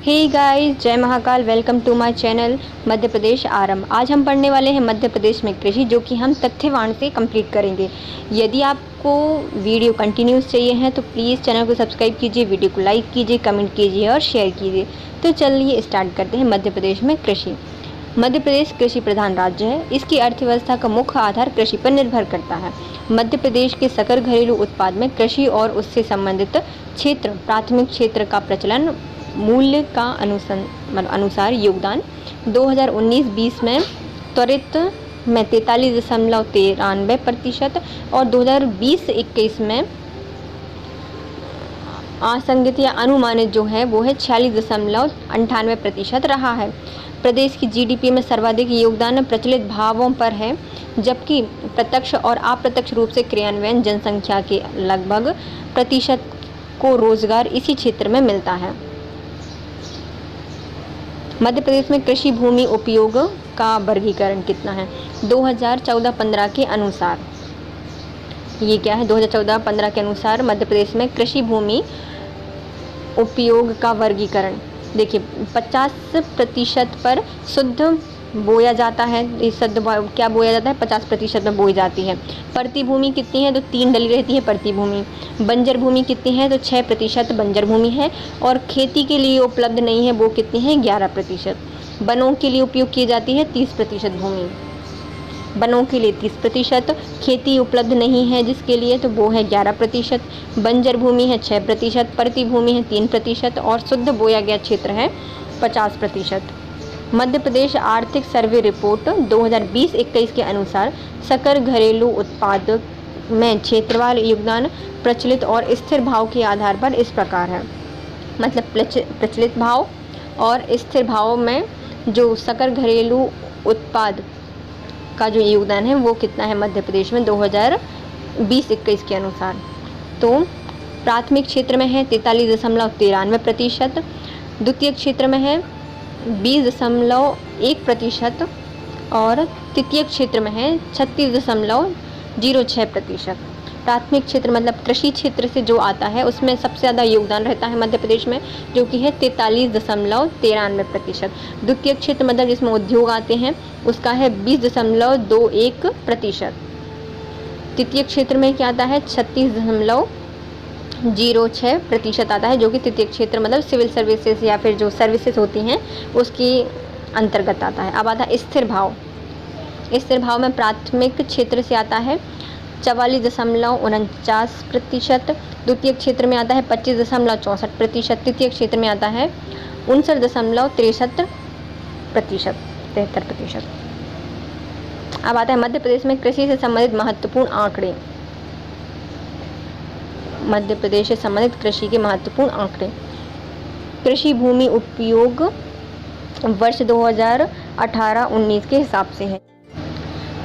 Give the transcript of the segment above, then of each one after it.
हे guys, जय Mahakal. Welcome to my channel Madhya Pradesh Aarambh. आज हम पढ़ने वाले हैं मध्य प्रदेश में कृषि, जो कि हम तथ्यवान से कंप्लीट करेंगे। यदि आपको वीडियो कंटिन्यूस चाहिए है तो प्लीज़ चैनल को सब्सक्राइब कीजिए, वीडियो को लाइक कीजिए, कमेंट कीजिए और शेयर कीजिए। तो चलिए स्टार्ट करते हैं। मध्य प्रदेश में कृषि। मध्य प्रदेश कृषि प्रधान राज्य है। इसकी अर्थव्यवस्था का मुख्य आधार कृषि पर निर्भर करता है। मध्य प्रदेश के सकल घरेलू उत्पाद में कृषि और उससे संबंधित क्षेत्र प्राथमिक क्षेत्र का प्रचलन मूल्य का अनुसार योगदान 2019-20 में त्वरित में 43.93% और 2020-21 में आसंगित या अनुमानित जो है वो है 46.98% रहा है। प्रदेश की जीडीपी में सर्वाधिक योगदान प्रचलित भावों पर है, जबकि प्रत्यक्ष और अप्रत्यक्ष रूप से क्रियान्वयन जनसंख्या के लगभग प्रतिशत को रोजगार इसी क्षेत्र में मिलता है। मध्य प्रदेश में कृषि भूमि उपयोग का वर्गीकरण कितना है? 2014-15 के अनुसार ये क्या है? 2014-15 के अनुसार मध्य प्रदेश में कृषि भूमि उपयोग का वर्गीकरण देखिए, 50% पर शुद्ध बोया जाता है। शुद्ध क्या बोया जाता है? 50% में बोई जाती है। परती भूमि कितनी है? तो 3 डली रहती है परती भूमि। बंजर भूमि कितनी है? तो 6% बंजर भूमि है। और खेती के लिए उपलब्ध नहीं है वो कितनी है? 11%। वनों के लिए उपयोग की जाती है 30% भूमि। वनों के लिए 30%, खेती उपलब्ध नहीं है जिसके लिए तो वो है 11%। बंजर भूमि है 6%, परती भूमि है 3% और शुद्ध बोया गया क्षेत्र है 50%। मध्य प्रदेश आर्थिक सर्वे रिपोर्ट 2020-21 के अनुसार सकल घरेलू उत्पाद में क्षेत्रवार योगदान प्रचलित और स्थिर भाव के आधार पर इस प्रकार है। मतलब प्रचलित भाव और स्थिर भाव में जो सकल घरेलू उत्पाद का जो योगदान है वो कितना है मध्य प्रदेश में 2020-21 के अनुसार? तो प्राथमिक क्षेत्र में है 43.93%, द्वितीय क्षेत्र में है 20.1% और तृतीय क्षेत्र में है 36.06%। प्राथमिक क्षेत्र मतलब कृषि क्षेत्र से जो आता है उसमें सबसे ज़्यादा योगदान रहता है मध्य प्रदेश में, जो कि है 43.93%। द्वितीय क्षेत्र मतलब जिसमें उद्योग आते हैं उसका है 20.21%। तृतीय क्षेत्र में क्या आता है? 36.06% आता है, जो कि तृतीय क्षेत्र मतलब सिविल सर्विसेज या फिर जो सर्विसेज होती हैं उसकी अंतर्गत आता है। अब आता है स्थिर भाव। स्थिर भाव में प्राथमिक क्षेत्र से आता है 44.49%, द्वितीय क्षेत्र में आता है 25.64%, तृतीय क्षेत्र में आता है 59.63%। अब आता है मध्य प्रदेश में कृषि से संबंधित महत्वपूर्ण आंकड़े। मध्य प्रदेश से संबंधित कृषि के महत्वपूर्ण आंकड़े। कृषि भूमि उपयोग वर्ष 2018-19 के हिसाब से है।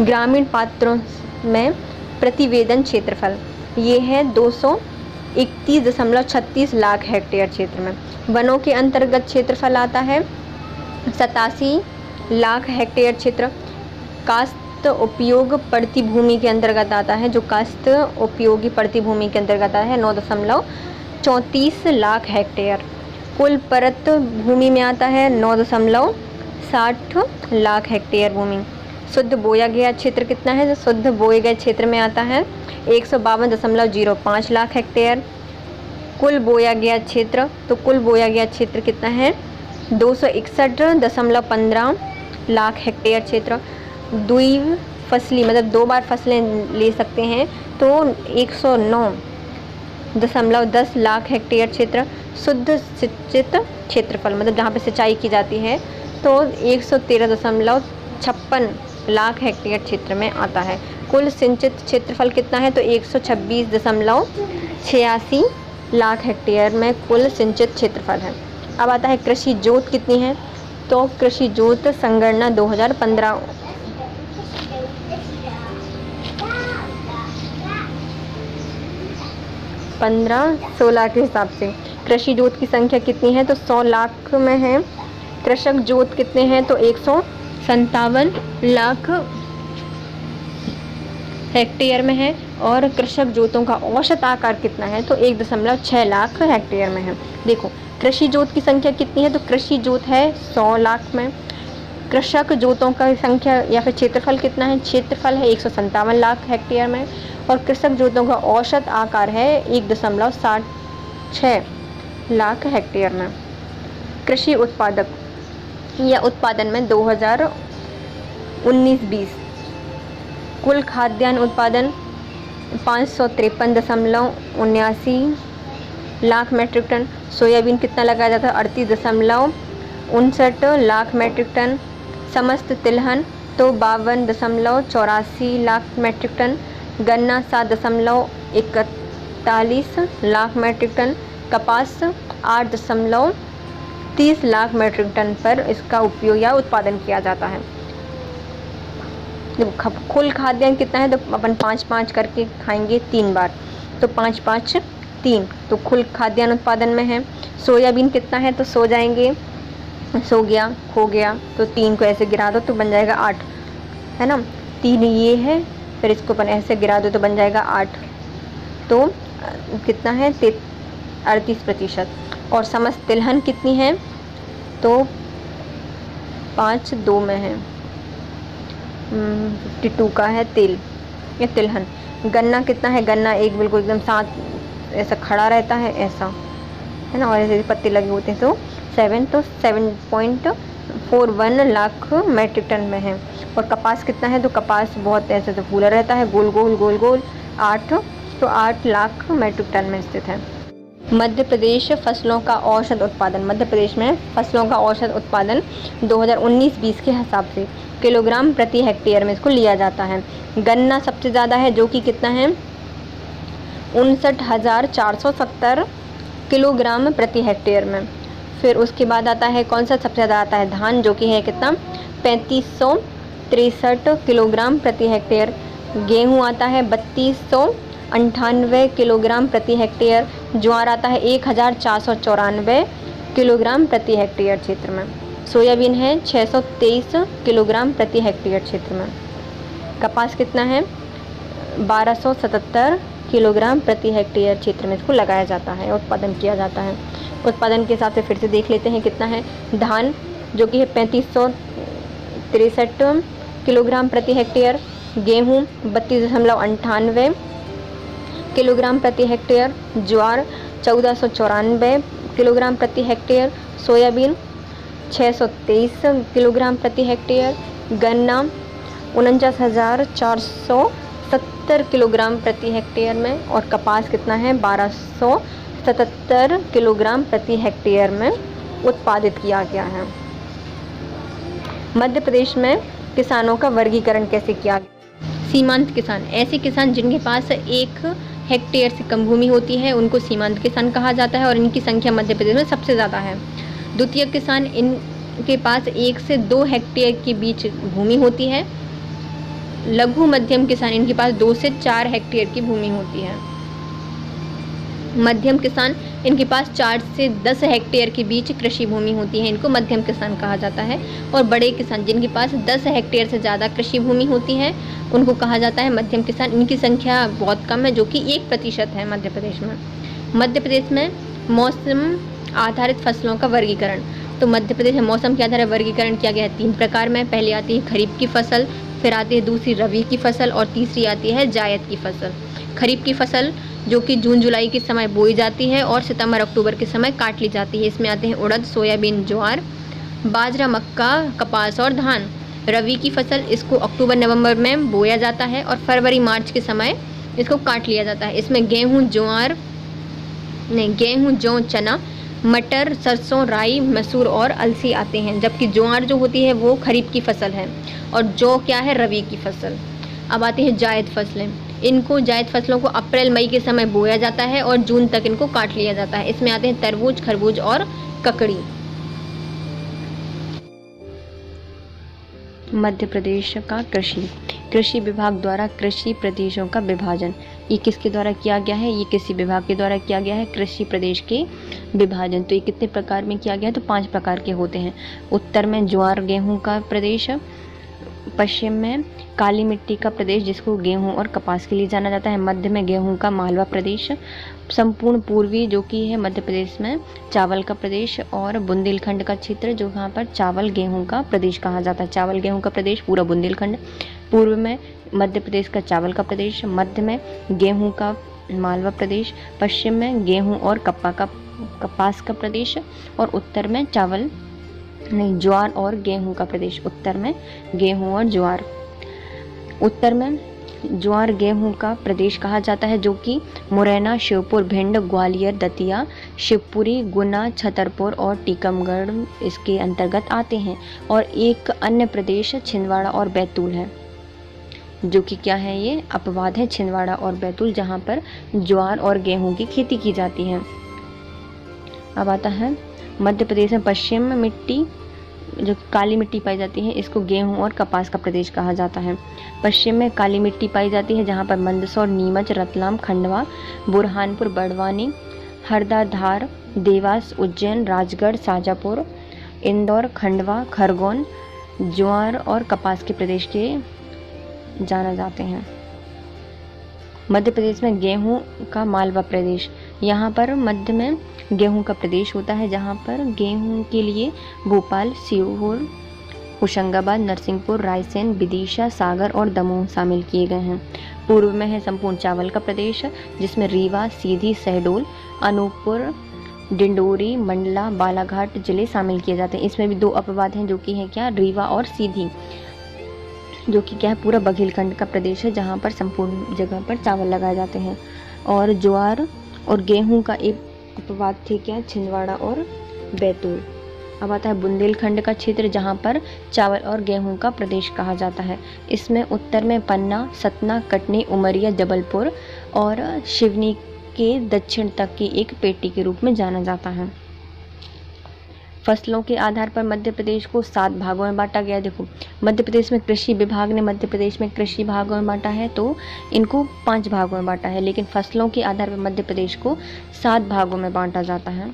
ग्रामीण पात्रों में प्रतिवेदन क्षेत्रफल ये है 231.36 लाख हेक्टेयर क्षेत्र में। वनों के अंतर्गत क्षेत्रफल आता है 87 लाख हेक्टेयर क्षेत्र। कास्त उपयोग पड़ती भूमि के अंतर्गत आता है, जो कास्त उपयोगी पड़ती भूमि के अंतर्गत आता है 9.34 लाख हेक्टेयर। कुल परत भूमि में आता है 9.60 लाख हेक्टेयर भूमि। शुद्ध बोया गया क्षेत्र कितना है? तो शुद्ध बोए गए क्षेत्र में आता है 152.05 लाख हेक्टेयर। कुल बोया गया क्षेत्र, तो कुल बोया गया क्षेत्र कितना है? 261.15 लाख हेक्टेयर क्षेत्र। द्विफसली मतलब 2 बार फसलें ले सकते हैं तो 109.10 लाख हेक्टेयर क्षेत्र। शुद्ध सिंचित क्षेत्रफल मतलब जहाँ पे सिंचाई की जाती है तो 113.56 लाख हेक्टेयर क्षेत्र में आता है। कुल सिंचित क्षेत्रफल कितना है? तो 126.86 लाख हेक्टेयर में कुल सिंचित क्षेत्रफल है। अब आता है कृषि जोत कितनी है? तो कृषि जोत संगणना 2015 15-16 के हिसाब से कृषि जोत की संख्या कितनी है? तो 100 लाख में है। कृषक जोत कितने हैं? तो 157 लाख हेक्टेयर में है और कृषक जोतों का औसत आकार कितना है, तो 1.6 लाख हेक्टेयर में है। देखो कृषि जोत की संख्या कितनी है, तो कृषि जोत है 100 लाख में। कृषक जोतों का संख्या या फिर क्षेत्रफल कितना है, क्षेत्रफल है 157 लाख हेक्टेयर में। और कृषक जोतों का औसत आकार है 1.66 लाख हेक्टेयर में। कृषि उत्पादक या उत्पादन में 2019-20 कुल खाद्यान्न उत्पादन 553.79 लाख मेट्रिक टन। सोयाबीन कितना लगाया जाता है, 38.59 लाख मेट्रिक टन। समस्त तिलहन तो 52.84 लाख मेट्रिक टन। गन्ना 7.41 लाख मेट्रिक टन। कपास 8.30 लाख मेट्रिक टन पर इसका उपयोग या उत्पादन किया जाता है। कुल खाद्यान्न कितना है, तो अपन 5-5 करके खाएंगे 3 बार, तो 5-5 3, तो कुल खाद्यान्न उत्पादन में है। सोयाबीन कितना है, तो सो जाएंगे, सो गया, खो गया, तो 3 को ऐसे गिरा दो तो बन जाएगा 8, है ना। 3 ये है, फिर इसको अपन ऐसे गिरा दो तो बन जाएगा 8, तो कितना है 38%। और समस्त तिलहन कितनी है, तो 5-2 में है, 52 का है तेल या तिलहन। गन्ना कितना है, गन्ना एक बिल्कुल एकदम साथ ऐसा खड़ा रहता है, ऐसा है ना, और ऐसे पत्ते लगे होते हैं, तो 7.41 लाख मेट्रिक टन में है। और कपास कितना है, तो कपास बहुत ऐसे तो फूला रहता है, गोल गोल 8, तो 8 लाख मेट्रिक टन में स्थित है। मध्य प्रदेश फसलों का औसत उत्पादन, मध्य प्रदेश में फसलों का औसत उत्पादन 2019-20 के हिसाब से किलोग्राम प्रति हेक्टेयर में इसको लिया जाता है। गन्ना सबसे ज़्यादा है, जो कि कितना है 59,470 किलोग्राम प्रति हेक्टेयर में। फिर उसके बाद आता है कौन सा सबसे ज़्यादा आता है, धान, जो कि है कितना 3563 किलोग्राम प्रति हेक्टेयर। गेहूँ आता है 3298 किलोग्राम प्रति हेक्टेयर। ज्वार आता है 1494 किलोग्राम प्रति हेक्टेयर क्षेत्र में। सोयाबीन है 623 किलोग्राम प्रति हेक्टेयर क्षेत्र में। कपास कितना है 1277 किलोग्राम प्रति हेक्टेयर क्षेत्र में इसको लगाया जाता है, उत्पादन किया जाता है। उत्पादन के हिसाब से फिर से देख लेते हैं कितना है। धान जो कि है 3563 किलोग्राम प्रति हेक्टेयर। गेहूँ 32.98 किलोग्राम प्रति हेक्टेयर। ज्वार 1494 किलोग्राम प्रति हेक्टेयर। सोयाबीन 623 किलोग्राम प्रति हेक्टेयर। गन्ना 49,470 किलोग्राम प्रति हेक्टेयर में। और कपास कितना है 1277 किलोग्राम प्रति हेक्टेयर में उत्पादित किया गया है। मध्य प्रदेश में किसानों का वर्गीकरण कैसे किया गया। सीमांत किसान, ऐसे किसान जिनके पास 1 हेक्टेयर से कम भूमि होती है उनको सीमांत किसान कहा जाता है और इनकी संख्या मध्य प्रदेश में सबसे ज़्यादा है। द्वितीय किसान, इनके पास 1 से 2 हेक्टेयर के बीच भूमि होती है। लघु मध्यम किसान, इनके पास 2 से 4 हेक्टेयर की भूमि होती है। मध्यम किसान, इनके पास 4 से 10 हेक्टेयर के बीच कृषि भूमि होती है, इनको मध्यम किसान कहा जाता है। और बड़े किसान, जिनके पास 10 हेक्टेयर से ज़्यादा कृषि भूमि होती है, उनको कहा जाता है मध्यम किसान। इनकी संख्या बहुत कम है, जो कि 1% है मध्य प्रदेश में। मध्य प्रदेश में मौसम आधारित फसलों का वर्गीकरण, तो मध्य प्रदेश में मौसम के आधार वर्गीकरण किया गया है 3 प्रकार में। पहले आती है खरीफ की फसल, फिर आती है दूसरी रबी की फसल और तीसरी आती है जायद की फसल। खरीफ की फसल जो कि जून जुलाई के समय बोई जाती है और सितंबर अक्टूबर के समय काट ली जाती है। इसमें आते हैं उड़द, सोयाबीन, ज्वार, बाजरा, मक्का, कपास और धान। रबी की फसल, इसको अक्टूबर नवंबर में बोया जाता है और फरवरी मार्च के समय इसको काट लिया जाता है। इसमें गेहूँ, जौ, चना, मटर, सरसों, राई, मसूर और अलसी आते हैं। जबकि ज्वार जो होती है वो खरीफ की फसल है और जौ क्या है रबी की फसल। अब आती है जायद फसलें। इनको जायद फसलों को अप्रैल मई के समय बोया जाता है और जून तक इनको काट लिया जाता है। इसमें आते हैं तरबूज, खरबूज और ककड़ी। मध्य प्रदेश का कृषि विभाग द्वारा कृषि प्रदेशों का विभाजन, ये किसके द्वारा किया गया है, ये किसी विभाग के द्वारा किया गया है, कृषि प्रदेश के विभाजन। तो ये कितने प्रकार में किया गया है, तो 5 प्रकार के होते हैं। उत्तर में ज्वार गेहूं का प्रदेश, पश्चिम में काली मिट्टी का प्रदेश जिसको गेहूं और कपास के लिए जाना जाता है। मध्य में गेहूं का मालवा प्रदेश। संपूर्ण पूर्वी जो कि है मध्य प्रदेश में चावल का प्रदेश। और बुंदेलखंड का क्षेत्र जो यहाँ पर चावल गेहूं का प्रदेश कहा जाता है। चावल गेहूं का प्रदेश पूरा बुंदेलखंड। पूर्व में मध्य प्रदेश का चावल का प्रदेश। मध्य में गेहूं का मालवा प्रदेश। पश्चिम में गेहूं और कपास का प्रदेश। और उत्तर में ज्वार और गेहूं का प्रदेश। उत्तर में गेहूं और ज्वार। उत्तर में ज्वार गेहूं का प्रदेश कहा जाता है जो कि मुरैना, श्योपुर, भिंड, ग्वालियर, दतिया, शिवपुरी, गुना, छतरपुर और टीकमगढ़ इसके अंतर्गत आते हैं। और एक अन्य प्रदेश छिंदवाड़ा और बैतूल है जो कि क्या है, ये अपवाद है, छिंदवाड़ा और बैतूल, जहाँ पर ज्वार और गेहूं की खेती की जाती है। अब आता है मध्य प्रदेश में पश्चिम में मिट्टी जो काली मिट्टी पाई जाती है इसको गेहूं और कपास का प्रदेश कहा जाता है। पश्चिम में काली मिट्टी पाई जाती है जहाँ पर मंदसौर, नीमच, रतलाम, खंडवा, बुरहानपुर, बड़वानी, हरदा, धार, देवास, उज्जैन, राजगढ़, शाजापुर, इंदौर, खंडवा, खरगोन ज्वार और कपास के प्रदेश के जाना जाते हैं। मध्य प्रदेश में गेहूं का मालवा प्रदेश। यहाँ पर मध्य में गेहूं का प्रदेश होता है जहाँ पर गेहूं के लिए भोपाल, सीहोर, होशंगाबाद, नरसिंहपुर, रायसेन, विदिशा, सागर और दमोह शामिल किए गए हैं। पूर्व में है संपूर्ण चावल का प्रदेश जिसमें रीवा, सीधी, शहडोल, अनूपपुर, डिंडोरी, मंडला, बालाघाट जिले शामिल किए जाते हैं। इसमें भी दो अपवाद हैं जो कि है क्या, रीवा और सीधी, जो कि क्या है पूरा बघेलखंड का प्रदेश है जहाँ पर संपूर्ण जगह पर चावल लगाए जाते हैं। और ज्वार और गेहूं का एक अपवाद थे क्या, छिंदवाड़ा और बैतूल। अब आता है बुंदेलखंड का क्षेत्र जहाँ पर चावल और गेहूं का प्रदेश कहा जाता है। इसमें उत्तर में पन्ना, सतना, कटनी, उमरिया, जबलपुर और सिवनी के दक्षिण तक की एक पेटी के रूप में जाना जाता है। फसलों के आधार पर मध्य प्रदेश को 7 भागों में बांटा गया। देखो मध्य प्रदेश में कृषि विभाग ने मध्य प्रदेश में कृषि भागों में बांटा है तो इनको 5 भागों में बांटा है, लेकिन फसलों के आधार पर मध्य प्रदेश को 7 भागों में बांटा जाता है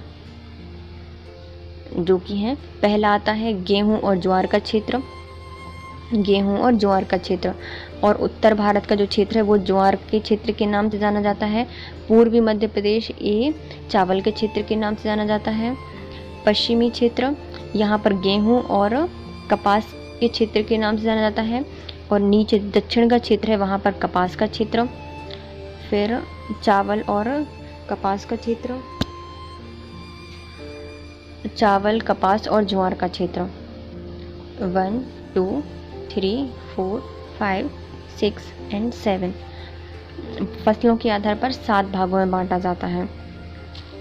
जो कि है, पहला आता है गेहूं और ज्वार का क्षेत्र। गेहूं और ज्वार का क्षेत्र और उत्तर भारत का जो क्षेत्र है वो ज्वार के क्षेत्र के नाम से जाना जाता है। पूर्वी मध्य प्रदेश ये चावल के क्षेत्र के नाम से जाना जाता है। पश्चिमी क्षेत्र यहाँ पर गेहूं और कपास के क्षेत्र के नाम से जाना जाता है। और नीचे दक्षिण का क्षेत्र है वहाँ पर कपास का क्षेत्र। फिर चावल और कपास का क्षेत्र, चावल, कपास और ज्वार का क्षेत्र 1, 2, 3, 4, 5, 6 एंड 7 फसलों के आधार पर 7 भागों में बांटा जाता है।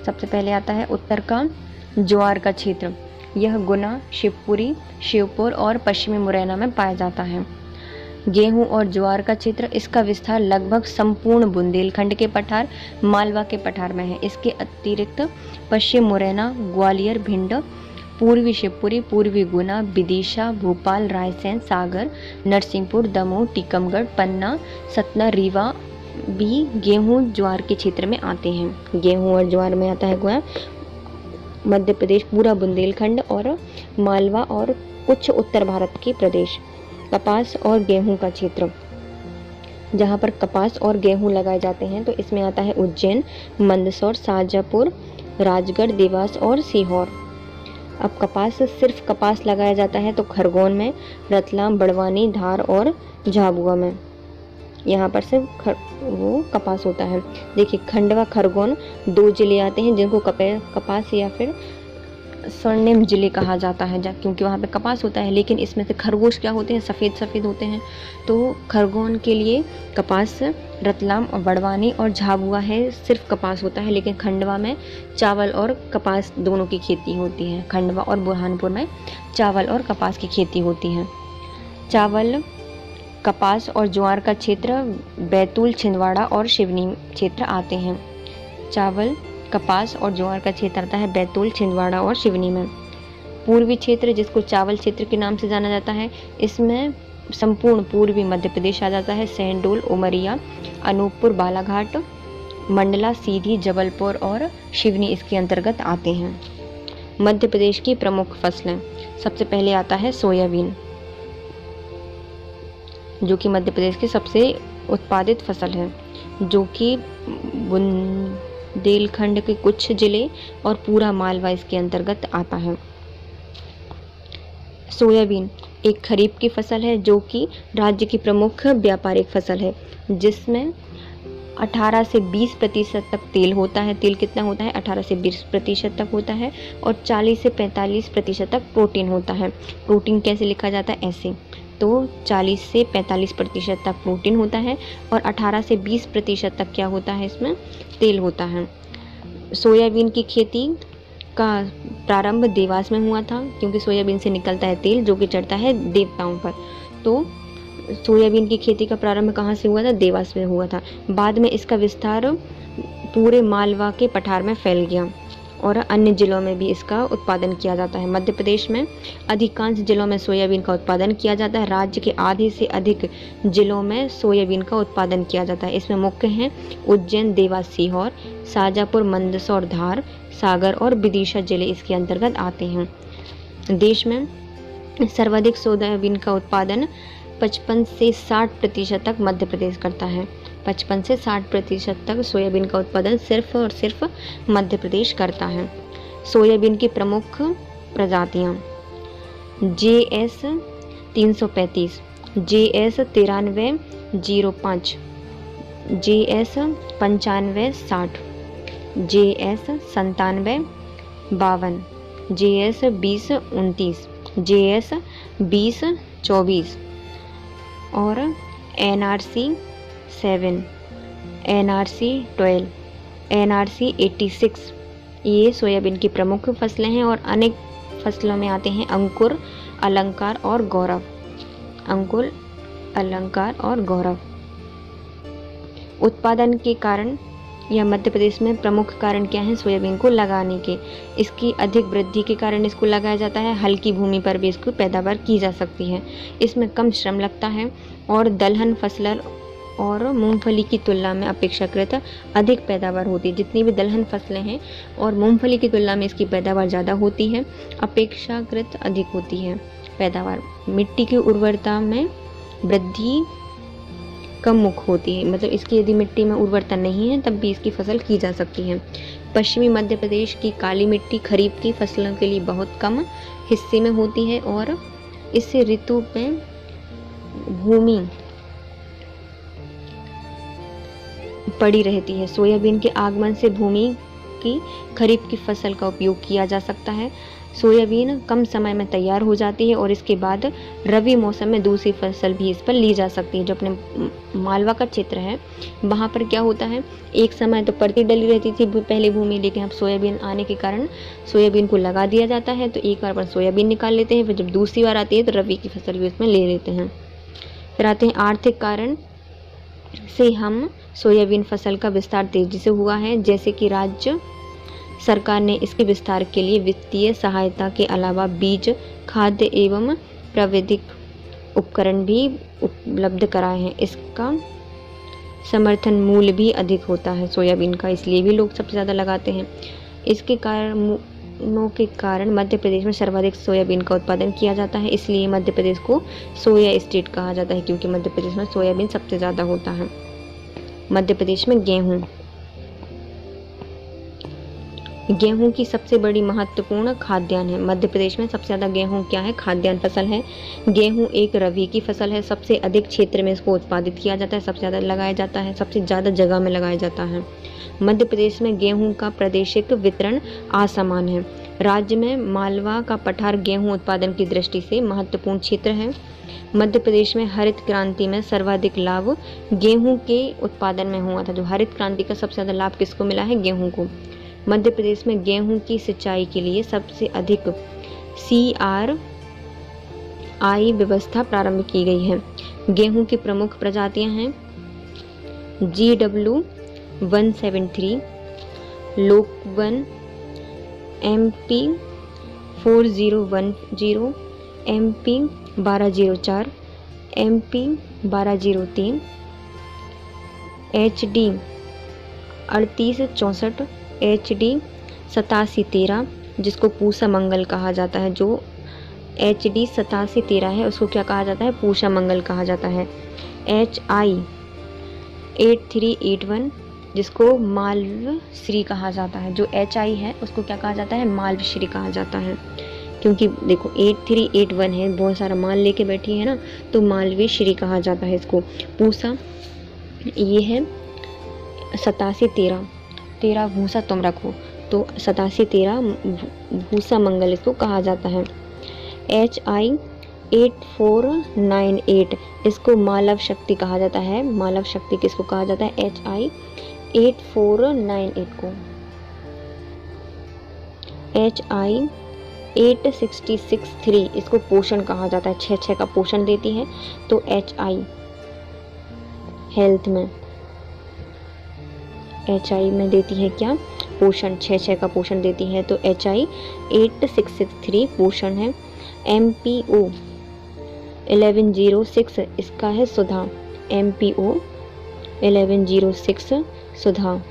सबसे पहले आता है उत्तर का ज्वार का क्षेत्र। यह गुना, शिवपुरी, शिवपुर और पश्चिमी मुरैना में पाया जाता है। गेहूं और ज्वार का क्षेत्र, इसका विस्तार लगभग संपूर्ण बुंदेलखंड के पठार, मालवा के पठार में है। इसके अतिरिक्त पश्चिम मुरैना, ग्वालियर, भिंड, पूर्वी शिवपुरी, पूर्वी गुना, विदिशा, भोपाल, रायसेन, सागर, नरसिंहपुर, दमोह, टीकमगढ़, पन्ना, सतना, रीवा भी गेहूं ज्वार के क्षेत्र में आते हैं। गेहूं और ज्वार में आता है मध्य प्रदेश, पूरा बुंदेलखंड और मालवा और कुछ उत्तर भारत के प्रदेश। कपास और गेहूं का क्षेत्र, जहां पर कपास और गेहूं लगाए जाते हैं तो इसमें आता है उज्जैन, मंदसौर, शाजापुर, राजगढ़, देवास और सीहोर। अब कपास, सिर्फ कपास लगाया जाता है तो खरगोन में, रतलाम, बड़वानी, धार और झाबुआ में यहाँ पर सिर्फ वो कपास होता है। देखिए खंडवा, खरगोन 2 जिले आते हैं जिनको कपास या फिर स्वर्णिम जिले कहा जाता है क्योंकि वहाँ पे कपास होता है। लेकिन इसमें से खरगोश क्या होते हैं, सफ़ेद होते हैं। तो खरगोन के लिए कपास, रतलाम और बड़वानी और झाबुआ है सिर्फ कपास होता है। लेकिन खंडवा में चावल और कपास दोनों की खेती होती है। खंडवा और बुरहानपुर में चावल और कपास की खेती होती है। चावल, कपास और ज्वार का क्षेत्र बैतूल, छिंदवाड़ा और सिवनी क्षेत्र आते हैं। चावल, कपास और ज्वार का क्षेत्र आता है बैतूल, छिंदवाड़ा और सिवनी में। पूर्वी क्षेत्र जिसको चावल क्षेत्र के नाम से जाना जाता है, इसमें संपूर्ण पूर्वी मध्य प्रदेश आ जाता है। शहडोल, उमरिया, अनूपपुर, बालाघाट, मंडला, सीधी, जबलपुर और सिवनी इसके अंतर्गत आते हैं। मध्य प्रदेश की प्रमुख फसलें, सबसे पहले आता है सोयाबीन। जो कि मध्य प्रदेश की सबसे उत्पादित फसल है, जो कि बुंदेलखंड के कुछ जिले और पूरा मालवा इसके अंतर्गत आता है। सोयाबीन एक खरीफ की फसल है जो कि राज्य की प्रमुख व्यापारिक फसल है, जिसमें 18 से 20% तक तेल होता है। तेल कितना होता है? 18 से 20% तक होता है और 40 से 45% तक प्रोटीन होता है। प्रोटीन कैसे लिखा जाता है? ऐसे, तो 40 से 45% तक प्रोटीन होता है और 18 से 20% तक क्या होता है? इसमें तेल होता है। सोयाबीन की खेती का प्रारंभ देवास में हुआ था, क्योंकि सोयाबीन से निकलता है तेल जो कि चढ़ता है देवताओं पर। तो सोयाबीन की खेती का प्रारंभ कहाँ से हुआ था? देवास में हुआ था। बाद में इसका विस्तार पूरे मालवा के पठार में फैल गया और अन्य जिलों में भी इसका उत्पादन किया जाता है। मध्य प्रदेश में अधिकांश जिलों में सोयाबीन का उत्पादन किया जाता है। राज्य के आधे से अधिक जिलों में सोयाबीन का उत्पादन किया जाता है। इसमें मुख्य हैं उज्जैन, देवास, सीहोर, शाजापुर, मंदसौर, धार, सागर और विदिशा जिले इसके अंतर्गत आते हैं। देश में सर्वाधिक सोयाबीन का उत्पादन 55 से 60% तक मध्य प्रदेश करता है। 55 से 60% तक सोयाबीन का उत्पादन सिर्फ और सिर्फ मध्य प्रदेश करता है। सोयाबीन की प्रमुख प्रजातियाँ: JS 335, JS 9305, JS 9560, JS 9752, JS 2029, JS 2024 और NRC 7, NRC 12, NRC 86। ये सोयाबीन की प्रमुख फसलें हैं और अनेक फसलों में आते हैं अंकुर, अलंकार और गौरव। अंकुर, अलंकार और गौरव। उत्पादन के कारण या मध्य प्रदेश में प्रमुख कारण क्या है सोयाबीन को लगाने के? इसकी अधिक वृद्धि के कारण इसको लगाया जाता है। हल्की भूमि पर भी इसको पैदावार की जा सकती है। इसमें कम श्रम लगता है और दलहन फसल और मूंगफली की तुलना में अपेक्षाकृत अधिक पैदावार होती है। जितनी भी दलहन फसलें हैं और मूंगफली की तुलना में इसकी पैदावार ज़्यादा होती है, अपेक्षाकृत अधिक होती है पैदावार। मिट्टी की उर्वरता में वृद्धि कम मुख होती है, मतलब इसकी यदि मिट्टी में उर्वरता नहीं है तब भी इसकी फसल की जा सकती है। पश्चिमी मध्य प्रदेश की काली मिट्टी खरीफ की फसलों के लिए बहुत कम हिस्से में होती है और इससे ऋतु में भूमि पड़ी रहती है। सोयाबीन के आगमन से भूमि की खरीफ की फसल का उपयोग किया जा सकता है। सोयाबीन कम समय में तैयार हो जाती है और इसके बाद रबी मौसम में दूसरी फसल भी इस पर ली जा सकती है। जो अपने मालवा का क्षेत्र है वहाँ पर क्या होता है, एक समय तो परती डली रहती थी पहले भूमि, लेकिन अब सोयाबीन आने के कारण सोयाबीन को लगा दिया जाता है। तो एक बार पर सोयाबीन निकाल लेते हैं, फिर जब दूसरी बार आती है तो रबी की फसल भी उसमें ले लेते हैं। फिर आते हैं आर्थिक कारण से हम सोयाबीन फसल का विस्तार तेजी से हुआ है, जैसे कि राज्य सरकार ने इसके विस्तार के लिए वित्तीय सहायता के अलावा बीज, खाद्य एवं प्राविधिक उपकरण भी उपलब्ध कराए हैं। इसका समर्थन मूल्य भी अधिक होता है सोयाबीन का, इसलिए भी लोग सबसे ज़्यादा लगाते हैं। इसके कारणों के कारण मध्य प्रदेश में सर्वाधिक सोयाबीन का उत्पादन किया जाता है, इसलिए मध्य प्रदेश को सोया स्टेट कहा जाता है, क्योंकि मध्य प्रदेश में सोयाबीन सबसे ज़्यादा होता है। मध्य प्रदेश में गेहूं की सबसे बड़ी महत्वपूर्ण खाद्यान्न है। मध्य प्रदेश में सबसे ज़्यादा गेहूं क्या है? खाद्यान्न फसल है। गेहूं एक रबी की फसल है। सबसे अधिक क्षेत्र में इसको उत्पादित किया जाता है, सबसे ज़्यादा लगाया जाता है, सबसे ज़्यादा जगह में लगाया जाता है। मध्य प्रदेश में गेहूं का प्रादेशिक वितरण असमान है। राज्य में मालवा का पठार गेहूं उत्पादन की दृष्टि से महत्वपूर्ण क्षेत्र है। मध्य प्रदेश में हरित क्रांति में सर्वाधिक लाभ गेहूं के उत्पादन में हुआ था। जो हरित क्रांति का सबसे ज़्यादा लाभ किसको मिला है? गेहूं को। मध्य प्रदेश में गेहूं की सिंचाई के लिए सबसे अधिक CRI व्यवस्था प्रारंभ की गई है। गेहूं की प्रमुख प्रजातियां हैं GW 173, Lokwan, MP 4010, MP 1204, MP 1203, HD 3864, HD 8713, जिसको पूसा मंगल कहा जाता है, जो HD 8713 है, उसको क्या कहा जाता है? पूषा मंगल कहा जाता है। HI 8381 जिसको मालवश्री कहा जाता है। जो HI है उसको क्या कहा जाता है? मालवश्री कहा जाता है, क्योंकि देखो 8381 है, बहुत सारा माल लेके बैठी है ना, तो मालवेश्वरी कहा जाता है इसको। पूषा ये है 8713 भूसा तुम रखो, तो 8713 भूसा मंगल इसको कहा जाता है। HI 8498 इसको मालव शक्ति कहा जाता है। मालव शक्ति किसको कहा जाता है? HI 8498 को। HI 8663 इसको पोषण कहा जाता है, 6 का पोषण देती है, तो HI हेल्थ में HI में देती है क्या? पोषण, 6 का पोषण देती है, तो HI 8663 पोषण है। MPO 1106 इसका है सुधा। MPO 1106 सुधा।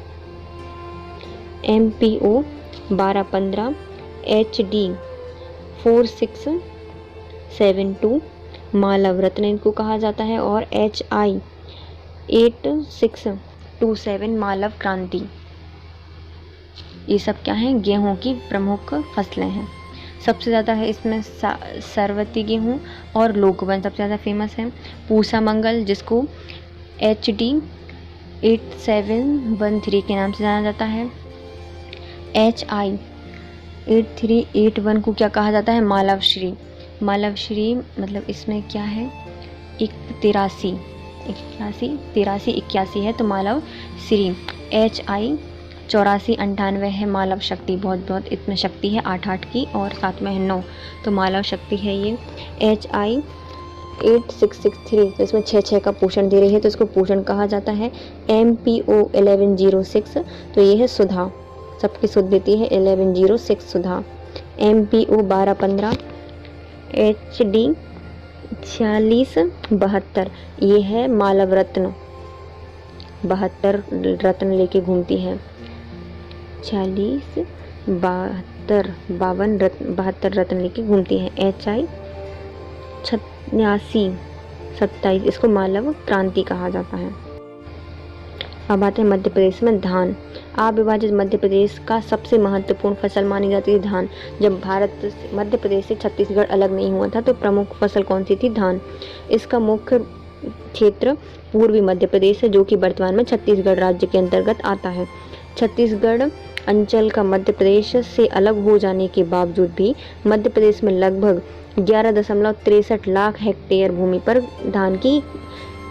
MPO 1215 HD 4672 मालव रत्न इनको कहा जाता है। और HI 8627 मालव क्रांति। ये सब क्या है? गेहूं की प्रमुख फसलें हैं। सबसे ज़्यादा है इसमें सरवती गेहूं और लोकवन सबसे ज़्यादा फेमस है। पूषा मंगल जिसको HD 8713 के नाम से जाना जाता है। HI 8381 को क्या कहा जाता है? मालवश्री। मालवश्री मतलब इसमें क्या है? 83 81 है, तो मालव श्री। HI 8498 है मालव शक्ति, बहुत इसमें शक्ति है 8 की, और 7 में है 9, तो मालव शक्ति है ये। HI 8663 तो इसमें 6 का पोषण दे रही है, तो इसको पोषण कहा जाता है। MPO 1106 तो ये है सुधा, सबकी सुध देती है 1106 सुधा। MPO 1215 HD 4672 ये है मालव रत्न, 72 रत्न लेके घूमती है। 72 रत्न लेके घूमती है। HI 8627 इसको मालव क्रांति कहा जाता है। अब आते हैं मध्य प्रदेश में धान। अविभाजित मध्य प्रदेश का सबसे महत्वपूर्ण फसल मानी जाती है धान। जब मध्य प्रदेश से छत्तीसगढ़ अलग नहीं हुआ था तो प्रमुख फसल कौन सी थी? धान। इसका मुख्य क्षेत्र पूर्वी मध्य प्रदेश है, जो कि वर्तमान में छत्तीसगढ़ राज्य के अंतर्गत आता है। छत्तीसगढ़ अंचल का मध्य प्रदेश से अलग हो जाने के बावजूद भी मध्य प्रदेश में लगभग 11.63 लाख हेक्टेयर भूमि पर धान की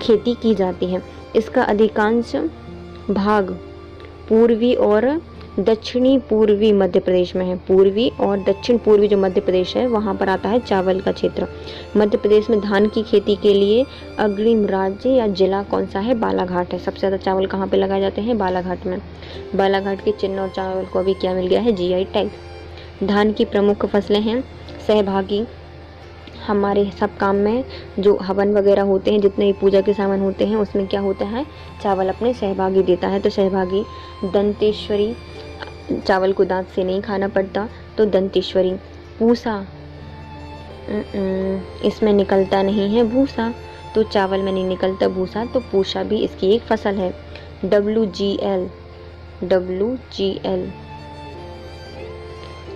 खेती की जाती है। इसका अधिकांश भाग पूर्वी और दक्षिणी पूर्वी मध्य प्रदेश में है। पूर्वी और दक्षिण पूर्वी जो मध्य प्रदेश है वहाँ पर आता है चावल का क्षेत्र। मध्य प्रदेश में धान की खेती के लिए अग्रिम राज्य या जिला कौन सा है? बालाघाट है। सबसे ज़्यादा चावल कहाँ पे लगाए जाते हैं? बालाघाट में। बालाघाट के चिन्ह और चावल को अभी क्या मिल गया है? GI tag. धान की प्रमुख फसलें हैं सहभागी। हमारे सब काम में जो हवन वगैरह होते हैं, जितने भी पूजा के सामान होते हैं, उसमें क्या होता है? चावल अपने सहभागी देता है, तो सहभागी। दंतेश्वरी चावल को दांत से नहीं खाना पड़ता, तो दंतेश्वरी। पूषा इसमें निकलता नहीं है भूसा, तो चावल में नहीं निकलता भूसा, तो पूषा भी इसकी एक फसल है। WGL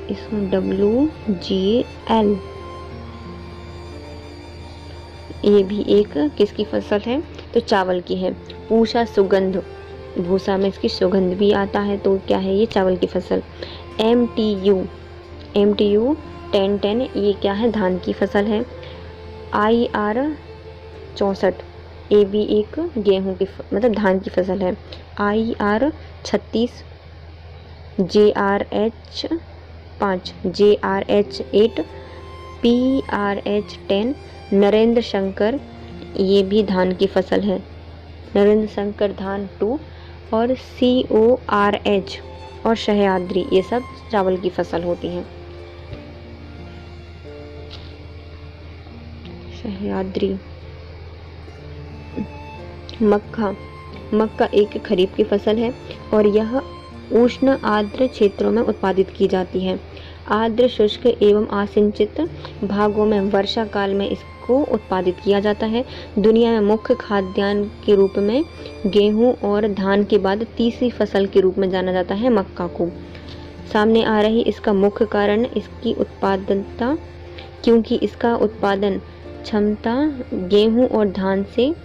इसमें WGL ये भी एक किसकी फसल है? तो चावल की है। पूषा सुगंध भूसा में इसकी सुगंध भी आता है, तो क्या है ये? चावल की फसल। MTU 1010 ये क्या है? धान की फसल है। IR 64 ये भी एक गेहूं की मतलब धान की फसल है। IR 36 JRH 5 JRH 8 PRH 10 Narendra Shankar ये भी धान की फसल है। नरेंद्र शंकर धान 2 और CORH और सह्याद्री ये सब चावल की फसल होती हैं। सह्याद्री। मक्का एक खरीफ की फसल है और यह उष्ण आर्द्र क्षेत्रों में उत्पादित की जाती है। आर्द्र शुष्क एवं असिंचित भागों में वर्षा काल में इसको उत्पादित किया जाता है। दुनिया में मुख्य खाद्यान्न के रूप में गेहूं और धान के बाद तीसरी फसल के रूप में जाना जाता है मक्का को। सामने आ रही इसका मुख्य कारण इसकी उत्पादकता, क्योंकि इसका उत्पादन क्षमता गेहूं और धान से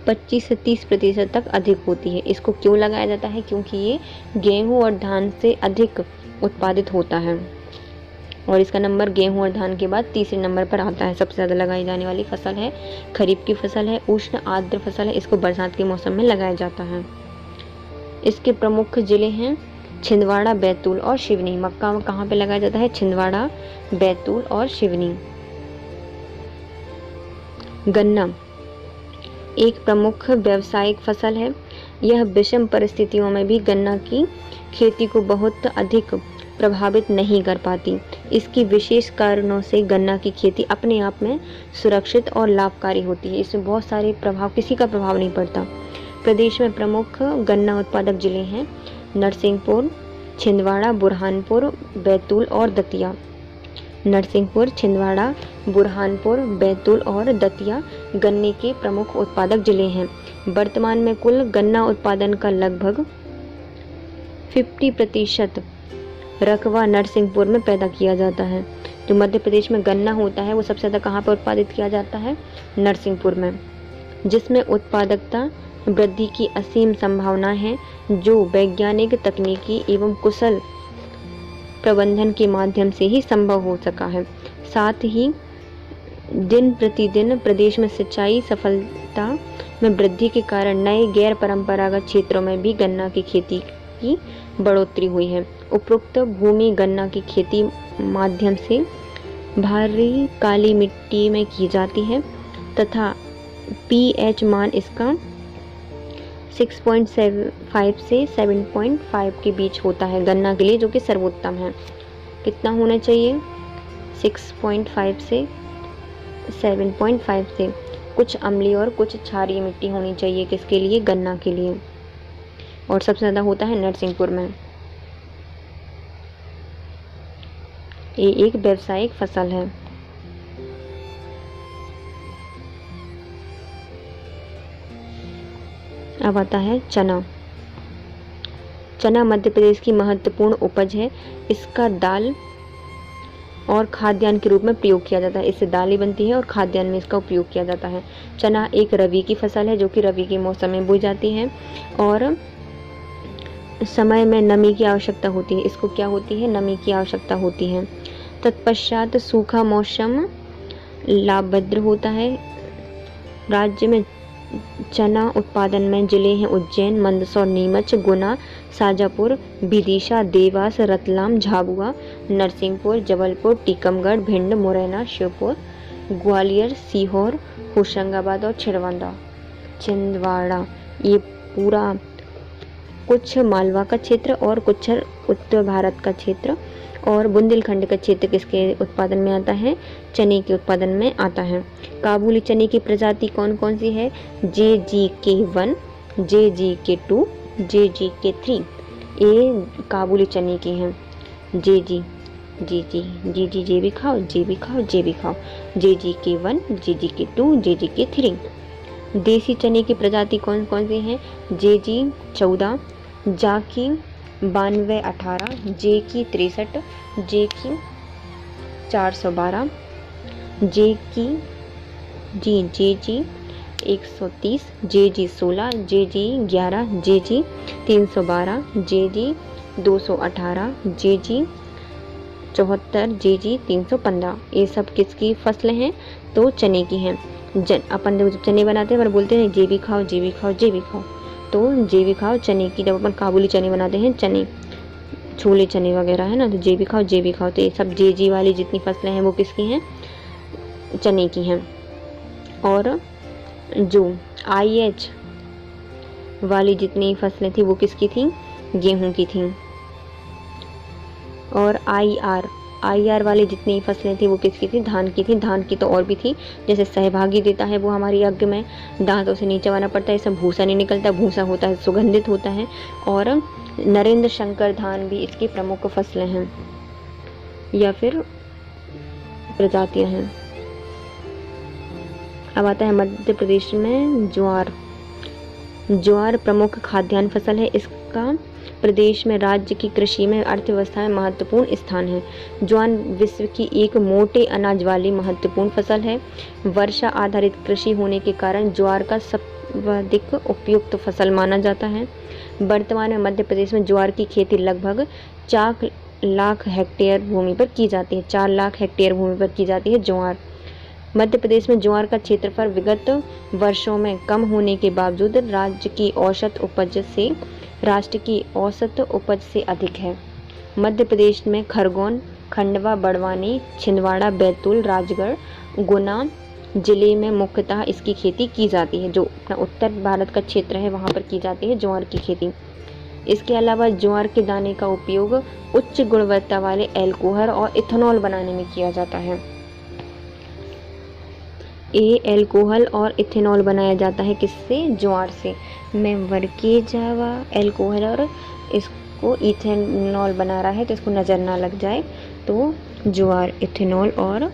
25 से 30% तक अधिक होती है। इसको क्यों लगाया जाता है? क्योंकि ये गेहूं और धान से अधिक उत्पादित होता है और इसका नंबर गेहूं और धान के बाद तीसरे नंबर पर आता है। सबसे ज़्यादा लगाई जाने वाली फसल है, खरीफ की फसल है, उष्ण आर्द्र फसल है। इसको बरसात के मौसम में लगाया जाता है। इसके प्रमुख जिले हैं छिंदवाड़ा, बैतूल और सिवनी। मक्का कहाँ पे लगाया जाता है? छिंदवाड़ा, बैतूल और सिवनी। गन्ना एक प्रमुख व्यावसायिक फसल है। यह विषम परिस्थितियों में भी गन्ना की खेती को बहुत अधिक प्रभावित नहीं कर पाती। इसकी विशेष कारणों से गन्ना की खेती अपने आप में सुरक्षित और लाभकारी होती है। इसमें बहुत सारे किसी का प्रभाव नहीं पड़ता। प्रदेश में प्रमुख गन्ना उत्पादक जिले हैं नरसिंहपुर, छिंदवाड़ा, बुरहानपुर, बैतूल और दतिया। नरसिंहपुर, छिंदवाड़ा, बुरहानपुर, बैतूल और दतिया गन्ने के प्रमुख उत्पादक जिले हैं। वर्तमान में कुल गन्ना उत्पादन का लगभग 50% रकबा नरसिंहपुर में पैदा किया जाता है। जो मध्य प्रदेश में गन्ना होता है वो सबसे ज़्यादा कहाँ पर उत्पादित किया जाता है? नरसिंहपुर में, जिसमें उत्पादकता वृद्धि की असीम संभावना है, जो वैज्ञानिक, तकनीकी एवं कुशल प्रबंधन के माध्यम से ही संभव हो सका है। साथ ही दिन प्रतिदिन प्रदेश में सिंचाई सफलता में वृद्धि के कारण नए गैर परंपरागत क्षेत्रों में भी गन्ना की खेती की बढ़ोतरी हुई है। उपरोक्त भूमि गन्ना की खेती माध्यम से भारी काली मिट्टी में की जाती है तथा pH मान इसका 6.5 से 7.5 के बीच होता है गन्ना के लिए, जो कि सर्वोत्तम है। कितना होना चाहिए? 6.5 से 7.5 से। कुछ अम्लीय और कुछ क्षारीय मिट्टी होनी चाहिए किसके लिए? गन्ना के लिए। और सबसे ज़्यादा होता है नरसिंहपुर में। ये एक व्यावसायिक फसल है। अब आता है चना। चना मध्य प्रदेश की महत्वपूर्ण उपज है। इसका दाल और खाद्यान्न के रूप में प्रयोग किया जाता है। इससे दालें बनती है और खाद्यान्न में इसका उपयोग किया जाता है। चना एक रबी की फसल है, जो कि रबी के मौसम में बोई जाती है और समय में नमी की आवश्यकता होती है। इसको क्या होती है? नमी की आवश्यकता होती है। तत्पश्चात सूखा मौसम लाभप्रद होता है। राज्य में चना उत्पादन में जिले हैं उज्जैन, मंदसौर, नीमच, गुना, शाजापुर, विदिशा, देवास, रतलाम, झाबुआ, नरसिंहपुर, जबलपुर, टीकमगढ़, भिंड, मुरैना, श्योपुर, ग्वालियर, सीहोर, होशंगाबाद और छिंदवाड़ा। ये पूरा कुछ मालवा का क्षेत्र और कुछ उत्तर भारत का क्षेत्र और बुंदेलखंड का क्षेत्र किसके उत्पादन में आता है? चने के उत्पादन में आता है। काबुली चने की प्रजाति कौन कौन सी है? JGK1, JGK2, JGK3। ये काबुली चने की हैं। जे भी खाओ, जे भी खाओ, जे भी खाओ। JGK1, JGK2, JGK3। देसी चने की प्रजाति कौन कौन सी हैं? JG14, जाकी 9218, JK 63, JK 412, JG 130, JG 16, JG 11, JG 312, JG 218, JG 74, JG 315। ये सब किसकी फसलें हैं? तो चने की हैं। अपन जब चने बनाते हैं पर बोलते हैं जे भी खाओ, जे भी खाओ, जे भी खाओ। तो जे भी खाओ चने की, जब अपन काबुली चने बनाते हैं, चने छोले चने वगैरह है ना, तो जे भी खाओ, जे भी खाओ। तो ये सब JG वाली जितनी फसलें हैं वो किसकी हैं? चने की हैं। और जो IH वाली जितनी फसलें थी वो किसकी थी? गेहूं की थी। और IR IR वाली जितनी फसलें थी वो किसकी थी? धान की थी। धान की तो और भी थी, जैसे सहभागी देता है वो हमारी यज्ञ में, दांतों से नीचे आना पड़ता है, इसमें भूसा नहीं निकलता, भूसा होता है सुगंधित होता है। और नरेंद्र शंकर धान भी इसकी प्रमुख फसलें हैं या फिर प्रजातियां हैं। अब आता है मध्य प्रदेश में ज्वार। ज्वार प्रमुख खाद्यान्न फसल है। इसका प्रदेश में राज्य की कृषि में अर्थव्यवस्था में महत्वपूर्ण स्थान है। ज्वार विश्व की एक मोटे अनाज वाली महत्वपूर्ण फसल है। वर्षा आधारित कृषि होने के कारण ज्वार का सर्वाधिक उपयुक्त फसल माना जाता है। वर्तमान में मध्य प्रदेश में ज्वार की खेती लगभग 4 लाख हेक्टेयर भूमि पर की जाती है। 4 लाख हेक्टेयर भूमि पर की जाती है ज्वार। मध्य प्रदेश में ज्वार का क्षेत्रफल विगत वर्षों में कम होने के बावजूद राष्ट्र की औसत उपज से अधिक है। मध्य प्रदेश में खरगोन, खंडवा, बड़वानी, छिंदवाड़ा, बैतूल, राजगढ़, गुना जिले में मुख्यतः इसकी खेती की जाती है। जो अपना उत्तर भारत का क्षेत्र है वहाँ पर की जाती है ज्वार की खेती। इसके अलावा ज्वार के दाने का उपयोग उच्च गुणवत्ता वाले अल्कोहल और इथेनॉल बनाने में किया जाता है। अल्कोहल और इथेनॉल बनाया जाता है किससे? ज्वार से। मैं वर्ग के जावा अल्कोहल और इसको इथेनॉल बना रहा है तो इसको नज़र ना लग जाए, तो ज्वार इथेनॉल और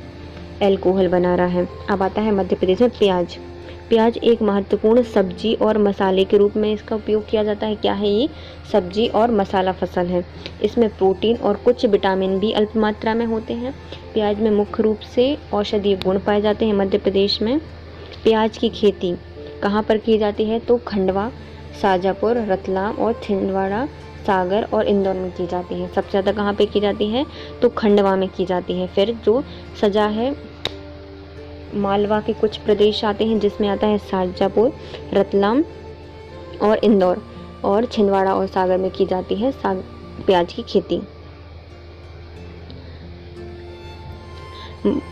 अल्कोहल बना रहा है। अब आता है मध्य प्रदेश में प्याज। प्याज एक महत्वपूर्ण सब्जी और मसाले के रूप में इसका उपयोग किया जाता है। क्या है ये? सब्जी और मसाला फसल है। इसमें प्रोटीन और कुछ विटामिन भी अल्प मात्रा में होते हैं। प्याज में मुख्य रूप से औषधीय गुण पाए जाते हैं। मध्य प्रदेश में प्याज की खेती कहाँ पर की जाती है? तो खंडवा, शाजापुर, रतलाम और छिंदवाड़ा, सागर और इंदौर में की जाती है। सबसे ज़्यादा कहाँ पे की जाती है? तो खंडवा में की जाती है। फिर जो सजा है मालवा के कुछ प्रदेश आते हैं जिसमें आता है शाजापुर, रतलाम और इंदौर, और छिंदवाड़ा और सागर में की जाती है प्याज की खेती।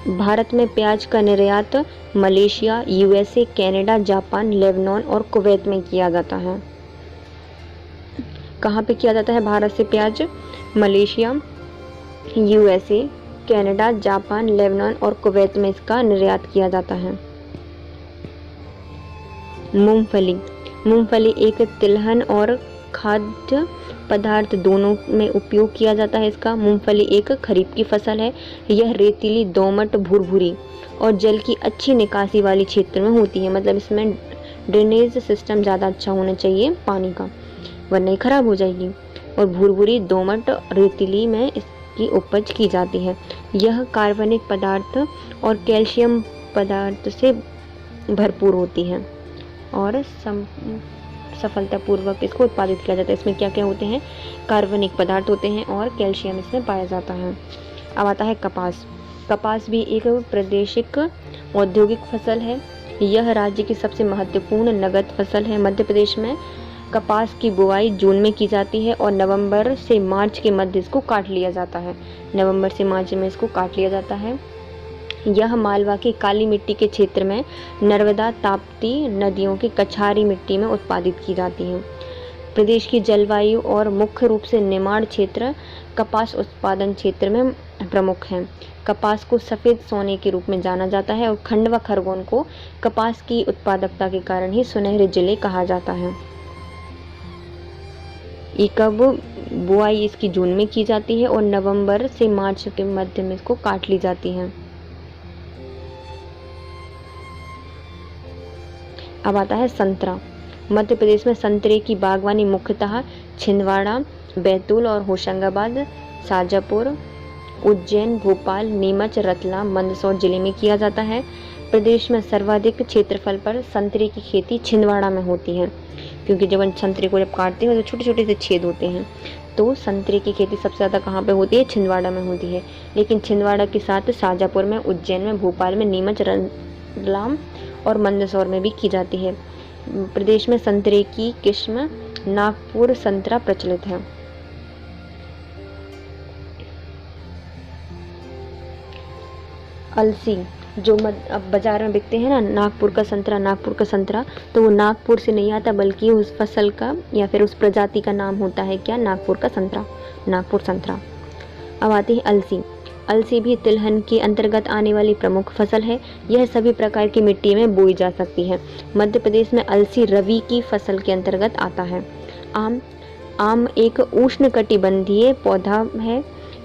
भारत में प्याज का निर्यात Malaysia, USA, Canada, Japan, Lebanon और कुवैत में किया जाता है। कहाँ पे किया जाता है भारत से प्याज? Malaysia, USA, Canada, Japan, Lebanon और कुवैत में इसका निर्यात किया जाता है। मूंगफली। मूंगफली एक तिलहन और खाद्य पदार्थ दोनों में उपयोग किया जाता है। इसका मूंगफली एक खरीफ की फसल है। यह रेतीली, दोमट, भुरभुरी और जल की अच्छी निकासी वाली क्षेत्र में होती है। मतलब इसमें ड्रेनेज सिस्टम ज़्यादा अच्छा होना चाहिए पानी का, वरना ही खराब हो जाएगी। और भुरभुरी, दोमट, रेतीली में की उपज की जाती है। यह कार्बनिक पदार्थ और कैल्शियम पदार्थ से भरपूर होती है और सफलतापूर्वक इसको उत्पादित किया जाता है। इसमें क्या क्या होते हैं? कार्बनिक पदार्थ होते हैं और कैल्शियम इसमें पाया जाता है। अब आता है कपास। कपास भी एक प्रादेशिक औद्योगिक फसल है। यह राज्य की सबसे महत्वपूर्ण नगद फसल है। मध्य प्रदेश में कपास की बुआई जून में की जाती है और नवंबर से मार्च के मध्य इसको काट लिया जाता है। नवंबर से मार्च में इसको काट लिया जाता है। यह मालवा की काली मिट्टी के क्षेत्र में नर्मदा, ताप्ती नदियों की कछारी मिट्टी में उत्पादित की जाती है। प्रदेश की जलवायु और मुख्य रूप से निमाड़ क्षेत्र कपास उत्पादन क्षेत्र में प्रमुख है। कपास को सफ़ेद सोने के रूप में जाना जाता है और खंडवा, खरगोन को कपास की उत्पादकता के कारण ही सुनहरे जिले कहा जाता है। ये कब बुआई इसकी जून में की जाती है और नवंबर से मार्च के मध्य में इसको काट ली जाती है। अब आता है संतरा। मध्य प्रदेश में संतरे की बागवानी मुख्यतः छिंदवाड़ा, बैतूल और होशंगाबाद, शाजापुर, उज्जैन, भोपाल, नीमच, रतलाम, मंदसौर जिले में किया जाता है। प्रदेश में सर्वाधिक क्षेत्रफल पर संतरे की खेती छिंदवाड़ा में होती है, क्योंकि जब संतरे को जब काटते हैं तो छोटे छोटे से छेद होते हैं, तो संतरे की खेती सबसे ज़्यादा कहाँ पे होती है? छिंदवाड़ा में होती है। लेकिन छिंदवाड़ा के साथ शाजापुर में, उज्जैन में, भोपाल में, नीमच, रतलाम और मंदसौर में भी की जाती है। प्रदेश में संतरे की किस्म नागपुर संतरा प्रचलित है। अलसी जो अब बाजार में बिकते हैं ना, नागपुर का संतरा, तो वो नागपुर से नहीं आता बल्कि उस फसल का या फिर उस प्रजाति का नाम होता है क्या? नागपुर का संतरा, नागपुर संतरा। अब आती है अलसी। अलसी भी तिलहन के अंतर्गत आने वाली प्रमुख फसल है। यह सभी प्रकार की मिट्टी में बोई जा सकती है। मध्य प्रदेश में अलसी रबी की फसल के अंतर्गत आता है। आम एक उष्णकटिबंधीय पौधा है,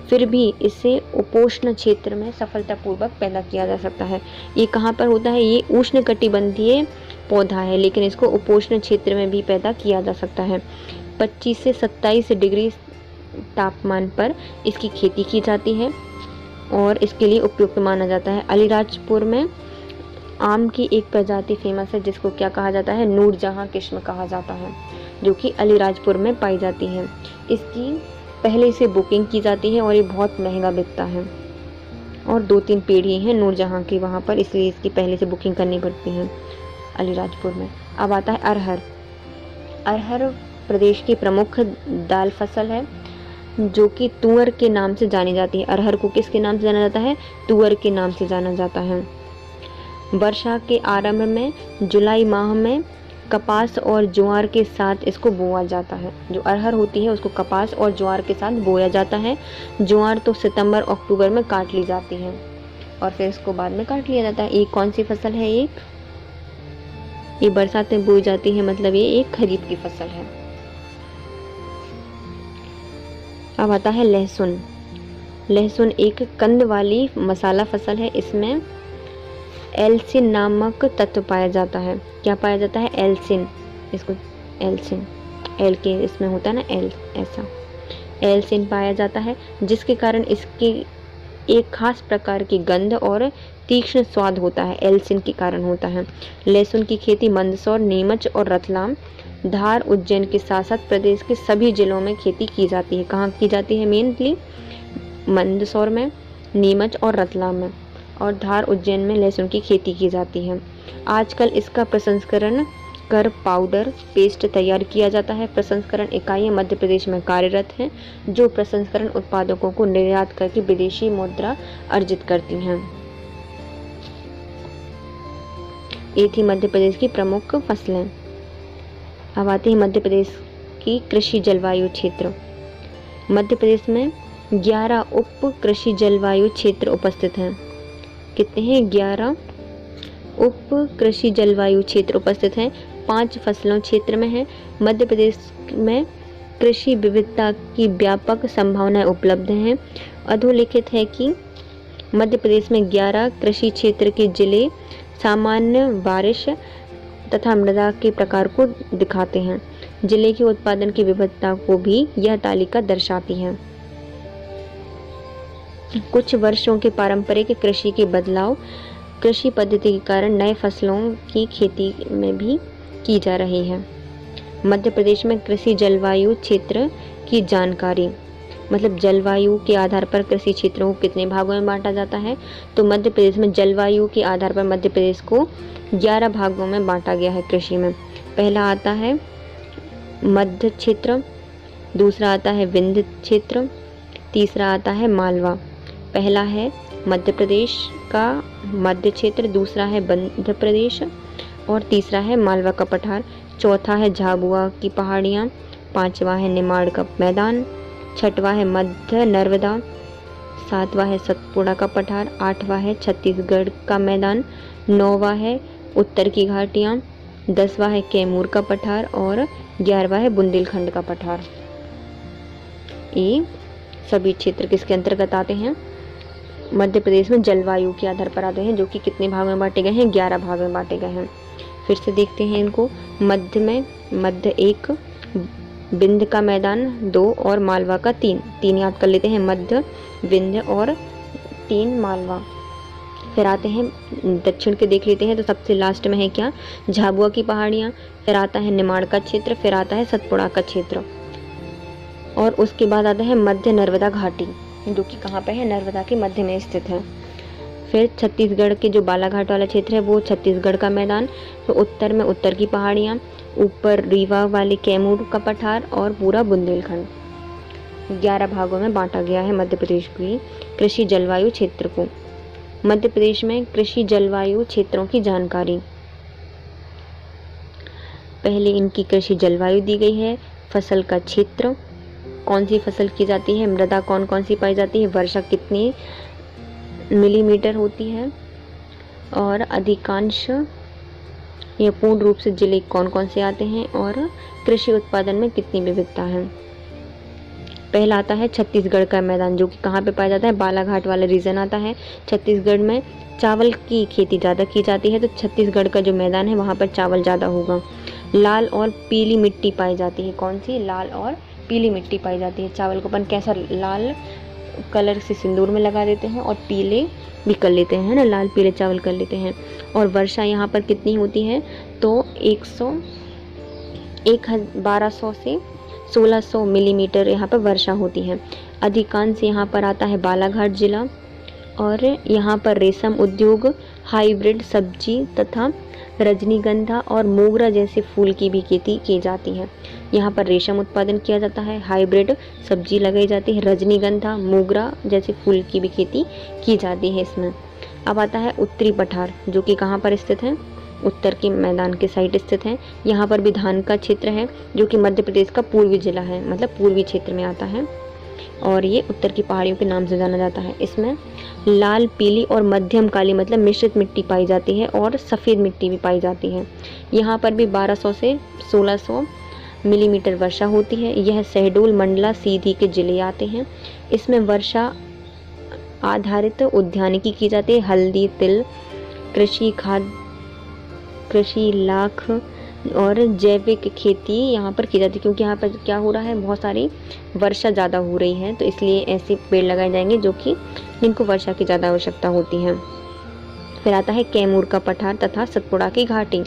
फिर भी इसे उपोष्ण क्षेत्र में सफलतापूर्वक पैदा किया जा सकता है। ये कहाँ पर होता है? ये उष्णकटिबंधीय पौधा है, लेकिन इसको उपोष्ण क्षेत्र में भी पैदा किया जा सकता है। 25 से 27 डिग्री तापमान पर इसकी खेती की जाती है और इसके लिए उपयुक्त माना जाता है। अलीराजपुर में आम की एक प्रजाति फेमस है, जिसको क्या कहा जाता है? नूरजहां किस्म कहा जाता है, जो कि अलीराजपुर में पाई जाती है। इसकी पहले से बुकिंग की जाती है और ये बहुत महंगा बिकता है, और 2-3 पीढ़ी हैं नूरजहां की वहाँ पर, इसलिए इसकी पहले से बुकिंग करनी पड़ती है अलीराजपुर में। अब आता है अरहर। अरहर प्रदेश की प्रमुख दाल फसल है, जो कि तुअर के नाम से जानी जाती है। अरहर को किसके नाम से जाना जाता है? तुअर के नाम से जाना जाता है। वर्षा के आरंभ में जुलाई माह में कपास और ज्वार के साथ इसको बोया जाता है। जो अरहर होती है उसको कपास और ज्वार के साथ बोया जाता है। ज्वार तो सितंबर अक्टूबर में काट ली जाती है और फिर इसको बाद में काट लिया जाता है। ये कौन सी फसल है? ये बरसात में बोई जाती है, मतलब ये एक खरीफ की फसल है। अब आता है लहसुन। लहसुन एक कंद वाली मसाला फसल है। इसमें एल्सिन नामक तत्व पाया जाता है। क्या पाया जाता है? एल्सिन। इसको एल्सिन, एल के इसमें होता है ना, एल, ऐसा एल्सिन पाया जाता है, जिसके कारण इसकी एक खास प्रकार की गंध और तीक्ष्ण स्वाद होता है। एल्सिन के कारण होता है। लहसुन की खेती मंदसौर, नीमच और रतलाम, धार, उज्जैन के साथ साथ प्रदेश के सभी जिलों में खेती की जाती है। कहाँ की जाती है? मेनली मंदसौर में, नीमच और रतलाम में, और धार, उज्जैन में लहसुन की खेती की जाती है। आजकल इसका प्रसंस्करण कर पाउडर पेस्ट तैयार किया जाता है। प्रसंस्करण इकाइयाँ मध्य प्रदेश में कार्यरत हैं, जो प्रसंस्करण उत्पादकों को निर्यात करके विदेशी मुद्रा अर्जित करती हैं। ये थी मध्य प्रदेश की प्रमुख फसलें। अब आती है मध्य प्रदेश की कृषि जलवायु क्षेत्र। मध्य प्रदेश में 11 उप कृषि जलवायु क्षेत्र उपस्थित हैं। कितने हैं? 11 उप कृषि जलवायु क्षेत्र उपस्थित हैं। 5 फसलों क्षेत्र में है। मध्य प्रदेश में कृषि विविधता की व्यापक संभावनाएं उपलब्ध हैं। अधोलिखित है कि मध्य प्रदेश में 11 कृषि क्षेत्र के जिले सामान्य बारिश तथा मृदा के प्रकार को दिखाते हैं। जिले के उत्पादन की विविधता को भी यह तालिका दर्शाती है। कुछ वर्षों के पारंपरिक कृषि के बदलाव कृषि पद्धति के कारण नए फसलों की खेती में भी की जा रही है। मध्य प्रदेश में कृषि जलवायु क्षेत्र की जानकारी, मतलब जलवायु के आधार पर कृषि क्षेत्रों को कितने भागों में बांटा जाता है? तो मध्य प्रदेश में जलवायु के आधार पर मध्य प्रदेश को 11 भागों में बांटा गया है कृषि में। पहला आता है मध्य क्षेत्र, दूसरा आता है विंध्य क्षेत्र, तीसरा आता है मालवा। पहला है मध्य प्रदेश का मध्य क्षेत्र, दूसरा है मध्य प्रदेश और तीसरा है मालवा का पठार। चौथा है झाबुआ की पहाड़ियाँ, पांचवा है निमाड़ का मैदान, छठवां है मध्य नर्मदा, सातवां है सतपुड़ा का पठार, आठवां है छत्तीसगढ़ का मैदान, नौवां है उत्तर की घाटियाँ, 10वां है कैमूर का पठार और 11वां है बुंदेलखंड का पठार। ये सभी क्षेत्र किसके अंतर्गत आते हैं? मध्य प्रदेश में जलवायु के आधार पर आते हैं, जो कि कितने भागों में बांटे गए हैं? 11 भाग में बांटे गए हैं। फिर से देखते हैं इनको। मध्य में मध्य 1, विंध्य का मैदान 2 और मालवा का 3 याद कर लेते हैं। मध्य, विंध्य और 3 मालवा। फिर आते हैं दक्षिण के, देख लेते हैं। तो सबसे लास्ट में है क्या? झाबुआ की पहाड़ियाँ, फिर आता है निमाड़ का क्षेत्र, फिर आता है सतपुड़ा का क्षेत्र और उसके बाद आता है मध्य नर्मदा घाटी, जो कि कहाँ पे है? नर्मदा के मध्य में स्थित है। फिर छत्तीसगढ़ के जो बालाघाट वाला क्षेत्र है वो छत्तीसगढ़ का मैदान, तो उत्तर में उत्तर की पहाड़ियाँ, ऊपर रीवा वाले कैमूर का पठार और पूरा बुंदेलखंड। 11 भागों में बांटा गया है मध्य प्रदेश की कृषि जलवायु क्षेत्र को। मध्य प्रदेश में कृषि जलवायु क्षेत्रों की जानकारी। पहले इनकी कृषि जलवायु दी गई है, फसल का क्षेत्र, कौन सी फसल की जाती है, मृदा कौन कौन सी पाई जाती है, वर्षा कितनी मिलीमीटर होती है। और अधिकांश या पूर्ण रूप से जिले कौन कौन से आते हैं और कृषि उत्पादन में कितनी विविधता है। पहला आता है छत्तीसगढ़ का मैदान, जो कि कहाँ पे पाया जाता है, बालाघाट वाला रीजन आता है। छत्तीसगढ़ में चावल की खेती ज़्यादा की जाती है, तो छत्तीसगढ़ का जो मैदान है वहाँ पर चावल ज़्यादा होगा। लाल और पीली मिट्टी पाई जाती है, कौन सी, लाल और पीली मिट्टी पाई जाती है। चावल को अपन कैसा, लाल कलर से सिंदूर में लगा देते हैं और पीले भी कर लेते हैं ना, लाल पीले चावल कर लेते हैं। और वर्षा यहाँ पर कितनी होती है, तो 1200 से 1600 मिलीमीटर यहाँ पर वर्षा होती है। अधिकांश यहाँ पर आता है बालाघाट जिला। और यहाँ पर रेशम उद्योग, हाइब्रिड सब्जी तथा रजनीगंधा और मोगरा जैसे फूल की भी खेती की जाती है। यहाँ पर रेशम उत्पादन किया जाता है, हाइब्रिड सब्जी लगाई जाती है, रजनीगंधा, मोगरा जैसे फूल की भी खेती की जाती है इसमें। अब आता है उत्तरी पठार, जो कि कहाँ पर स्थित है, उत्तर के मैदान के साइड स्थित है। यहाँ पर भी धान का क्षेत्र है, जो कि मध्य प्रदेश का पूर्वी जिला है, मतलब पूर्वी क्षेत्र में आता है। और ये उत्तर की पहाड़ियों के नाम से जाना जाता है। इसमें लाल, पीली और मध्यम काली मतलब मिश्रित मिट्टी पाई जाती है और सफ़ेद मिट्टी भी पाई जाती है। यहाँ पर भी 1200 से 1600 मिलीमीटर वर्षा होती है। यह शहडोल, मंडला, सीधी के जिले आते हैं। इसमें वर्षा आधारित उद्यानिकी की जाती है, हल्दी, तिल, कृषि, लाख और जैविक खेती यहाँ पर की जाती है, क्योंकि यहाँ पर क्या हो रहा है, बहुत सारी वर्षा ज़्यादा हो रही है, तो इसलिए ऐसे पेड़ लगाए जाएंगे जो कि जिनको वर्षा की ज़्यादा आवश्यकता होती है। फिर आता है कैमूर का पठार तथा सतपुड़ा की घाटी।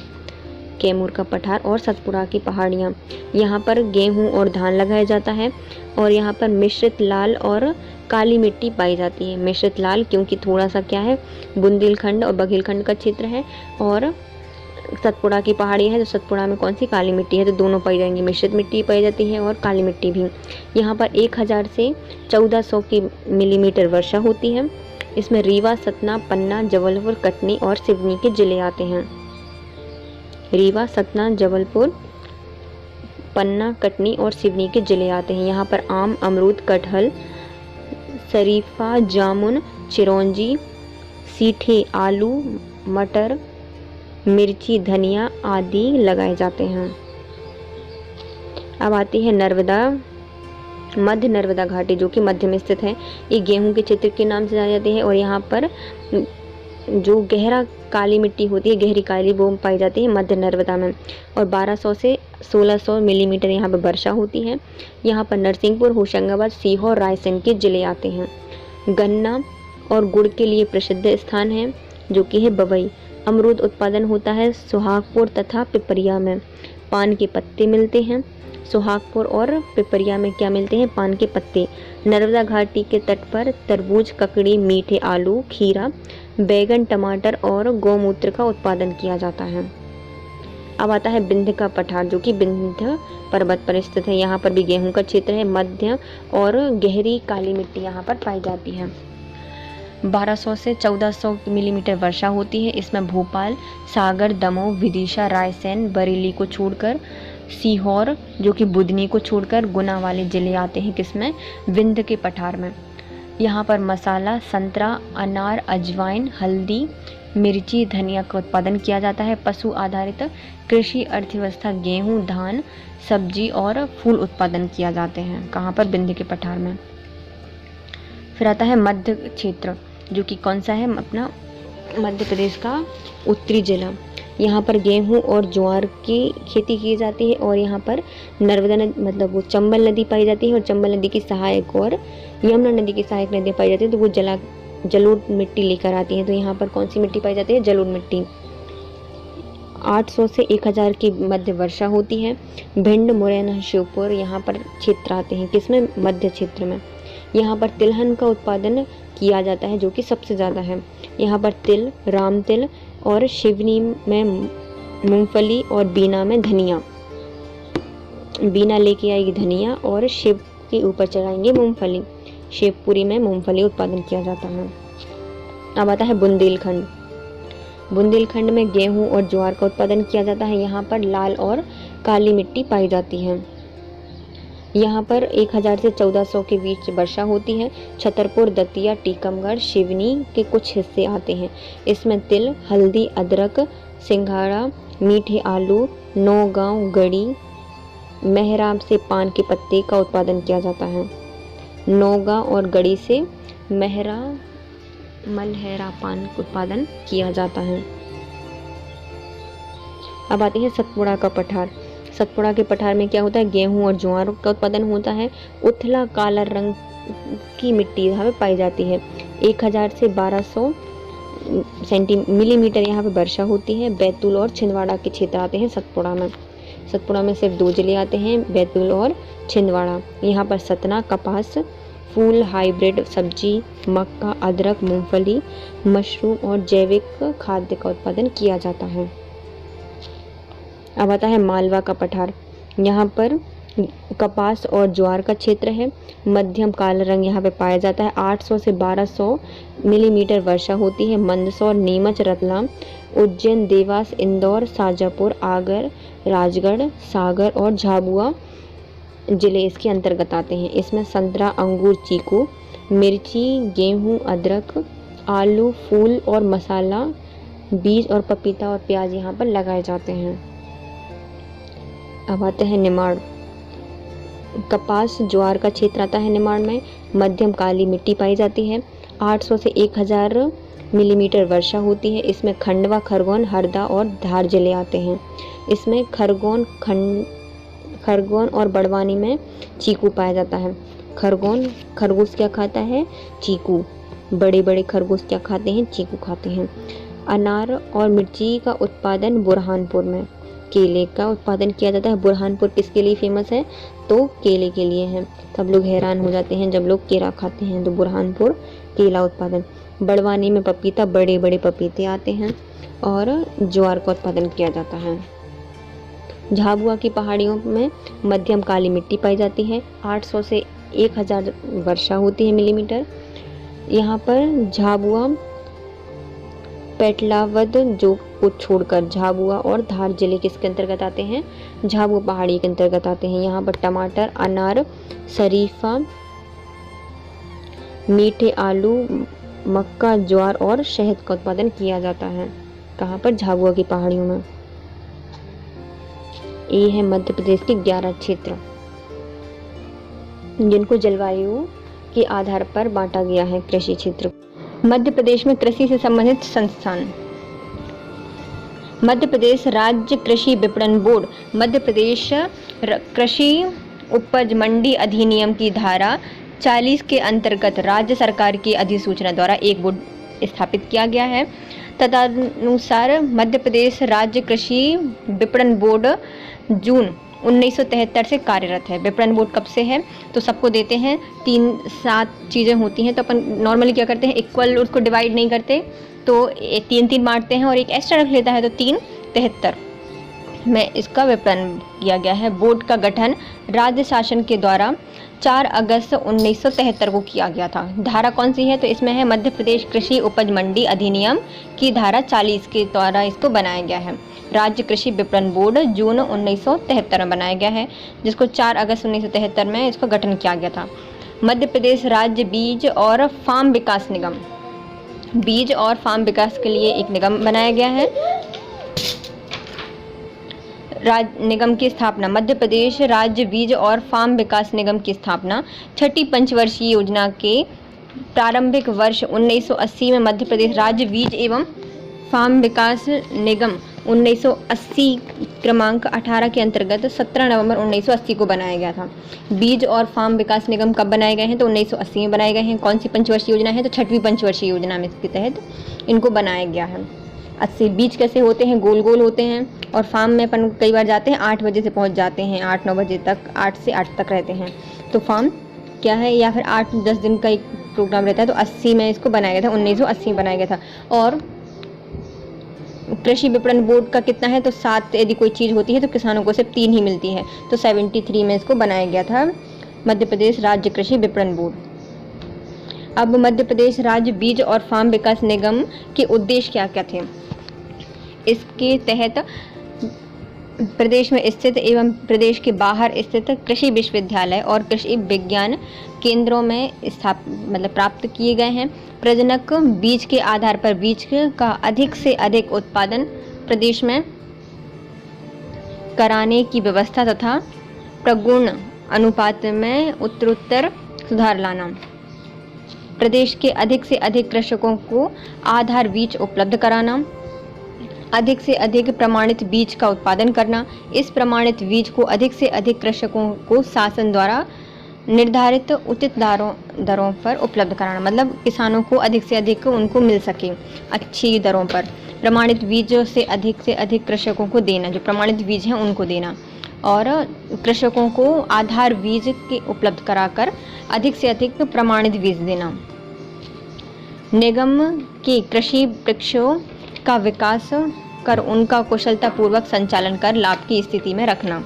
कैमूर का पठार और सतपुड़ा की पहाड़ियाँ, यहाँ पर गेहूँ और धान लगाया जाता है। और यहाँ पर मिश्रित लाल और काली मिट्टी पाई जाती है। मिश्रित लाल क्योंकि थोड़ा सा क्या है, बुंदेलखंड और बघेलखंड का क्षेत्र है, और सतपुड़ा की पहाड़ी है, तो सतपुड़ा में कौन सी, काली मिट्टी है, तो दोनों पाई जाएंगी, मिश्रित मिट्टी पाई जाती है और काली मिट्टी भी। यहाँ पर 1000 से 1400 की मिलीमीटर वर्षा होती है। इसमें रीवा, सतना, पन्ना, जबलपुर, कटनी और सिवनी के जिले आते हैं। रीवा, सतना, जबलपुर, पन्ना, कटनी और सिवनी के जिले आते हैं। यहाँ पर आम, अमरूद, कटहल, शरीफा, जामुन, चिरौंजी, सीठे, आलू, मटर, मिर्ची, धनिया आदि लगाए जाते हैं। अब आती है नर्मदा, मध्य नर्मदा घाटी, जो कि मध्य में स्थित है। ये गेहूं के क्षेत्र के नाम से जानी जाती है। और यहाँ पर जो गहरा काली मिट्टी होती है, गहरी काली, वो पाई जाती है मध्य नर्मदा में। और 1200 से 1600 मिलीमीटर यहाँ पर वर्षा होती है। यहाँ पर नरसिंहपुर, होशंगाबाद, सीहोर, रायसेन के जिले आते हैं। गन्ना और गुड़ के लिए प्रसिद्ध स्थान है, जो कि है बवई। अमरूद उत्पादन होता है सुहागपुर तथा पिपरिया में। पान के पत्ते मिलते हैं। सुहागपुर और पिपरिया में क्या मिलते हैं, पान के पत्ते। नर्मदा घाटी के तट पर तरबूज, ककड़ी, मीठे आलू, खीरा, बैगन, टमाटर और गौमूत्र का उत्पादन किया जाता है। अब आता है विंध्य का पठार, जो कि विंध्य पर्वत पर स्थित है। यहाँ पर भी गेहूं का क्षेत्र है। मध्य और गहरी काली मिट्टी यहाँ पर पाई जाती है। 1200 से 1400 मिलीमीटर वर्षा होती है। इसमें भोपाल, सागर, दमोह, विदिशा, रायसेन, बरेली को छोड़कर, सीहोर जो कि बुधनी को छोड़कर गुना वाले जिले आते हैं। किसमें, विंध्य के पठार में। यहाँ पर मसाला, संतरा, अनार, अजवाइन, हल्दी, मिर्ची, धनिया का उत्पादन किया जाता है। पशु आधारित कृषि अर्थव्यवस्था, गेहूँ, धान, सब्जी और फूल उत्पादन किया जाते हैं। कहाँ पर, विंध्य के पठार में। फिर आता है मध्य क्षेत्र, जो कि कौन सा है, अपना मध्य प्रदेश का उत्तरी जिला। यहाँ पर गेहूं और ज्वार की खेती की जाती है। और यहाँ पर नर्मदा नदी, मतलब वो चंबल नदी पाई जाती है। और चंबल नदी की सहायक और यमुना नदी की सहायक नदियाँ पाई जाती है, तो वो जलोढ़ मिट्टी लेकर आती है। तो यहाँ पर कौन सी मिट्टी पाई जाती है, जलोढ़ मिट्टी। 800 से 1000 की मध्य वर्षा होती है। भिंड, मुरैना, श्योपुर यहाँ पर क्षेत्र आते हैं। किसमें, मध्य क्षेत्र में। यहाँ पर तिलहन का उत्पादन किया जाता है, जो कि सबसे ज़्यादा है। यहाँ पर तिल, राम तिल और शिवनी में मूंगफली और बीना में धनिया। बीना लेके आएगी धनिया और शिव के ऊपर चढ़ाएंगे मूंगफली। शिवपुरी में मूंगफली उत्पादन किया जाता है। अब आता है बुंदेलखंड। बुंदेलखंड में गेहूं और ज्वार का उत्पादन किया जाता है। यहाँ पर लाल और काली मिट्टी पाई जाती है। यहाँ पर 1000 से 1400 के बीच वर्षा होती है। छतरपुर, दतिया, टीकमगढ़, सिवनी के कुछ हिस्से आते हैं। इसमें तिल, हल्दी, अदरक, सिंघाड़ा, मीठे आलू, नौगांव, गड़ी, मेहराब से पान के पत्ते का उत्पादन किया जाता है। नौगांव और गड़ी से मलहरा पान का उत्पादन किया जाता है। अब आते हैं सतपुड़ा का पठार। सतपुड़ा के पठार में क्या होता है, गेहूं और ज्वार का उत्पादन होता है। उथला काला रंग की मिट्टी यहाँ पे पाई जाती है। 1000 से 1200 मिलीमीटर यहाँ पे वर्षा होती है। बैतूल और छिंदवाड़ा के क्षेत्र आते हैं सतपुड़ा में। सतपुड़ा में सिर्फ 2 जिले आते हैं, बैतूल और छिंदवाड़ा। यहाँ पर सतना, कपास, फूल, हाइब्रिड सब्जी, मक्का, अदरक, मूंगफली, मशरूम और जैविक खाद्य का उत्पादन किया जाता है। अब आता है मालवा का पठार। यहाँ पर कपास और ज्वार का क्षेत्र है। मध्यम काला रंग यहाँ पे पाया जाता है। 800 से 1200 मिलीमीटर वर्षा होती है। मंदसौर, नीमच, रतलाम, उज्जैन, देवास, इंदौर, शाजापुर, आगर, राजगढ़, सागर और झाबुआ जिले इसके अंतर्गत आते हैं। इसमें संतरा, अंगूर, चीकू, मिर्ची, गेहूं, अदरक, आलू, फूल और मसाला, बीज और पपीता और प्याज यहाँ पर लगाए जाते हैं। अब आते हैं निमाड़। कपास, ज्वार का क्षेत्र आता है निमाड़ में। मध्यम काली मिट्टी पाई जाती है। 800 से 1000 मिलीमीटर वर्षा होती है। इसमें खंडवा, खरगोन, हरदा और धार जिले आते हैं। इसमें खरगोन और बड़वानी में चीकू पाया जाता है। खरगोश क्या खाता है, चीकू। बड़े बड़े खरगोश क्या खाते हैं, चीकू खाते हैं। अनार और मिर्ची का उत्पादन बुरहानपुर में। केले का उत्पादन किया जाता है। बुरहानपुर किसके लिए फेमस है, तो केले के लिए है। तब लोग हैरान हो जाते हैं जब लोग केला खाते हैं, तो बुरहानपुर केला उत्पादन। बड़वानी में पपीता, बड़े बड़े पपीते आते हैं और ज्वार का उत्पादन किया जाता है। झाबुआ की पहाड़ियों में मध्यम काली मिट्टी पाई जाती है। 800 से 1000 वर्षा होती है मिलीमीटर। यहाँ पर झाबुआ, पेटलावद जो को छोड़कर झाबुआ और धार जिले किसके अंतर्गत आते हैं, झाबुआ पहाड़ी के अंतर्गत आते हैं। यहाँ पर टमाटर, अनार, शरीफा, मीठे आलू, मक्का, ज्वार और शहद का उत्पादन किया जाता है। कहाँ पर, झाबुआ की पहाड़ियों में। ये है मध्य प्रदेश के 11 क्षेत्र जिनको जलवायु के आधार पर बांटा गया है कृषि क्षेत्र। मध्य प्रदेश में कृषि से संबंधित संस्थान। मध्य प्रदेश राज्य कृषि विपणन बोर्ड मध्य प्रदेश कृषि उपज मंडी अधिनियम की धारा 40 के अंतर्गत राज्य सरकार की अधिसूचना द्वारा एक बोर्ड स्थापित किया गया है। तदनुसार मध्य प्रदेश राज्य कृषि विपणन बोर्ड जून 1973 से कार्यरत है। विपणन बोर्ड कब से है, तो सबको देते हैं 3-7 चीज़ें होती हैं, तो अपन नॉर्मली क्या करते हैं, इक्वल उसको डिवाइड नहीं करते, तो 3-3 बांटते हैं और एक एक्स्ट्रा रख लेता है, तो 373 में इसका विपणन किया गया है। बोर्ड का गठन राज्य शासन के द्वारा 4 अगस्त 1973 को किया गया था। धारा कौन सी है, तो इसमें है मध्य प्रदेश कृषि उपज मंडी अधिनियम की धारा 40 के द्वारा इसको बनाया गया है। राज्य कृषि विपणन बोर्ड जून 1973 में बनाया गया है, जिसको 4 अगस्त 1973 में इसको गठन किया गया था। मध्य प्रदेश राज्य बीज और फार्म विकास निगम, बीज और फार्म विकास के लिए एक निगम बनाया गया है। निगम की स्थापना, मध्य प्रदेश राज्य बीज और फार्म विकास निगम की स्थापना 6ठी पंचवर्षीय योजना के प्रारंभिक वर्ष 1980 में मध्य प्रदेश राज्य बीज एवं फार्म विकास निगम 1980 क्रमांक 18 के अंतर्गत 17 नवंबर 1980 को बनाया गया था। बीज और फार्म विकास निगम कब बनाए गए हैं, तो 1980 में बनाए गए हैं। कौन सी पंचवर्षीय योजना है, तो 6वीं पंचवर्षीय योजना में इसके तहत इनको बनाया गया है। 80 बीज कैसे होते हैं, गोल गोल होते हैं, और फार्म में अपन कई बार जाते हैं 8 बजे से पहुंच जाते हैं, 8-9 बजे तक, 8 से 8 तक रहते हैं, तो फार्म क्या है, या फिर 8-10 दिन का एक प्रोग्राम रहता है, तो 80 में इसको बनाया गया था, 1980 में बनाया गया था। और कृषि विपणन बोर्ड का कितना है, तो 7 यदि कोई चीज़ होती है तो किसानों को सिर्फ 3 ही मिलती है, तो 73 में इसको बनाया गया था मध्य प्रदेश राज्य कृषि विपणन बोर्ड। अब मध्य प्रदेश राज्य बीज और फार्म विकास निगम के उद्देश्य क्या क्या थे, इसके तहत प्रदेश में स्थित एवं प्रदेश के बाहर स्थित कृषि विश्वविद्यालय और कृषि विज्ञान केंद्रों में प्राप्त किए गए हैं। प्रजनक बीज के आधार पर बीज का अधिक से अधिक उत्पादन प्रदेश में कराने की व्यवस्था तथा प्रगुण अनुपात में उत्तरोत्तर सुधार लाना। प्रदेश के अधिक से अधिक कृषकों को आधार बीज उपलब्ध कराना। अधिक से अधिक प्रमाणित बीज का उत्पादन करना। इस प्रमाणित बीज को अधिक से अधिक कृषकों को शासन द्वारा निर्धारित उचित दरों पर उपलब्ध कराना, मतलब किसानों को अधिक से अधिक उनको मिल सके अच्छी दरों पर। प्रमाणित बीज से अधिक कृषकों को देना, जो प्रमाणित बीज हैं उनको देना, और कृषकों को आधार बीज के उपलब्ध कराकर अधिक से अधिक प्रमाणित बीज देना। निगम के कृषि वृक्षों का विकास कर उनका कुशलतापूर्वक संचालन कर लाभ की स्थिति में रखना।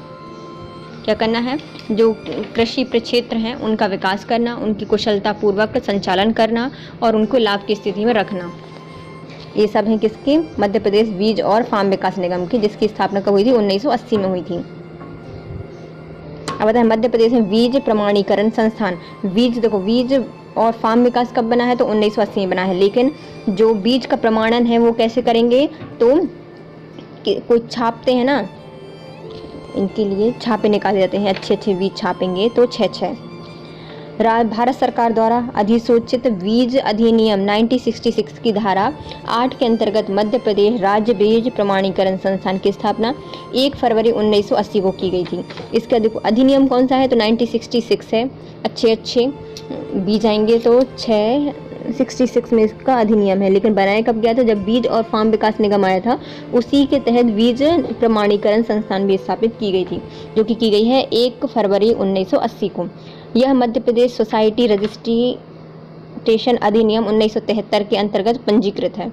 क्या करना है? जो कृषि प्रक्षेत्र हैं उनका विकास करना, उनकी कुशलतापूर्वक संचालन करना और उनको लाभ की स्थिति में रखना। ये सब हैं किसके? मध्य प्रदेश बीज और फार्म विकास निगम की, जिसकी स्थापना कब हुई थी? 1980 में हुई थी। अब बताएं मध्य प्रदेश में बीज प्रमाणीकरण संस्थान। बीज देखो, बीज और फार्म विकास कब बना है? तो 1980 में बना है। लेकिन जो बीज का प्रमाणन है वो कैसे करेंगे? तो कोई छापते हैं ना, इनके लिए छापे निकाले जाते हैं, अच्छे बीज छापेंगे तो 6 भारत सरकार द्वारा अधिसूचित बीज अधिनियम 1966 की धारा 8 के अंतर्गत मध्य प्रदेश राज्य बीज प्रमाणीकरण संस्थान की स्थापना 1 फरवरी 1980 को की गई थी। इसका अधिनियम कौन सा है? तो 1966 है। अच्छे बीज आएंगे तो 66 में इसका अधिनियम है। लेकिन बनाया कब गया था? जब बीज और फार्म विकास निगम आया था, उसी के तहत बीज प्रमाणीकरण संस्थान भी स्थापित की गई थी, जो कि की गई है 1 फरवरी 1980 को। यह मध्य प्रदेश सोसाइटी रजिस्ट्रेशन अधिनियम 1973 के अंतर्गत पंजीकृत है।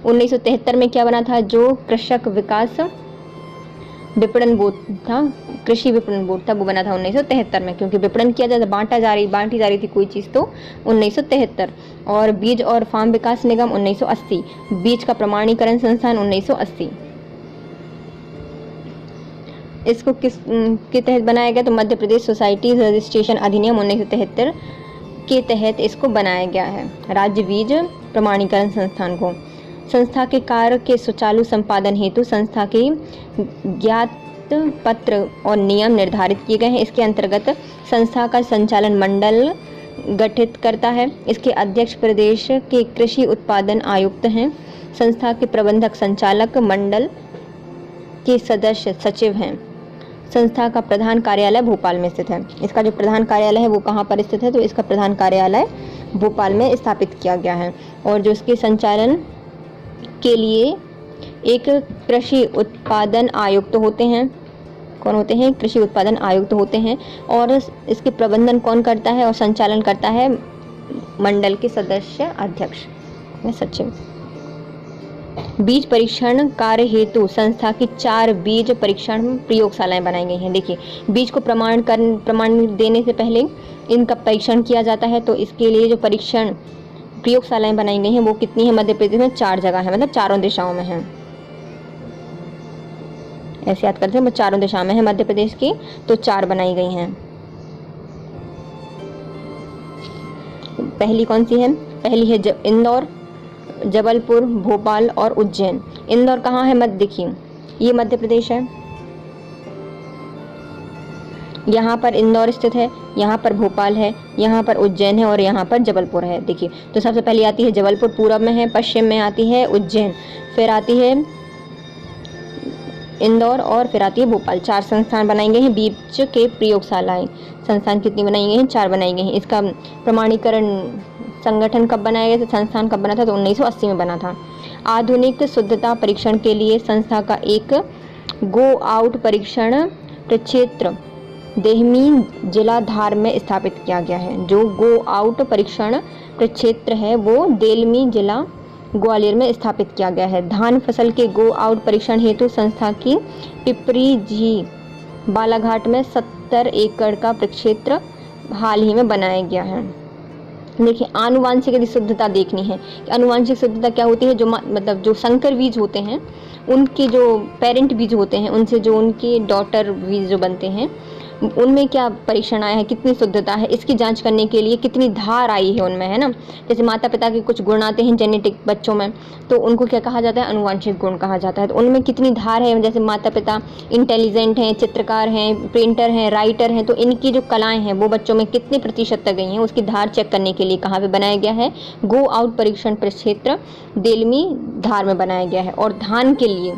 1973 में क्या बना था? जो कृषक विकास विपणन बोर्ड था, कृषि विपणन बोर्ड था, वो बना था 1973 में, क्योंकि विपणन किया जाता, बांटी जा रही थी कोई चीज़, तो 1973। और बीज और फार्म विकास निगम 1980, बीज का प्रमाणीकरण संस्थान 1980। इसको किस के तहत बनाया गया? तो मध्य प्रदेश सोसाइटी रजिस्ट्रेशन अधिनियम 1973 के तहत इसको बनाया गया है, राज्य बीज प्रमाणीकरण संस्थान को। संस्था के कार्य के सुचारू संपादन हेतु संस्था के ज्ञात पत्र और नियम निर्धारित किए गए हैं। इसके अंतर्गत संस्था का संचालन मंडल गठित करता है। इसके अध्यक्ष प्रदेश के कृषि उत्पादन आयुक्त हैं। संस्था के प्रबंधक संचालक मंडल के सदस्य सचिव हैं। संस्था का प्रधान कार्यालय भोपाल में स्थित है। इसका जो प्रधान कार्यालय है वो कहाँ पर स्थित है? तो इसका प्रधान कार्यालय भोपाल में स्थापित किया गया है। और जो इसके संचालन के लिए एक कृषि उत्पादन आयुक्त होते हैं। कौन होते हैं? कृषि उत्पादन आयुक्त होते हैं। और इसके प्रबंधन कौन करता है और संचालन करता है? मंडल के सदस्य अध्यक्ष सचिव। बीज परीक्षण कार्य हेतु संस्था की 4 बीज परीक्षण प्रयोगशालाएं बनाई गई हैं। देखिए, बीज को प्रमाण देने से पहले इनका परीक्षण किया जाता है, तो इसके लिए जो परीक्षण प्रयोगशालाएं बनाई गई हैं वो कितनी है? मध्य प्रदेश में 4 जगह है, मतलब चारों दिशाओं में है। ऐसे याद करते हैं, चारों दिशा में है मध्य प्रदेश की, तो 4 बनाई गई हैं। पहली कौन सी है? पहली है इंदौर, जबलपुर, भोपाल और उज्जैन। इंदौर कहाँ है? मध्य, देखिए ये मध्य प्रदेश है, यहाँ पर इंदौर स्थित है, यहाँ पर भोपाल है, यहाँ पर उज्जैन है और यहाँ पर जबलपुर है। देखिए, तो सबसे पहले आती है जबलपुर, पूर्व में है, पश्चिम में आती है उज्जैन, फिर आती है इंदौर और फिर आती है भोपाल। 4 संस्थान बनाए गए हैं बीज के प्रयोगशालाएं। संस्थान कितनी बनाई गई हैं? 4 बनाई गई हैं। इसका प्रमाणीकरण संगठन कब बनाया गया था? संस्थान कब बना था? तो 1980 में बना था। आधुनिक शुद्धता परीक्षण के लिए संस्था का एक गो आउट परीक्षण प्रक्षेत्र देहमी जिला धार में स्थापित किया गया है। जो गो आउट परीक्षण प्रक्षेत्र है वो देलमी जिला ग्वालियर में स्थापित किया गया है। धान फसल के गो आउट परीक्षण हेतु संस्था की पिपरी जी बालाघाट में 70 एकड़ का प्रक्षेत्र हाल ही में बनाया गया है। देखिए, आनुवांशिक यदि शुद्धता देखनी है कि आनुवांशिक शुद्धता क्या होती है, जो मतलब जो संकर बीज होते हैं उनके जो पेरेंट बीज होते हैं उनसे जो उनके डॉटर बीज जो बनते हैं उनमें क्या परीक्षण आया है, कितनी शुद्धता है, इसकी जांच करने के लिए कितनी धार आई है उनमें, है ना। जैसे माता पिता के कुछ गुण आते हैं जेनेटिक बच्चों में, तो उनको क्या कहा जाता है, अनुवांशिक गुण कहा जाता है। तो उनमें कितनी धार है, जैसे माता पिता इंटेलिजेंट हैं, चित्रकार हैं, पेंटर हैं, राइटर हैं, तो इनकी जो कलाएं हैं वो बच्चों में कितने प्रतिशत तक गई हैं, उसकी धार चेक करने के लिए कहाँ पे बनाया गया है, गो आउट परीक्षण प्रक्षेत्र देलमी धार में बनाया गया है। और धान के लिए,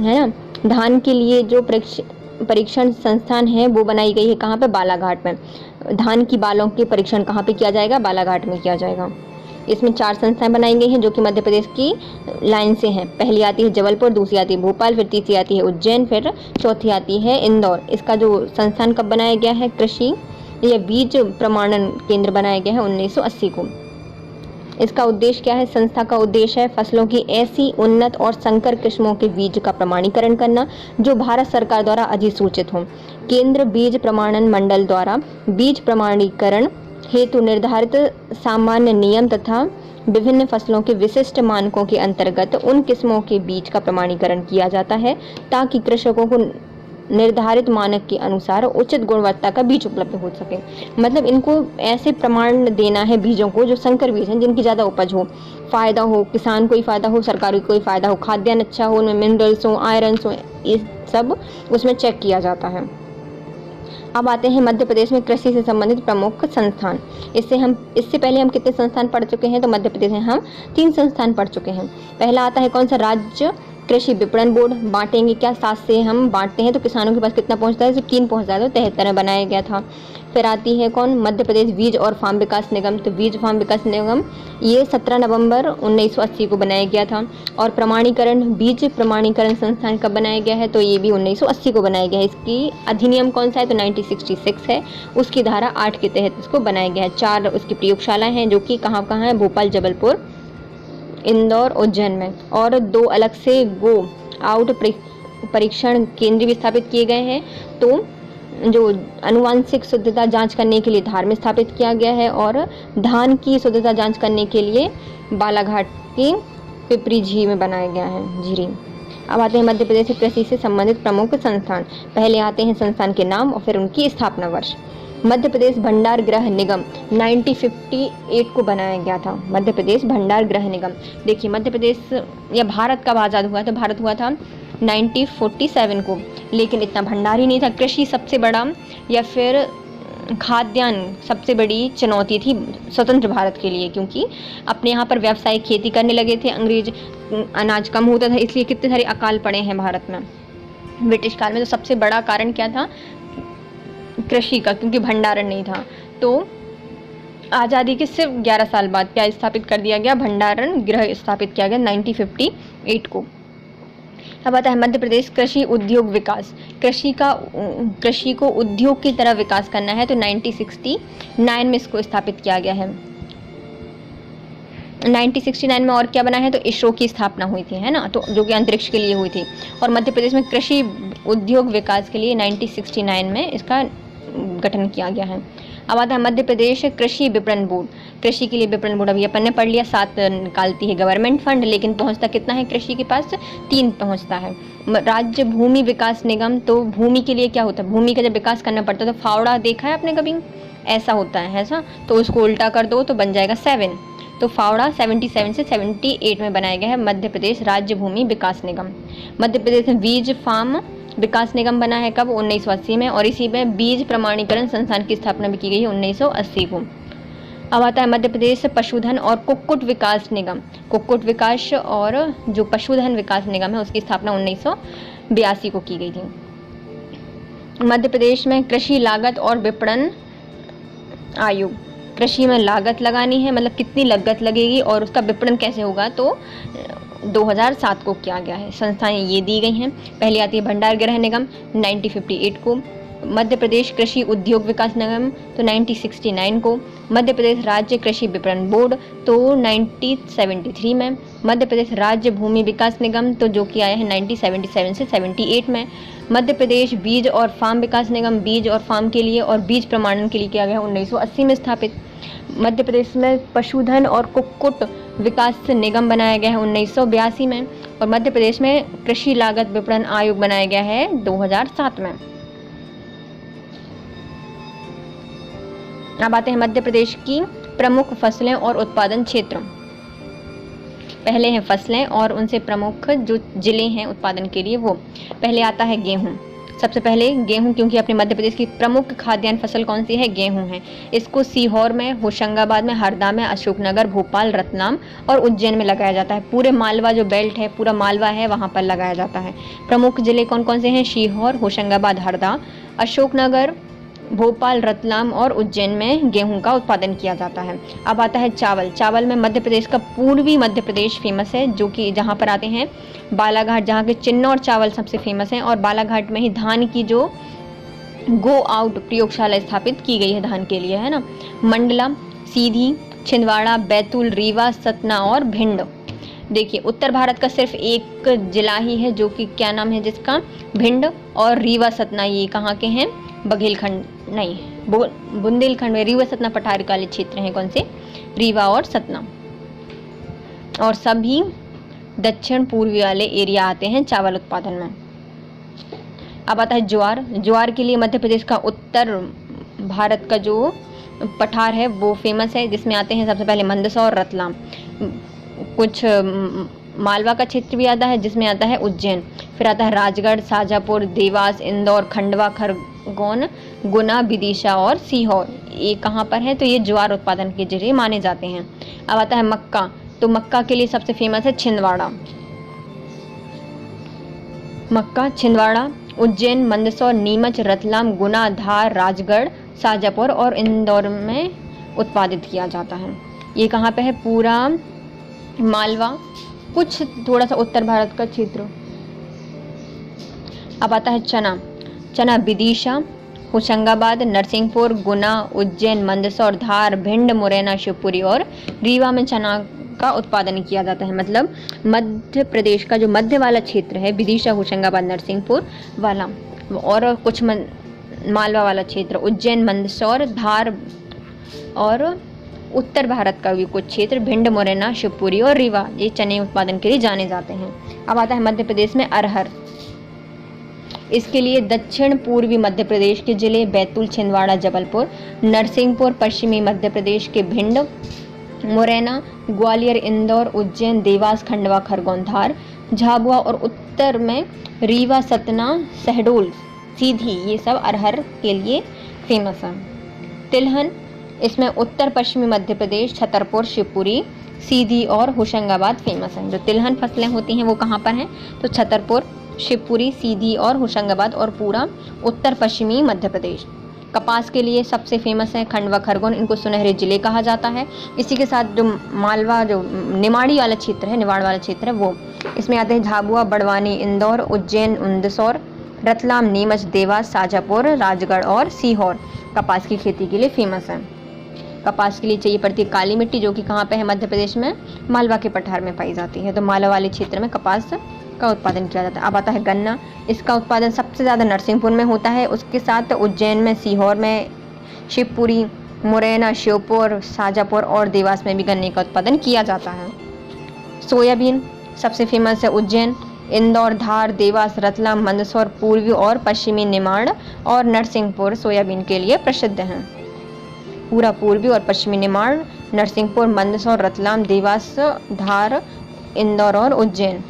है ना, धान के लिए जो परीक्षण संस्थान है वो बनाई गई है कहाँ पे, बालाघाट में। धान की बालों के परीक्षण कहाँ पे किया जाएगा, बालाघाट में किया जाएगा। इसमें 4 संस्थाएं बनाई गई हैं जो कि मध्य प्रदेश की लाइन से हैं। पहली आती है जबलपुर, दूसरी आती है भोपाल, फिर तीसरी आती है उज्जैन, फिर चौथी आती है इंदौर। इसका जो संस्थान कब बनाया गया है, कृषि या बीज प्रमाणन केंद्र बनाया गया है 1980 को। इसका उद्देश्य क्या है, संस्था का उद्देश्य है फसलों की ऐसी उन्नत और संकर किस्मों के बीज का प्रमाणीकरण करना जो भारत सरकार द्वारा अधिसूचित हो। केंद्र बीज प्रमाणन मंडल द्वारा बीज प्रमाणीकरण हेतु निर्धारित सामान्य नियम तथा विभिन्न फसलों के विशिष्ट मानकों के अंतर्गत उन किस्मों के बीज का प्रमाणीकरण किया जाता है ताकि कृषकों को निर्धारित मानक के अनुसार उचित गुणवत्ता का बीज उपलब्ध हो सके। मतलब इनको ऐसे प्रमाण देना है बीजों को जो संकर बीज हैं, जिनकी ज़्यादा उपज हो, फ़ायदा हो, किसान को ही फ़ायदा हो, सरकार को ही फ़ायदा हो, खाद्यान्न अच्छा हो, उनमें मिनरल्स हो, आयरन्स हो, ये सब उसमें चेक किया जाता है। अब आते हैं मध्य प्रदेश में कृषि से संबंधित प्रमुख संस्थान। इससे पहले हम कितने संस्थान पढ़ चुके हैं, तो मध्य प्रदेश में हम 3 संस्थान पढ़ चुके हैं। पहला आता है कौन सा, राज्य कृषि विपणन बोर्ड। बांटेंगे क्या, 7 से हम बांटते हैं तो किसानों के पास कितना पहुंचता है, सिर्फ 3 पहुंचता है, तो 73 में बनाया गया था। फिर आती है कौन, मध्य प्रदेश बीज और फार्म विकास निगम। तो बीज फार्म विकास निगम ये 17 नवंबर 1980 को बनाया गया था। और प्रमाणीकरण, बीज प्रमाणीकरण संस्थान कब बनाया गया है, तो ये भी 1980 को बनाया गया है। इसकी अधिनियम कौन सा है, तो 1966 है, उसकी धारा 8 के तहत इसको बनाया गया है। 4 उसकी प्रयोगशालाएं हैं जो कि कहाँ कहाँ है, भोपाल, जबलपुर, इंदौर, उज्जैन में। और 2 अलग से गो आउट परीक्षण केंद्र भी स्थापित किए गए हैं। तो जो अनुवांशिक शुद्धता जांच करने के लिए धार में स्थापित किया गया है और धान की शुद्धता जांच करने के लिए बालाघाट की पिपरी झील में बनाया गया है, झीरी। अब आते हैं मध्य प्रदेश से कृषि से संबंधित प्रमुख संस्थान। पहले आते हैं संस्थान के नाम और फिर उनकी स्थापना वर्ष। मध्य प्रदेश भंडार गृह निगम 1958 को बनाया गया था। मध्य प्रदेश भंडार गृह निगम, देखिए मध्य प्रदेश या भारत कब आज़ाद हुआ था, भारत हुआ था 1947 को, लेकिन इतना भंडार ही नहीं था। कृषि सबसे बड़ा या फिर खाद्यान्न सबसे बड़ी चुनौती थी स्वतंत्र भारत के लिए, क्योंकि अपने यहाँ पर व्यावसायिक खेती करने लगे थे अंग्रेज, अनाज कम होता था, इसलिए कितने सारे अकाल पड़े हैं भारत में ब्रिटिश काल में। तो सबसे बड़ा कारण क्या था, कृषि का, क्योंकि भंडारण नहीं था। तो आज़ादी के सिर्फ 11 साल बाद क्या स्थापित कर दिया गया, भंडारण गृह स्थापित किया गया 1958 को। अब आता है मध्य प्रदेश कृषि उद्योग विकास। कृषि को उद्योग की तरह विकास करना है, तो 1969 में इसको स्थापित किया गया है। 1969 में और क्या बना है, तो इसरो की स्थापना हुई थी, है ना, तो जो कि अंतरिक्ष के लिए हुई थी। और मध्य प्रदेश में कृषि उद्योग विकास के लिए 1969 में इसका गठन किया गया है। अब आता है मध्य प्रदेश कृषि विपणन बोर्ड। कृषि के लिए विपणन बोर्ड अभी अपन ने पढ़ लिया, 7 निकालती है गवर्नमेंट फंड, लेकिन पहुंचता कितना है कृषि के पास, 3 पहुंचता है। राज्य भूमि विकास निगम, तो भूमि के लिए क्या होता है, भूमि का जब विकास करना पड़ता है तो फावड़ा देखा है आपने कभी, ऐसा होता है ऐसा, तो उसको उल्टा कर दो तो बन जाएगा 7। तो फावड़ा 77 से 78 में बनाया गया है मध्य प्रदेश राज्य भूमि विकास निगम। मध्य प्रदेश में बीज फार्म विकास निगम बना है कब, 1980 में, और इसी में बीज प्रमाणीकरण संस्थान की स्थापना भी की गई है 1980 को। अब आता है मध्य प्रदेश पशुधन और कुक्कुट विकास निगम। कुक्कुट विकास और जो पशुधन विकास निगम है उसकी स्थापना 1982 को की गई थी। मध्य प्रदेश में कृषि लागत और विपणन आयोग। कृषि में लागत लगानी है, मतलब कितनी लागत लगेगी और उसका विपणन कैसे होगा, तो 2007 को किया गया है। संस्थाएं ये दी गई हैं। पहली आती है भंडार गृह निगम 1958 को, मध्य प्रदेश कृषि उद्योग विकास निगम तो 1969 को, मध्य प्रदेश राज्य कृषि विपणन बोर्ड तो 1973 में, मध्य प्रदेश राज्य भूमि विकास निगम तो जो कि आया है 1977 से 78 में, मध्य प्रदेश बीज और फार्म विकास निगम बीज और फार्म के लिए और बीज प्रमाणन के लिए किया गया 1980 में स्थापित। मध्य प्रदेश में पशुधन और कुक्कुट विकास निगम बनाया गया है 1982 में, और मध्य प्रदेश में कृषि लागत विपणन आयोग बनाया गया है 2007 में। अब आते हैं मध्य प्रदेश की प्रमुख फसलें और उत्पादन क्षेत्र। पहले हैं फसलें और उनसे प्रमुख जो जिले हैं उत्पादन के लिए वो। पहले आता है गेहूं। सबसे पहले गेहूं, क्योंकि अपने मध्य प्रदेश की प्रमुख खाद्यान्न फसल कौन सी है? गेहूं है। इसको सीहोर में, होशंगाबाद में, हरदा में, अशोकनगर, भोपाल, रतलाम और उज्जैन में लगाया जाता है। पूरे मालवा जो बेल्ट है, पूरा मालवा है, वहाँ पर लगाया जाता है। प्रमुख जिले कौन कौन से हैं? सीहोर, होशंगाबाद, हरदा, अशोकनगर, भोपाल, रतलाम और उज्जैन में गेहूं का उत्पादन किया जाता है। अब आता है चावल। चावल में मध्य प्रदेश का पूर्वी मध्य प्रदेश फेमस है, जो कि जहां पर आते हैं बालाघाट, जहां के चिन्नौर चावल सबसे फेमस हैं, और बालाघाट में ही धान की जो गो आउट प्रयोगशाला स्थापित की गई है धान के लिए, है ना। मंडला, सीधी, छिंदवाड़ा, बैतूल, रीवा, सतना और भिंड। देखिए, उत्तर भारत का सिर्फ एक जिला ही है जो कि क्या नाम है जिसका? भिंड और रीवा, सतना। ये कहाँ के हैं? बघेलखंड नहीं, बुंदेलखंड में। रीवा, सतना पठार वाले क्षेत्र हैं कौन से? रीवा और सतना। और सभी दक्षिण पूर्वी वाले एरिया आते हैं चावल उत्पादन में। अब आता है ज्वार। ज्वार के लिए मध्य प्रदेश का उत्तर भारत का जो पठार है वो फेमस है, जिसमें आते हैं सबसे पहले मंदसौर, रतलाम, कुछ मालवा का क्षेत्र भी आता है जिसमें आता है उज्जैन। फिर आता है राजगढ़, शाजापुर, देवास, इंदौर, खंडवा, खरगोन, गुना, विदिशा और सीहोर। ये कहाँ पर है? तो ये ज्वार उत्पादन के जिले माने जाते हैं। अब आता है मक्का। तो मक्का के लिए सबसे फेमस है छिंदवाड़ा। मक्का छिंदवाड़ा, उज्जैन, मंदसौर, नीमच, रतलाम, गुना, धार, राजगढ़, शाजापुर और इंदौर में उत्पादित किया जाता है। ये कहाँ पे है? पूरा मालवा, कुछ थोड़ा सा उत्तर भारत का क्षेत्र। अब आता है चना। चना विदिशा, होशंगाबाद, नरसिंहपुर, गुना, उज्जैन, मंदसौर, धार, भिंड, मुरैना, शिवपुरी और रीवा में चना का उत्पादन किया जाता है। मतलब मध्य प्रदेश का जो मध्य वाला क्षेत्र है, विदिशा, होशंगाबाद, नरसिंहपुर वाला, और कुछ मालवा वाला क्षेत्र, उज्जैन, मंदसौर, धार, और उत्तर भारत का भी कुछ क्षेत्र, भिंड, मुरैना, शिवपुरी और रीवा, ये चने उत्पादन के लिए जाने जाते हैं। अब आता है मध्य प्रदेश में अरहर। इसके लिए दक्षिण पूर्वी मध्य प्रदेश के जिले बैतूल, छिंदवाड़ा, जबलपुर, नरसिंहपुर, पश्चिमी मध्य प्रदेश के भिंड, मुरैना, ग्वालियर, इंदौर, उज्जैन, देवास, खंडवा, खरगोन, धार, झाबुआ और उत्तर में रीवा, सतना, शहडोल, सीधी, ये सब अरहर के लिए फेमस है। तिलहन, इसमें उत्तर पश्चिमी मध्य प्रदेश, छतरपुर, शिवपुरी, सीधी और होशंगाबाद फेमस हैं। जो तिलहन फसलें होती हैं वो कहाँ पर हैं? तो छतरपुर, शिवपुरी, सीधी और होशंगाबाद और पूरा उत्तर पश्चिमी मध्य प्रदेश। कपास के लिए सबसे फेमस है खंडवा, खरगोन, इनको सुनहरे जिले कहा जाता है। इसी के साथ जो मालवा, जो निमाड़ी वाला क्षेत्र है, निवाड़ वाला क्षेत्र है, वो इसमें आते हैं झाबुआ, बड़वानी, इंदौर, उज्जैन, मंदसौर, रतलाम, नीमच, देवास, शाजापुर, राजगढ़ और सीहोर कपास की खेती के लिए फेमस है। कपास के लिए चाहिए पड़ती है काली मिट्टी, जो कि कहाँ पे है? मध्य प्रदेश में मालवा के पठार में पाई जाती है। तो मालवा वाले क्षेत्र में कपास का उत्पादन किया जाता है। अब आता है गन्ना। इसका उत्पादन सबसे ज़्यादा नरसिंहपुर में होता है, उसके साथ उज्जैन में, सीहोर में, शिवपुरी, मुरैना, श्योपुर, शाजापुर और देवास में भी गन्ने का उत्पादन किया जाता है। सोयाबीन सबसे फेमस है उज्जैन, इंदौर, धार, देवास, रतलाम, मंदसौर, पूर्वी और पश्चिमी निमाड़ और नरसिंहपुर सोयाबीन के लिए प्रसिद्ध हैं। पूरा पूर्वी और पश्चिमी निमाड़, नरसिंहपुर, मंदसौर, रतलाम, देवास, धार, इंदौर और उज्जैन।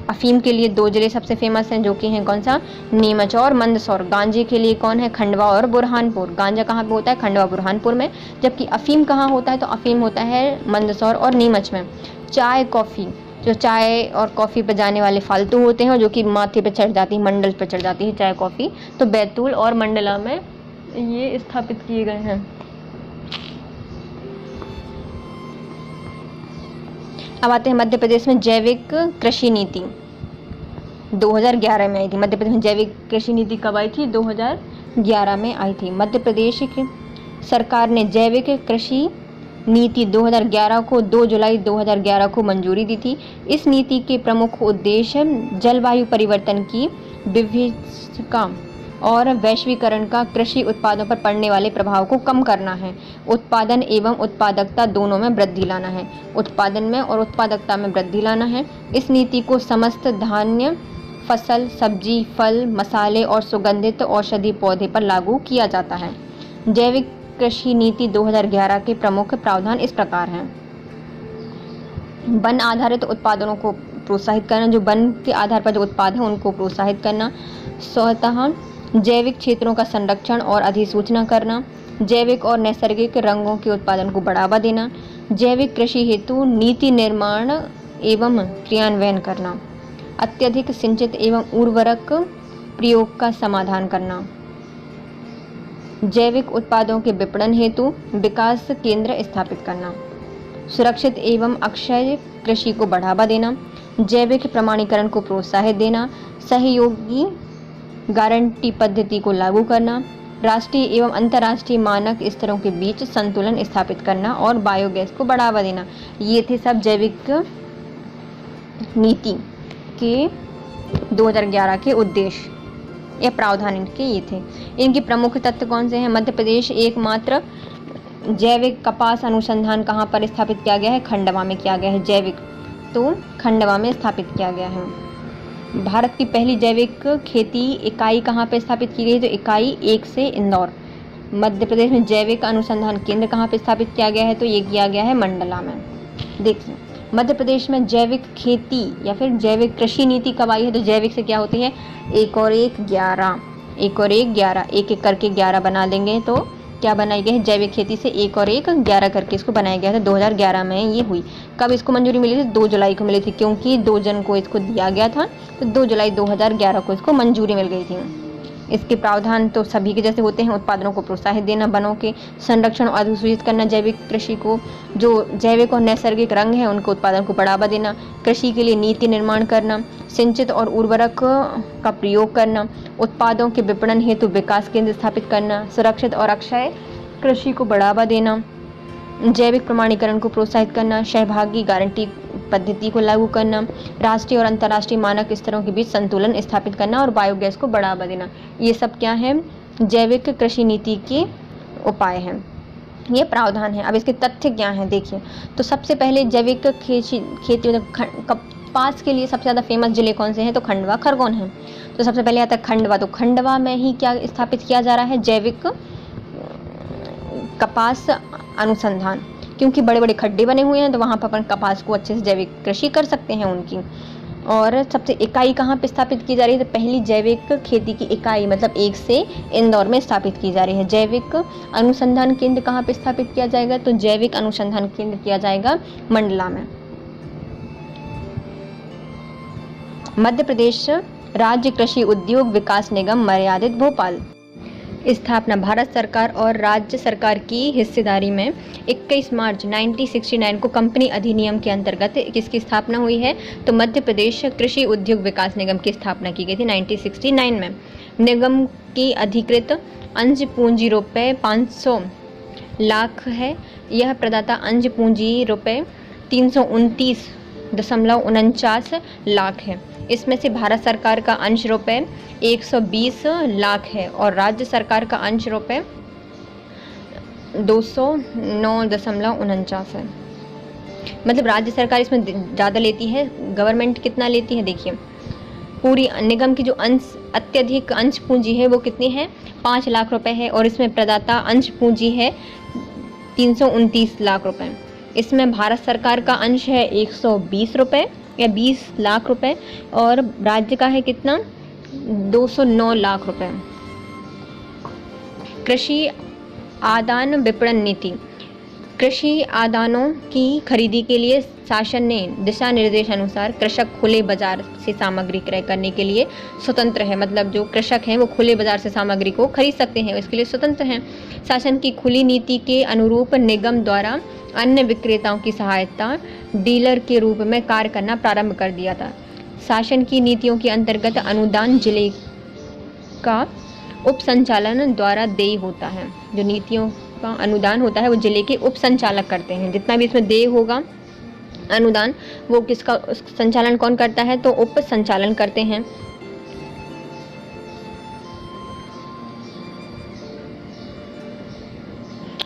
अफीम के लिए दो जिले सबसे फेमस हैं, जो कि हैं कौन सा? नीमच और मंदसौर। गांजे के लिए कौन है? खंडवा और बुरहानपुर। गांजा कहाँ पे होता है? खंडवा, बुरहानपुर में। जबकि अफीम कहाँ होता है? तो अफीम होता है मंदसौर और नीमच में। चाय, कॉफ़ी, जो चाय और कॉफ़ी पे जाने वाले फालतू होते हैं, जो कि माथे पे चढ़ जाती है, मंडल पे चढ़ जाती है चाय कॉफ़ी, तो बैतूल और मंडला में ये स्थापित किए गए हैं। अब आते हैं मध्य प्रदेश में जैविक कृषि नीति 2011 में आई थी। मध्य प्रदेश में जैविक कृषि नीति कब आई थी? 2011 में आई थी। मध्य प्रदेश की सरकार ने जैविक कृषि नीति 2011 को 2 जुलाई 2011 को मंजूरी दी थी। इस नीति के प्रमुख उद्देश्य जलवायु परिवर्तन की विभीषिका और वैश्वीकरण का कृषि उत्पादों पर पड़ने वाले प्रभाव को कम करना है। उत्पादन एवं उत्पादकता दोनों में वृद्धि लाना है। उत्पादन में और उत्पादकता में वृद्धि लाना है। इस नीति को समस्त धान्य, फसल, सब्जी, फल, मसाले और सुगंधित औषधि पौधे पर लागू किया जाता है। जैविक कृषि नीति 2011 के प्रमुख प्रावधान इस प्रकार हैं। वन आधारित उत्पादनों को प्रोत्साहित करना, जो वन के आधार पर जो उत्पाद हैं उनको प्रोत्साहित करना। स्वतः जैविक क्षेत्रों का संरक्षण और अधिसूचना करना। जैविक और नैसर्गिक रंगों के उत्पादन को बढ़ावा देना। जैविक कृषि हेतु नीति निर्माण एवं क्रियान्वयन करना। अत्यधिक सिंचित एवं उर्वरक प्रयोग का समाधान करना। जैविक उत्पादों के विपणन हेतु विकास केंद्र स्थापित करना। सुरक्षित एवं अक्षय कृषि को बढ़ावा देना। जैविक प्रमाणीकरण को प्रोत्साहित देना। सहयोगी गारंटी पद्धति को लागू करना। राष्ट्रीय एवं अंतर्राष्ट्रीय मानक स्तरों के बीच संतुलन स्थापित करना और बायोगैस को बढ़ावा देना। ये थे सब जैविक नीति के 2011 के उद्देश्य या प्रावधान इनके ये थे। इनके प्रमुख तत्व कौन से हैं? मध्य प्रदेश एकमात्र जैविक कपास अनुसंधान कहाँ पर स्थापित किया गया है? खंडवा में किया गया है। जैविक तो खंडवा में स्थापित किया गया है। भारत की पहली जैविक खेती इकाई कहाँ पर स्थापित की गई? तो इकाई 1 से इंदौर। मध्य प्रदेश में जैविक अनुसंधान केंद्र कहाँ पर स्थापित किया गया है? तो ये किया गया है मंडला में। देखिए मध्य प्रदेश में जैविक खेती या फिर जैविक कृषि नीति कब आई है? तो जैविक से क्या होती है? 1 और 1 11, 1 और 1 11, एक एक करके 11 बना देंगे तो क्या बनाई गई है? जैविक खेती से 1 और 1 11 करके इसको बनाया गया था। 2011 में ये हुई। कब इसको मंजूरी मिली थी? 2 जुलाई को मिली थी, क्योंकि 2 जन को इसको दिया गया था, तो 2 जुलाई 2011 को इसको मंजूरी मिल गई थी। इसके प्रावधान तो सभी के जैसे होते हैं। उत्पादनों को प्रोत्साहित देना, वनों के संरक्षण और अधिसूचित करना, जैविक कृषि को जो जैविक और नैसर्गिक रंग हैं उनको उत्पादन को बढ़ावा देना, कृषि के लिए नीति निर्माण करना, सिंचित और उर्वरक का प्रयोग करना, उत्पादों के विपणन हेतु विकास केंद्र स्थापित करना, सुरक्षित और अक्षय कृषि को बढ़ावा देना, जैविक प्रमाणीकरण को प्रोत्साहित करना, सहभागी गारंटी पद्धति को लागू करना, राष्ट्रीय और अंतर्राष्ट्रीय मानक स्तरों के बीच संतुलन स्थापित करना और बायोगैस को बढ़ावा देना। ये सब क्या है? जैविक कृषि नीति के उपाय हैं, ये प्रावधान है। अब इसके तथ्य क्या हैं देखिए। तो सबसे पहले जैविक खेती कपास के लिए सबसे ज़्यादा फेमस जिले कौन से हैं? तो खंडवा, खरगोन है। तो सबसे पहले आता है खंडवा। तो खंडवा में ही क्या स्थापित किया जा रहा है? जैविक कपास अनुसंधान, क्योंकि बड़े बड़े खड्डे बने हुए हैं तो वहाँ पर अपन कपास को अच्छे से जैविक कृषि कर सकते हैं उनकी। और सबसे इकाई कहाँ पे स्थापित की जा रही है? तो पहली जैविक खेती की इकाई मतलब 1 से इंदौर में स्थापित की जा रही है। जैविक अनुसंधान केंद्र कहाँ पे स्थापित किया जाएगा? तो जैविक अनुसंधान केंद्र किया जाएगा मंडला में। मध्य प्रदेश राज्य कृषि उद्योग विकास निगम मर्यादित भोपाल। स्थापना भारत सरकार और राज्य सरकार की हिस्सेदारी में 21 मार्च 1969 को कंपनी अधिनियम के अंतर्गत किसकी स्थापना हुई है? तो मध्य प्रदेश कृषि उद्योग विकास निगम की स्थापना की गई थी 1969 में। निगम की अधिकृत अंश पूंजी रुपये 500 लाख है। यह प्रदाता अंश पूंजी रुपये 329.49 लाख है। इसमें से भारत सरकार का अंश रुपये 120 लाख है और राज्य सरकार का अंश रुपये 209.49 है। मतलब राज्य सरकार इसमें ज़्यादा लेती है, गवर्नमेंट कितना लेती है? देखिए पूरी निगम की जो अत्यधिक अंश पूंजी है वो कितनी है? 5 लाख रुपए है और इसमें प्रदाता अंश पूंजी है 329 लाख रुपए। इसमें भारत सरकार का अंश है 120 रुपये या 20 लाख रुपए और राज्य का है कितना? 209 लाख रुपए। कृषि आदान विपणन नीति। कृषि आदानों की खरीदी के लिए शासन ने दिशा निर्देश अनुसार कृषक खुले बाजार से सामग्री क्रय करने के लिए स्वतंत्र है। मतलब जो कृषक हैं वो खुले बाजार से सामग्री को खरीद सकते हैं, इसके लिए स्वतंत्र हैं। शासन की खुली नीति के अनुरूप निगम द्वारा अन्य विक्रेताओं की सहायता डीलर के रूप में कार्य करना प्रारंभ कर दिया था। शासन की नीतियों के अंतर्गत अनुदान जिले का उप संचालन द्वारा देय होता है। जो नीतियों का अनुदान होता है वो जिले के उप संचालक करते हैं। जितना भी इसमें देय होगा अनुदान वो किसका संचालन कौन करता है? तो उप संचालन करते हैं।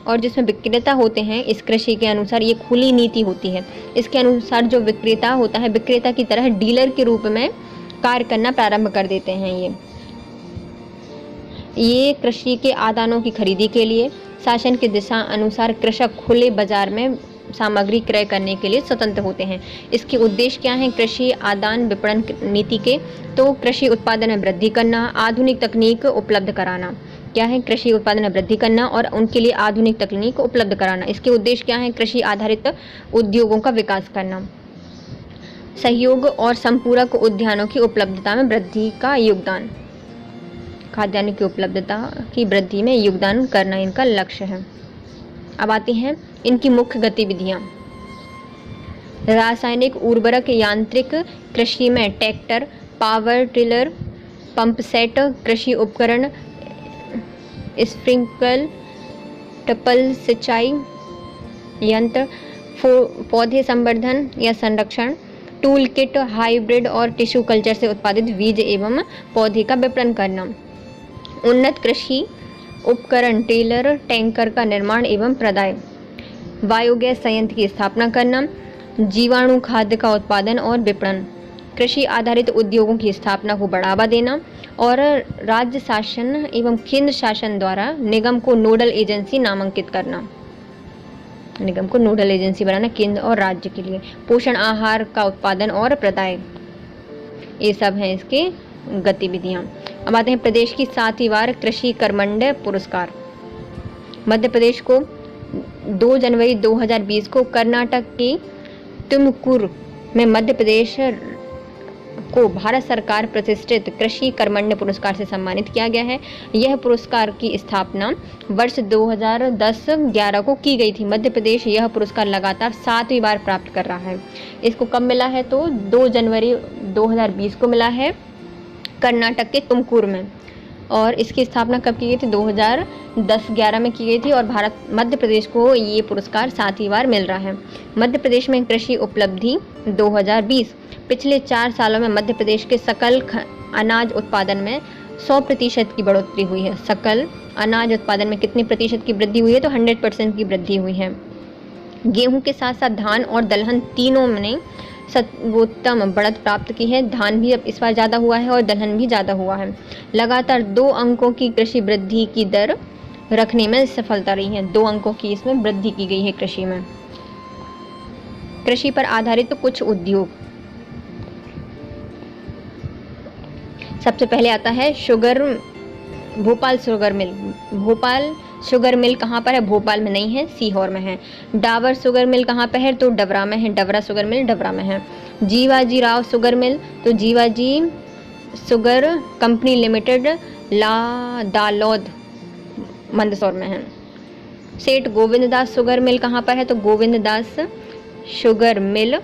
और जिसमें विक्रेता होते हैं, इस कृषि के अनुसार ये खुली नीति होती है। इसके अनुसार जो विक्रेता होता है, विक्रेता की तरह डीलर के रूप में कार्य करना प्रारंभ कर देते हैं। ये कृषि के आदानों की खरीदी के लिए शासन के दिशा अनुसार कृषक खुले बाजार में सामग्री क्रय करने के लिए स्वतंत्र होते हैं। इसके उद्देश्य क्या हैं? कृषि आदान विपणन नीति के, तो कृषि उत्पादन में वृद्धि करना, आधुनिक तकनीक उपलब्ध कराना। क्या है? कृषि उत्पादन में वृद्धि करना और उनके लिए आधुनिक तकनीक उपलब्ध कराना। इसके उद्देश्य क्या है? कृषि आधारित उद्योगों का विकास करना, सहयोग और संपूरक उद्यानों की उपलब्धता में वृद्धि का योगदान, खाद्यान्न की उपलब्धता की वृद्धि में योगदान करना इनका लक्ष्य है। अब आती हैं इनकी मुख्य गतिविधियां। रासायनिक उर्वरक, यांत्रिक कृषि में tractor, power tiller, pump set, कृषि उपकरण, स्प्रिंकल, टपल सिंचाई यंत्र, पौधे संवर्धन या संरक्षण, टूल किट, हाइब्रिड और टिश्यू कल्चर से उत्पादित बीज एवं पौधे का विपणन करना, उन्नत कृषि उपकरण, टेलर, टैंकर का निर्माण एवं प्रदाय, बायोगैस संयंत्र की स्थापना करना, जीवाणु खाद्य का उत्पादन और विपणन, कृषि आधारित उद्योगों की स्थापना को बढ़ावा देना और राज्य शासन एवं केंद्र शासन द्वारा निगम को नोडल एजेंसी नामांकित करना, निगम को नोडल एजेंसी बनाना केंद्र और राज्य के लिए, पोषण आहार का उत्पादन और प्रदाय। ये सब हैं इसके गतिविधियां। अब आते हैं प्रदेश की 7वीं बार कृषि कर्मण्य पुरस्कार। मध्य प्रदेश को 2 जनवरी 2020 को कर्नाटक के तुमकुर में मध्य प्रदेश को भारत सरकार प्रतिष्ठित कृषि कर्मण्य पुरस्कार से सम्मानित किया गया है। यह पुरस्कार की स्थापना वर्ष 2010-11 को की गई थी। मध्य प्रदेश यह पुरस्कार लगातार 7वीं बार प्राप्त कर रहा है। इसको कब मिला है? तो 2 जनवरी 2020 को मिला है कर्नाटक के तुमकुर में, और इसकी स्थापना कब की गई थी? 2010-11 में की गई थी, और मध्य प्रदेश को ये पुरस्कार 7वीं बार मिल रहा है। मध्य प्रदेश में कृषि उपलब्धि 2020। पिछले 4 सालों में मध्य प्रदेश के सकल अनाज उत्पादन में 100% की बढ़ोतरी हुई है। सकल अनाज उत्पादन में कितने प्रतिशत की वृद्धि हुई है? तो 100% की वृद्धि हुई है। गेहूं के साथ साथ धान और दलहन तीनों ने सर्वोत्तम बढ़त प्राप्त की है। धान भी अब इस बार ज़्यादा हुआ है और दलहन भी ज़्यादा हुआ है। लगातार 2 अंकों की कृषि वृद्धि की दर रखने में सफलता रही है। 2 अंकों की इसमें वृद्धि की गई है कृषि में। कृषि पर आधारित कुछ उद्योग, सबसे पहले आता है Bhopal sugar mill. Bhopal sugar mill कहाँ पर है? भोपाल में नहीं है, सीहोर में है। डाबर शुगर मिल कहाँ पर है? तो डबरा में है। डबरा शुगर मिल डबरा में है। जीवाजी राव शुगर मिल, तो Jiwaji sugar company limited Dalod Mandsaur में है। सेठ गोविंददास शुगर मिल कहाँ पर है? तो Govinddas sugar mill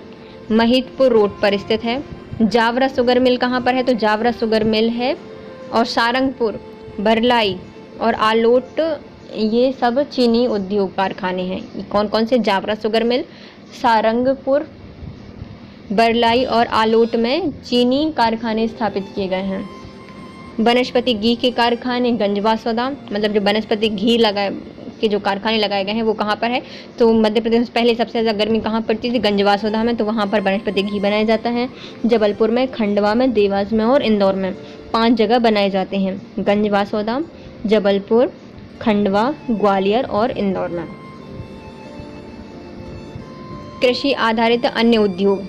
Mahidpur road पर स्थित है। जावरा शुगर मिल कहाँ पर है? तो जावरा शुगर मिल है और सारंगपुर, बरलाई और आलोट, ये सब चीनी उद्योग कारखाने हैं। कौन कौन से? जावरा शुगर मिल, सारंगपुर, बरलाई और आलोट में चीनी कारखाने स्थापित किए गए हैं। वनस्पति घी के कारखाने गंजवासौदा, मतलब जो वनस्पति घी के जो कारखाने लगाए गए हैं वो कहाँ पर है? तो मध्य प्रदेश में पहले सबसे ज़्यादा गर्मी कहाँ पड़ती थी? गंजवासौदा में, तो वहाँ पर वनस्पति घी बनाया जाता है। जबलपुर में, खंडवा में, देवास में और इंदौर में 5 जगह बनाए जाते हैं। गंजवासौदा, जबलपुर, खंडवा, ग्वालियर और इंदौर में। कृषि आधारित अन्य उद्योग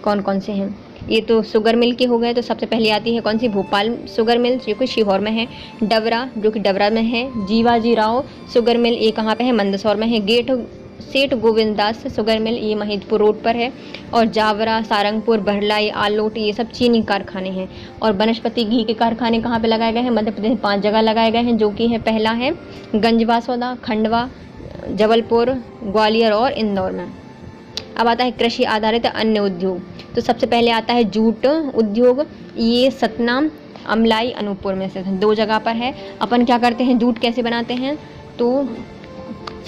कौन कौन से हैं? ये तो शुगर मिल के हो गए। तो सबसे पहले आती है कौन सी? भोपाल शुगर मिल जो कि सीहोर में है। डबरा जो कि डबरा में है। जीवाजी राव शुगर मिल ये कहाँ पे है? मंदसौर में है। सेठ गोविंददास शुगर मिल ये महिदपुर रोड पर है। और जावरा, सारंगपुर, बरलाई, आलोट ये सब चीनी कारखाने हैं। और वनस्पति घी के कारखाने कहाँ पे लगाए गए हैं? मध्य प्रदेश में 5 जगह लगाए गए हैं, जो कि है पहला है गंजवासौदा, खंडवा, जबलपुर, ग्वालियर और इंदौर में। अब आता है कृषि आधारित अन्य उद्योग। तो सबसे पहले आता है जूट उद्योग। ये सतना, अमलाई, अनूपपुर में से 2 जगह पर है। अपन क्या करते हैं? जूट कैसे बनाते हैं? तो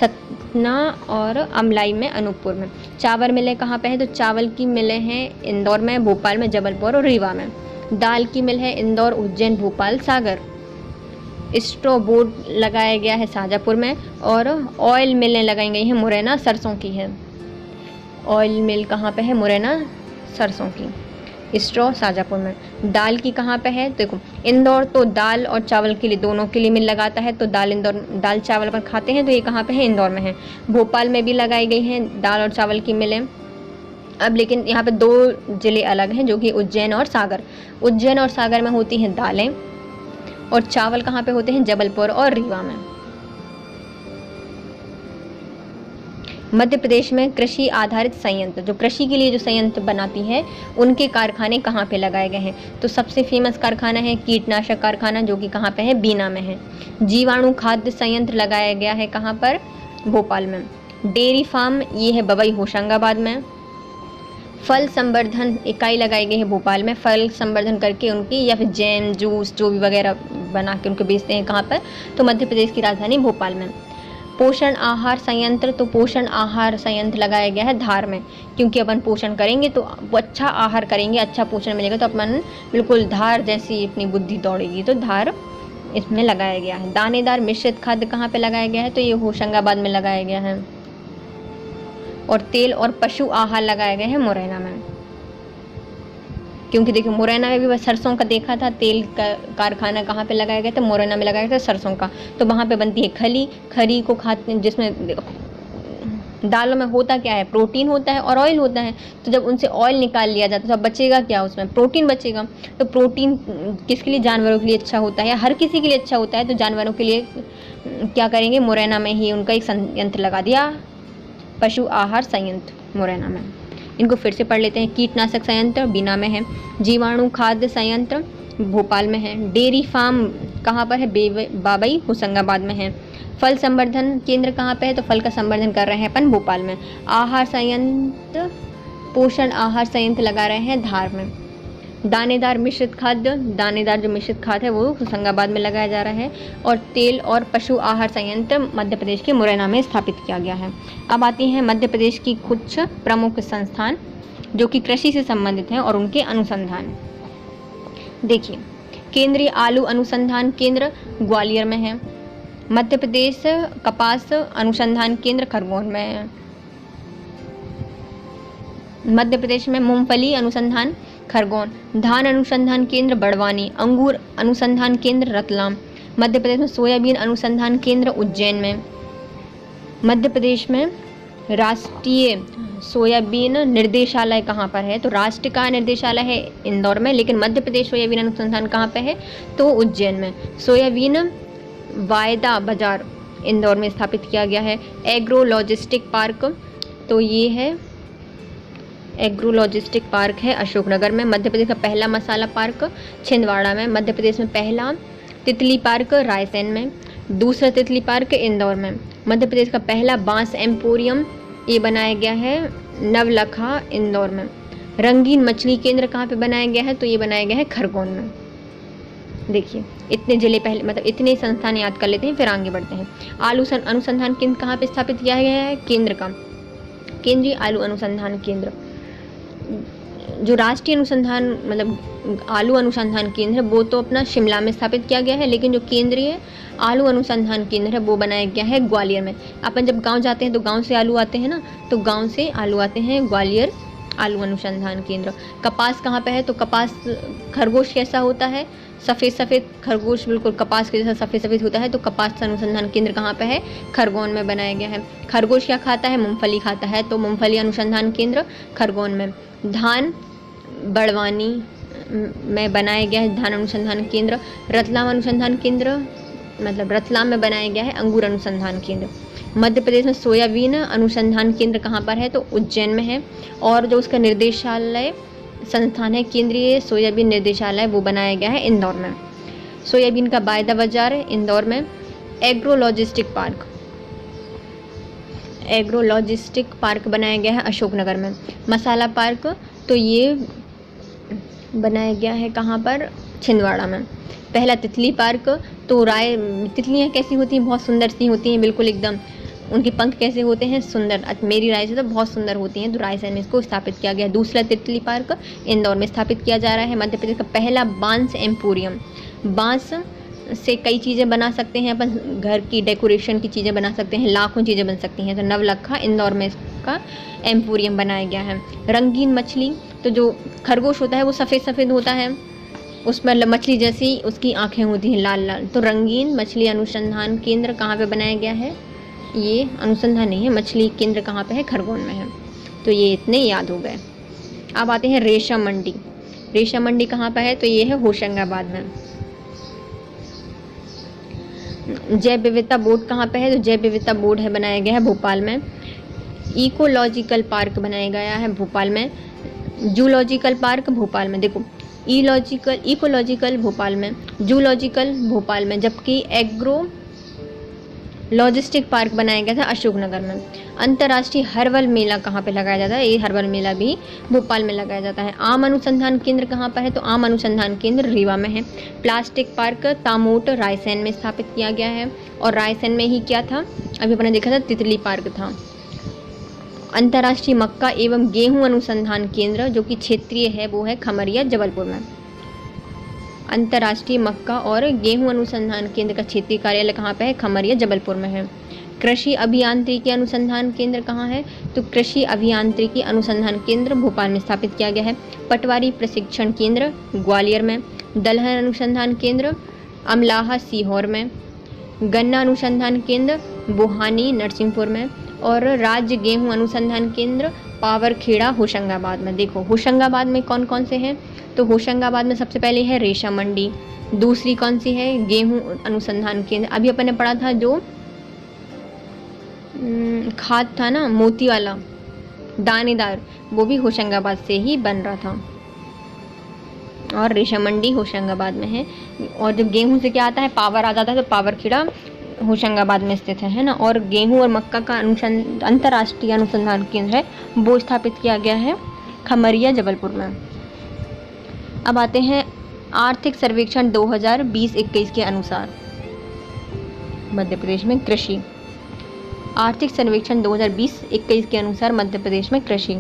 सतना और अमलाई में, अनूपपुर में। चावल मिलें कहाँ पे है? तो चावल की मिलें हैं इंदौर में, भोपाल में, जबलपुर और रीवा में। दाल की मिल है इंदौर, उज्जैन, भोपाल, सागर। स्ट्रॉ बोर्ड लगाया गया है शाहजहाँपुर में, और ऑयल मिलें लगाई गई हैं मुरैना, सरसों की है। ऑयल मिल कहाँ पे है? मुरैना, सरसों की। स्ट्रॉ शाहजहाँपुर में। दाल की कहाँ पे है? देखो, इंदौर तो दाल और चावल के लिए, दोनों के लिए मिल लगाता है, तो दाल चावल अपन खाते हैं, तो ये कहाँ पे है? इंदौर में है। भोपाल में भी लगाई गई हैं दाल और चावल की मिलें। अब लेकिन यहाँ पे 2 ज़िले अलग हैं, जो कि उज्जैन और सागर। उज्जैन और सागर में होती हैं दालें, और चावल कहाँ पे होते हैं? जबलपुर और रीवा में। मध्य प्रदेश में कृषि आधारित संयंत्र, जो कृषि के लिए जो संयंत्र बनाती है, उनके कारखाने कहाँ पे लगाए गए हैं? तो सबसे फेमस कारखाना है कीटनाशक कारखाना, जो कि कहाँ पे है? बीना में है। जीवाणु खाद्य संयंत्र लगाया गया है कहाँ पर? भोपाल में। डेयरी फार्म ये है बबई, होशंगाबाद में। फल संवर्धन इकाई लगाई गई है भोपाल में, फल संवर्धन करके उनकी, या फिर जैम जूस जो भी वगैरह बना के उनको बेचते हैं, कहाँ पर? तो मध्य प्रदेश की राजधानी भोपाल में। पोषण आहार संयंत्र, तो पोषण आहार संयंत्र लगाया गया है धार में, क्योंकि अपन पोषण करेंगे तो अच्छा आहार करेंगे, अच्छा पोषण मिलेगा, तो अपन बिल्कुल धार जैसी अपनी बुद्धि दौड़ेगी, तो धार इसमें लगाया गया है। दानेदार मिश्रित खाद्य कहाँ पे लगाया गया है? तो ये होशंगाबाद में लगाया गया है। और तेल और पशु आहार लगाए गए हैं मुरैना में, क्योंकि देखिए मुरैना में भी बस सरसों का देखा था, तेल का कारखाना कहाँ पे लगाया गया था? मुरैना में लगाया गया था सरसों का। तो वहाँ पे बनती है खली को खाते हैं, जिसमें दालों में होता क्या है? प्रोटीन होता है और ऑयल होता है। तो जब उनसे ऑयल निकाल लिया जाता है तो बचेगा क्या? उसमें प्रोटीन बचेगा। तो प्रोटीन किसके लिए? जानवरों के लिए अच्छा होता है, या हर किसी के लिए अच्छा होता है, तो जानवरों के लिए क्या करेंगे? मुरैना में ही उनका एक संयंत्र लगा दिया, पशु आहार संयंत्र मुरैना में। इनको फिर से पढ़ लेते हैं। कीटनाशक संयंत्र बीना में है। जीवाणु खाद्य संयंत्र भोपाल में है। डेयरी फार्म कहाँ पर है? बाबई, होशंगाबाद में है। फल संवर्धन केंद्र कहाँ पे है? तो फल का संवर्धन कर रहे हैं अपन भोपाल में। आहार संयंत्र, पोषण आहार संयंत्र लगा रहे हैं धार में। दानेदार मिश्रित खाद्य, दानेदार जो मिश्रित खाद्य है वो होशंगाबाद में लगाया जा रहा है। और तेल और पशु आहार संयंत्र मध्य प्रदेश के मुरैना में स्थापित किया गया है। अब आती हैं मध्य प्रदेश की कुछ प्रमुख संस्थान जो कि कृषि से संबंधित हैं और उनके अनुसंधान। देखिए, केंद्रीय आलू अनुसंधान केंद्र ग्वालियर में है। मध्य प्रदेश कपास अनुसंधान केंद्र खरगोन में है। मध्य प्रदेश में मूंगफली अनुसंधान खरगोन। धान अनुसंधान केंद्र बड़वानी। अंगूर अनुसंधान केंद्र रतलाम। मध्य प्रदेश में सोयाबीन अनुसंधान केंद्र उज्जैन में। मध्य प्रदेश में राष्ट्रीय सोयाबीन निर्देशालय कहाँ पर है? तो राष्ट्र का निर्देशालय है इंदौर में, लेकिन मध्य प्रदेश सोयाबीन अनुसंधान कहाँ पे है? तो उज्जैन में। सोयाबीन वायदा बाजार इंदौर में स्थापित किया गया है। एग्रो लॉजिस्टिक पार्क, तो ये है एग्रो लॉजिस्टिक पार्क है अशोकनगर में। मध्य प्रदेश का पहला मसाला पार्क छिंदवाड़ा में। मध्य प्रदेश में पहला तितली पार्क रायसेन में। दूसरा तितली पार्क इंदौर में। मध्य प्रदेश का पहला बांस एम्पोरियम ये बनाया गया है नवलखा इंदौर में। रंगीन मछली केंद्र कहाँ पे बनाया गया है? तो ये बनाया गया है खरगोन में। देखिए, इतने जिले पहले, मतलब इतने संस्थान याद कर लेते हैं, फिर आगे बढ़ते हैं। आलू अनुसंधान केंद्र कहाँ पे स्थापित किया गया है? केंद्र का केंद्रीय आलू अनुसंधान केंद्र। जो राष्ट्रीय अनुसंधान मतलब आलू अनुसंधान केंद्र है वो तो अपना शिमला में स्थापित किया गया है, लेकिन जो केंद्रीय आलू अनुसंधान केंद्र है वो बनाया गया है ग्वालियर में। अपन जब गांव जाते हैं तो गांव से आलू आते हैं ना, तो गांव से आलू आते हैं ग्वालियर आलू अनुसंधान केंद्र। कपास कहाँ पे है? तो कपास खरगोश कैसा होता है? सफ़ेद सफ़ेद खरगोश, बिल्कुल कपास के जैसा सफ़ेद सफ़ेद होता है। तो कपास अनुसंधान केंद्र कहाँ पे है? खरगोन में बनाया गया है। खरगोश क्या खाता है? मूंगफली खाता है, तो मूंगफली अनुसंधान केंद्र खरगोन में। धान बड़वानी में बनाया गया है धान अनुसंधान केंद्र। रतलाम अनुसंधान केंद्र मतलब रतलाम में बनाया गया है अंगूर अनुसंधान केंद्र। मध्य प्रदेश में सोयाबीन अनुसंधान केंद्र कहाँ पर है? तो उज्जैन में है। और जो उसका निर्देशालय संस्थान है केंद्रीय सोयाबीन निर्देशालय, वो बनाया गया है इंदौर में। सोयाबीन का वायदा बाजार इंदौर में। एग्रो लॉजिस्टिक पार्क बनाया गया है अशोकनगर में। मसाला पार्क तो ये बनाया गया है कहाँ पर? छिंदवाड़ा में। पहला तितली पार्क, तो तितलियाँ कैसी होती हैं? बहुत सुंदर सी होती हैं, बिल्कुल एकदम। उनके पंख कैसे होते हैं? सुंदर। मेरी राय से तो बहुत सुंदर होती हैं, तो रायसेन में इसको स्थापित किया गया। दूसरा तितली पार्क इंदौर में स्थापित किया जा रहा है। मध्य प्रदेश का पहला बांस एम्पोरियम। बांस से कई चीज़ें बना सकते हैं अपन, घर की डेकोरेशन की चीज़ें बना सकते हैं, लाखों चीज़ें बन सकती हैं। तो नवलखा इंदौर में इसका एम्पोरियम बनाया गया है। रंगीन मछली, तो जो खरगोश होता है वो सफ़ेद सफ़ेद होता है, उसमें मछली जैसी उसकी आँखें होती हैं लाल लाल। तो रंगीन मछली अनुसंधान केंद्र कहाँ पे बनाया गया है? ये अनुसंधान नहीं है, मछली केंद्र कहाँ पे है? खरगोन में है। तो ये इतने याद हो गए। अब आते हैं रेशम मंडी। रेशम मंडी कहाँ पर है? तो ये है होशंगाबाद में। जैव विविधता बोर्ड कहाँ पे है? तो जैव विविधता बोर्ड है बनाया गया है भोपाल में। इकोलॉजिकल पार्क बनाया गया है भोपाल में। जूलॉजिकल पार्क भोपाल में, देखो इकोलॉजिकल भोपाल में, जूलॉजिकल भोपाल में, जबकि एग्रो लॉजिस्टिक पार्क बनाया गया था अशोकनगर में। अंतर्राष्ट्रीय हर्बल मेला कहाँ पे लगाया जाता है? ये हर्बल मेला भी भोपाल में लगाया जाता है। आम अनुसंधान केंद्र कहाँ पर है? तो आम अनुसंधान केंद्र रीवा में है। प्लास्टिक पार्क तामोट रायसेन में स्थापित किया गया है, और रायसेन में ही क्या था? अभी अपने देखा था तितली पार्क था। अंतर्राष्ट्रीय मक्का एवं गेहूं अनुसंधान केंद्र जो कि क्षेत्रीय है वो है खमरिया जबलपुर में। अंतर्राष्ट्रीय मक्का और गेहूं अनुसंधान केंद्र का क्षेत्रीय कार्यालय कहाँ पे है? खमरिया जबलपुर में है। कृषि अभियांत्रिकी अनुसंधान केंद्र कहाँ है? तो कृषि अभियांत्रिकी अनुसंधान केंद्र भोपाल में स्थापित किया गया है। पटवारी प्रशिक्षण केंद्र ग्वालियर में। दलहन अनुसंधान केंद्र अमलाहा सीहोर में। गन्ना अनुसंधान केंद्र बोहानी नरसिंहपुर में। और राज्य गेहूं अनुसंधान केंद्र पावरखेड़ा होशंगाबाद में। देखो होशंगाबाद में कौन कौन से हैं? तो होशंगाबाद में सबसे पहले है रेशम मंडी, दूसरी कौन सी है? गेहूं अनुसंधान केंद्र। अभी अपन ने पढ़ा था जो खाद था ना मोती वाला दानेदार, वो भी होशंगाबाद से ही बन रहा था। और रेशम मंडी होशंगाबाद में है। और जब गेहूं से क्या आता है? पावर आ जाता है, तो पावरखेड़ा होशंगाबाद में स्थित है ना। और गेहूं और मक्का का अंतर्राष्ट्रीय अनुसंधान केंद्र है वो स्थापित किया गया है खमरिया जबलपुर में। अब आते हैं आर्थिक सर्वेक्षण 2020-21 के अनुसार मध्य प्रदेश में कृषि। आर्थिक सर्वेक्षण 2020-21 के अनुसार मध्य प्रदेश में कृषि।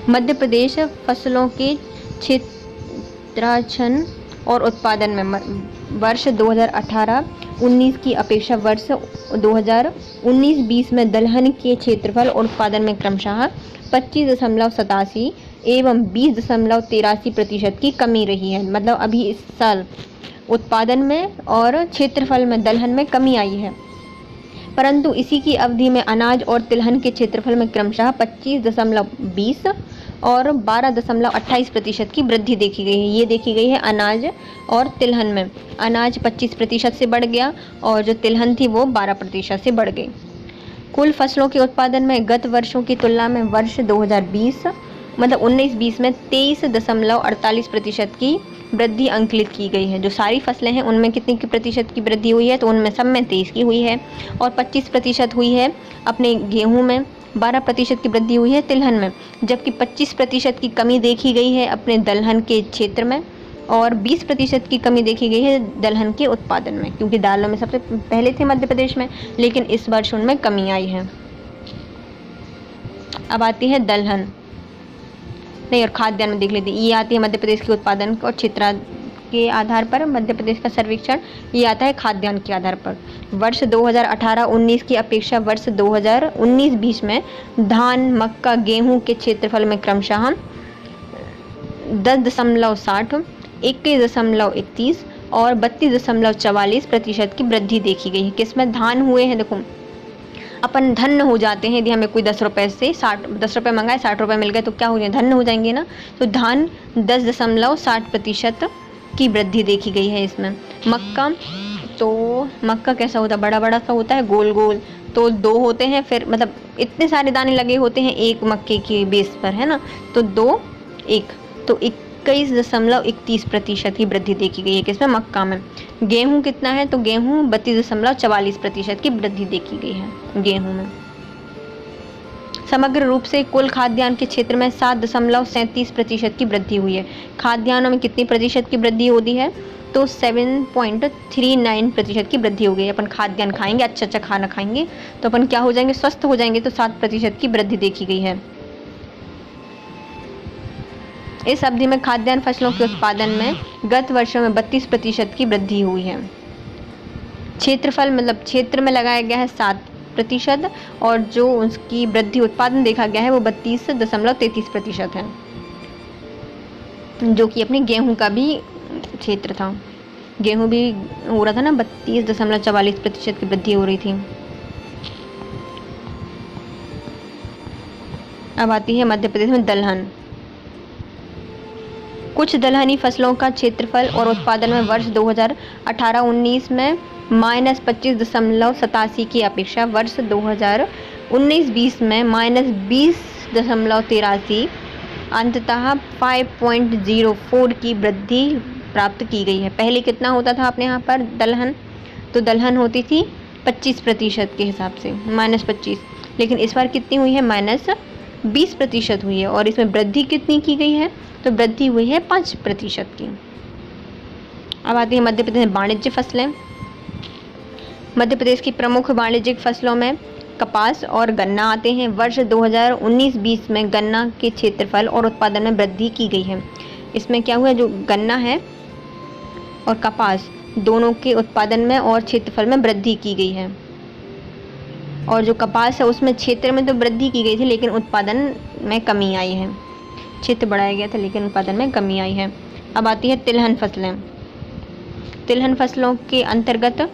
मध्य प्रदेश फसलों के क्षेत्रांचल और उत्पादन में वर्ष 2018-19 की अपेक्षा वर्ष 2019-20 में दलहन के क्षेत्रफल और उत्पादन में क्रमशः 25.87 एवं 20.83% की कमी रही है। मतलब अभी इस साल उत्पादन में और क्षेत्रफल में दलहन में कमी आई है, परंतु इसी की अवधि में अनाज और तिलहन के क्षेत्रफल में क्रमशः 25.20 और 12.28% की वृद्धि देखी गई है। ये देखी गई है अनाज और तिलहन में। अनाज 25% से बढ़ गया और जो तिलहन थी वो 12% से बढ़ गई। कुल फसलों के उत्पादन में गत वर्षों की तुलना में वर्ष 2020 मतलब 19-20 में 23.48% की वृद्धि अंकलित की गई है। जो सारी फसलें हैं उनमें कितनी की प्रतिशत की वृद्धि हुई है? तो उनमें सब में 23 की हुई है, और 25% हुई है अपने गेहूं में, 12% की वृद्धि हुई है तिलहन में, जबकि 25% की कमी देखी गई है अपने दलहन के क्षेत्र में, और 20% की कमी देखी गई है दलहन के उत्पादन में, क्योंकि दालों में सबसे पहले थे मध्य प्रदेश में, लेकिन इस वर्ष उनमें कमी आई है। अब आती है दलहन नहीं और खाद्यान्न में देख लेते हैं। ये आती है मध्य प्रदेश के उत्पादन और क्षेत्र के आधार पर मध्य प्रदेश का सर्वेक्षण, ये आता है खाद्यान्न के आधार पर। वर्ष 2018-19 की अपेक्षा वर्ष 2019-20 में धान, मक्का, गेहूं के क्षेत्रफल में क्रमशः 10.60, 21.31 और 32.44% की वृद्धि देखी गई है। किसमें धान हुए हैं? देखो अपन धन्य हो जाते हैं यदि हमें कोई 10 रुपये से 10 रुपये मंगाए 60 रुपये मिल गए तो क्या हो जाए? धन्य हो जाएंगे ना। तो धान 10.60% की वृद्धि देखी गई है इसमें। मक्का, तो मक्का कैसा होता है? बड़ा बड़ा सा होता है, गोल गोल, तो 2 होते हैं, फिर मतलब इतने सारे दाने लगे होते हैं एक मक्के की बेस पर, है ना। तो 2 1 तो 21.31% की वृद्धि देखी गई है किसमें? मक्का में। गेहूं कितना है? तो गेहूं 32.44% की वृद्धि देखी गई है गेहूं में। समग्र रूप से कुल खाद्यान्न के क्षेत्र में 7.37% की वृद्धि हुई है। खाद्यान्नों में कितनी प्रतिशत की वृद्धि होती है? तो 7.39% की वृद्धि हो गई। अपन खाद्यान्न खाएंगे, अच्छा खाना खाएंगे तो अपन क्या हो जाएंगे? स्वस्थ हो जाएंगे। तो 7% की वृद्धि देखी गई है। इस अवधि में खाद्यान्न फसलों के उत्पादन में गत वर्षों में 32% की वृद्धि हुई है। क्षेत्रफल मतलब क्षेत्र में लगाया गया है 7% और जो उसकी वृद्धि उत्पादन देखा गया है वो 32.33% है, जो कि अपने गेहूं का भी क्षेत्र था। गेहूं भी हो रहा था ना, 32.44% की वृद्धि हो रही थी। अब आती है मध्य प्रदेश में दलहन। कुछ दलहनी फसलों का क्षेत्रफल और उत्पादन में वर्ष 2018-19 में -25.87 की अपेक्षा वर्ष 2019-20 में -20.83 अंततः 5.04 की वृद्धि प्राप्त की गई है। पहले कितना होता था अपने यहाँ पर दलहन, तो दलहन होती थी 25% के हिसाब से -25, लेकिन इस बार कितनी हुई है -20% हुई है। और इसमें वृद्धि कितनी की गई है, तो वृद्धि हुई है 5% की। अब आती है मध्य प्रदेश में वाणिज्य फसलें। मध्य प्रदेश की प्रमुख वाणिज्यिक फसलों में कपास और गन्ना आते हैं। वर्ष 2019-20 में गन्ना के क्षेत्रफल और उत्पादन में वृद्धि की गई है। इसमें क्या हुआ, जो गन्ना है और कपास दोनों के उत्पादन में और क्षेत्रफल में वृद्धि की गई है। और जो कपास है उसमें क्षेत्र में तो वृद्धि की गई थी, लेकिन उत्पादन में कमी आई है। क्षेत्र बढ़ाया गया था लेकिन उत्पादन में कमी आई है। अब आती है तिलहन फसलें। तिलहन फसलों के अंतर्गत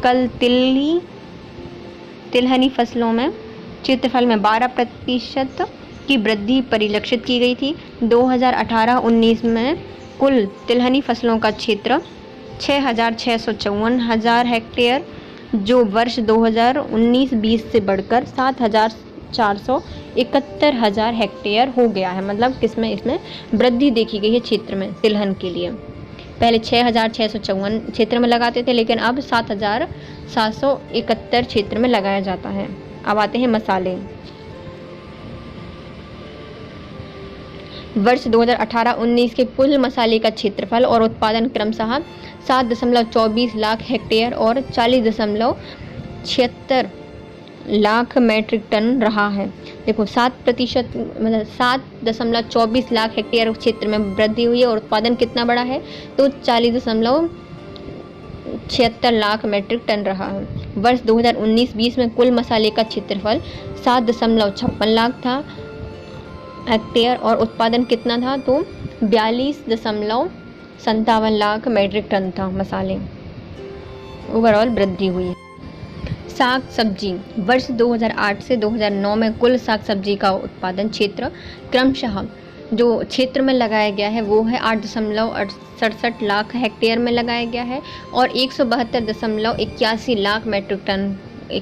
कल तिलहनी फसलों में क्षेत्रफल में 12% की वृद्धि परिलक्षित की गई थी। 2018-19 में कुल तिलहनी फसलों का क्षेत्र 6,654 हेक्टेयर, जो वर्ष 2019-20 से बढ़कर 7,471 हेक्टेयर हो गया है। मतलब किसमें, इसमें वृद्धि देखी गई है क्षेत्र में तिलहन के लिए। पहले 6,654 क्षेत्र में लगाते थे, लेकिन अब 7,771 क्षेत्र में लगाया जाता है। अब आते हैं मसाले। वर्ष 2018-19 के कुल मसाले का क्षेत्रफल और उत्पादन क्रमशः 7.24 लाख हेक्टेयर और 40.76 लाख मीट्रिक टन रहा है। देखो 7% मतलब 7.24 लाख हेक्टेयर क्षेत्र में वृद्धि हुई है और उत्पादन कितना बड़ा है, तो 40.76 लाख मीट्रिक टन रहा है। वर्ष 2019-20 में कुल मसाले का क्षेत्रफल 7.56 लाख था हेक्टेयर और उत्पादन कितना था, तो 42.57 लाख मीट्रिक टन था। मसाले ओवरऑल वृद्धि हुई है। साग सब्जी। वर्ष 2008 से 2009 में कुल साग सब्जी का उत्पादन क्षेत्र क्रमशः जो क्षेत्र में लगाया गया है वो है 8.67 लाख हेक्टेयर में लगाया गया है और 172.81 लाख मीट्रिक टन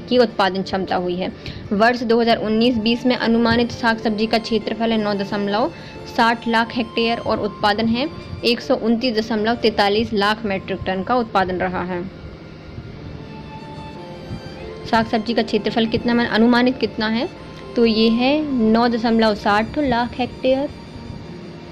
की उत्पादन क्षमता हुई है। वर्ष 2019-20 में अनुमानित साग सब्जी का क्षेत्रफल है 9.60 लाख हेक्टेयर और उत्पादन है 129.43 लाख मीट्रिक टन का उत्पादन रहा है। साग सब्जी का क्षेत्रफल कितना में अनुमानित कितना है, तो ये है 9.60 लाख हेक्टेयर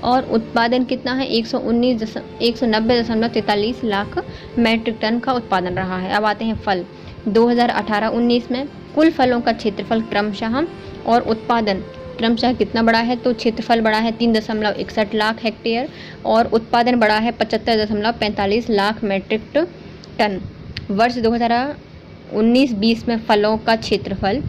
और उत्पादन कितना है 190.43 लाख मीट्रिक टन का उत्पादन रहा है। अब आते हैं फल। 2018-19 में कुल फलों का क्षेत्रफल क्रमशः और उत्पादन क्रमशः कितना बड़ा है, तो क्षेत्रफल बड़ा है 3.61 लाख हेक्टेयर और उत्पादन बड़ा है 75.45 लाख मीट्रिक टन। वर्ष 2019-20 में फलों का क्षेत्रफल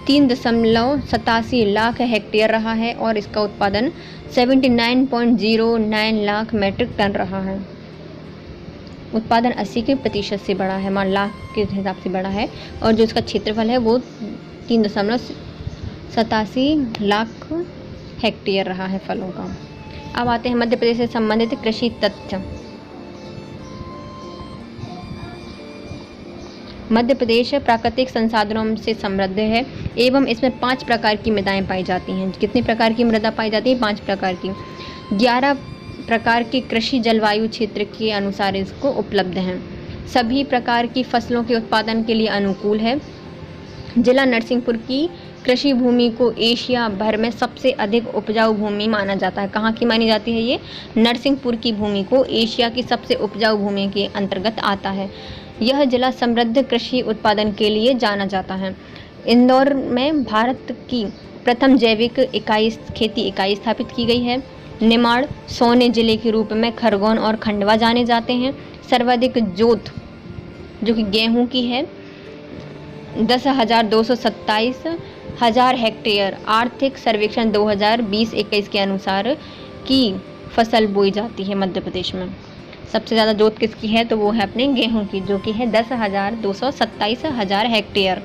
3.87 लाख हेक्टेयर रहा है और इसका उत्पादन 79.09 लाख मीट्रिक टन रहा है। उत्पादन 80% से बड़ा है, मान लाख के हिसाब से बड़ा है और जो इसका क्षेत्रफल है वो 3.87 लाख हेक्टेयर रहा है फलों का। अब आते हैं मध्य प्रदेश से संबंधित कृषि तथ्य। मध्य प्रदेश प्राकृतिक संसाधनों से समृद्ध है एवं इसमें 5 प्रकार की मृदाएं पाई जाती हैं। कितने प्रकार की मृदा पाई जाती है? 5 प्रकार की। 11 प्रकार की कृषि जलवायु क्षेत्र के अनुसार इसको उपलब्ध हैं। सभी प्रकार की फसलों के उत्पादन के लिए अनुकूल है। जिला नरसिंहपुर की कृषि भूमि को एशिया भर में सबसे अधिक उपजाऊ भूमि माना जाता है। कहाँ की मानी जाती है ये? नरसिंहपुर की भूमि को एशिया की सबसे उपजाऊ भूमि के अंतर्गत आता है। यह जिला समृद्ध कृषि उत्पादन के लिए जाना जाता है। इंदौर में भारत की प्रथम जैविक खेती इकाई स्थापित की गई है। निमाड़ सोने जिले के रूप में खरगोन और खंडवा जाने जाते हैं। सर्वाधिक जोत जो कि गेहूं की है 10,227 हेक्टेयर आर्थिक सर्वेक्षण 2020-21 के अनुसार की फसल बोई जाती है मध्य प्रदेश में। सबसे ज़्यादा जोत किसकी है तो वो है अपने गेहूं की, जो कि है 10,227 हेक्टेयर।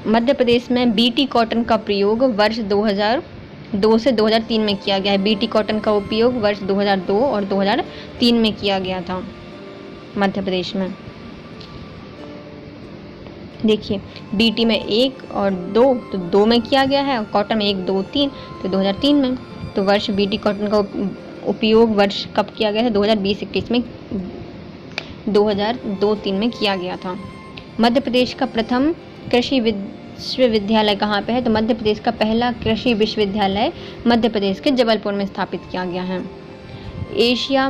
मध्य प्रदेश में बीटी कॉटन का प्रयोग वर्ष 2002 से 2003 में किया गया है। बीटी कॉटन का उपयोग वर्ष 2002 और 2003 में किया गया था मध्य प्रदेश में। देखिए बीटी में 1 और 2 तो 2 में किया गया है, और कॉटन में 1, 2, 3 तो 2003 में। तो वर्ष बीटी कॉटन का उपयोग वर्ष कब किया गया है 2020-21 में 2002-3 में किया गया था। मध्य प्रदेश का प्रथम कृषि विश्वविद्यालय कहाँ पे है तो मध्य प्रदेश का पहला कृषि विश्वविद्यालय मध्य प्रदेश के जबलपुर में स्थापित किया गया है। एशिया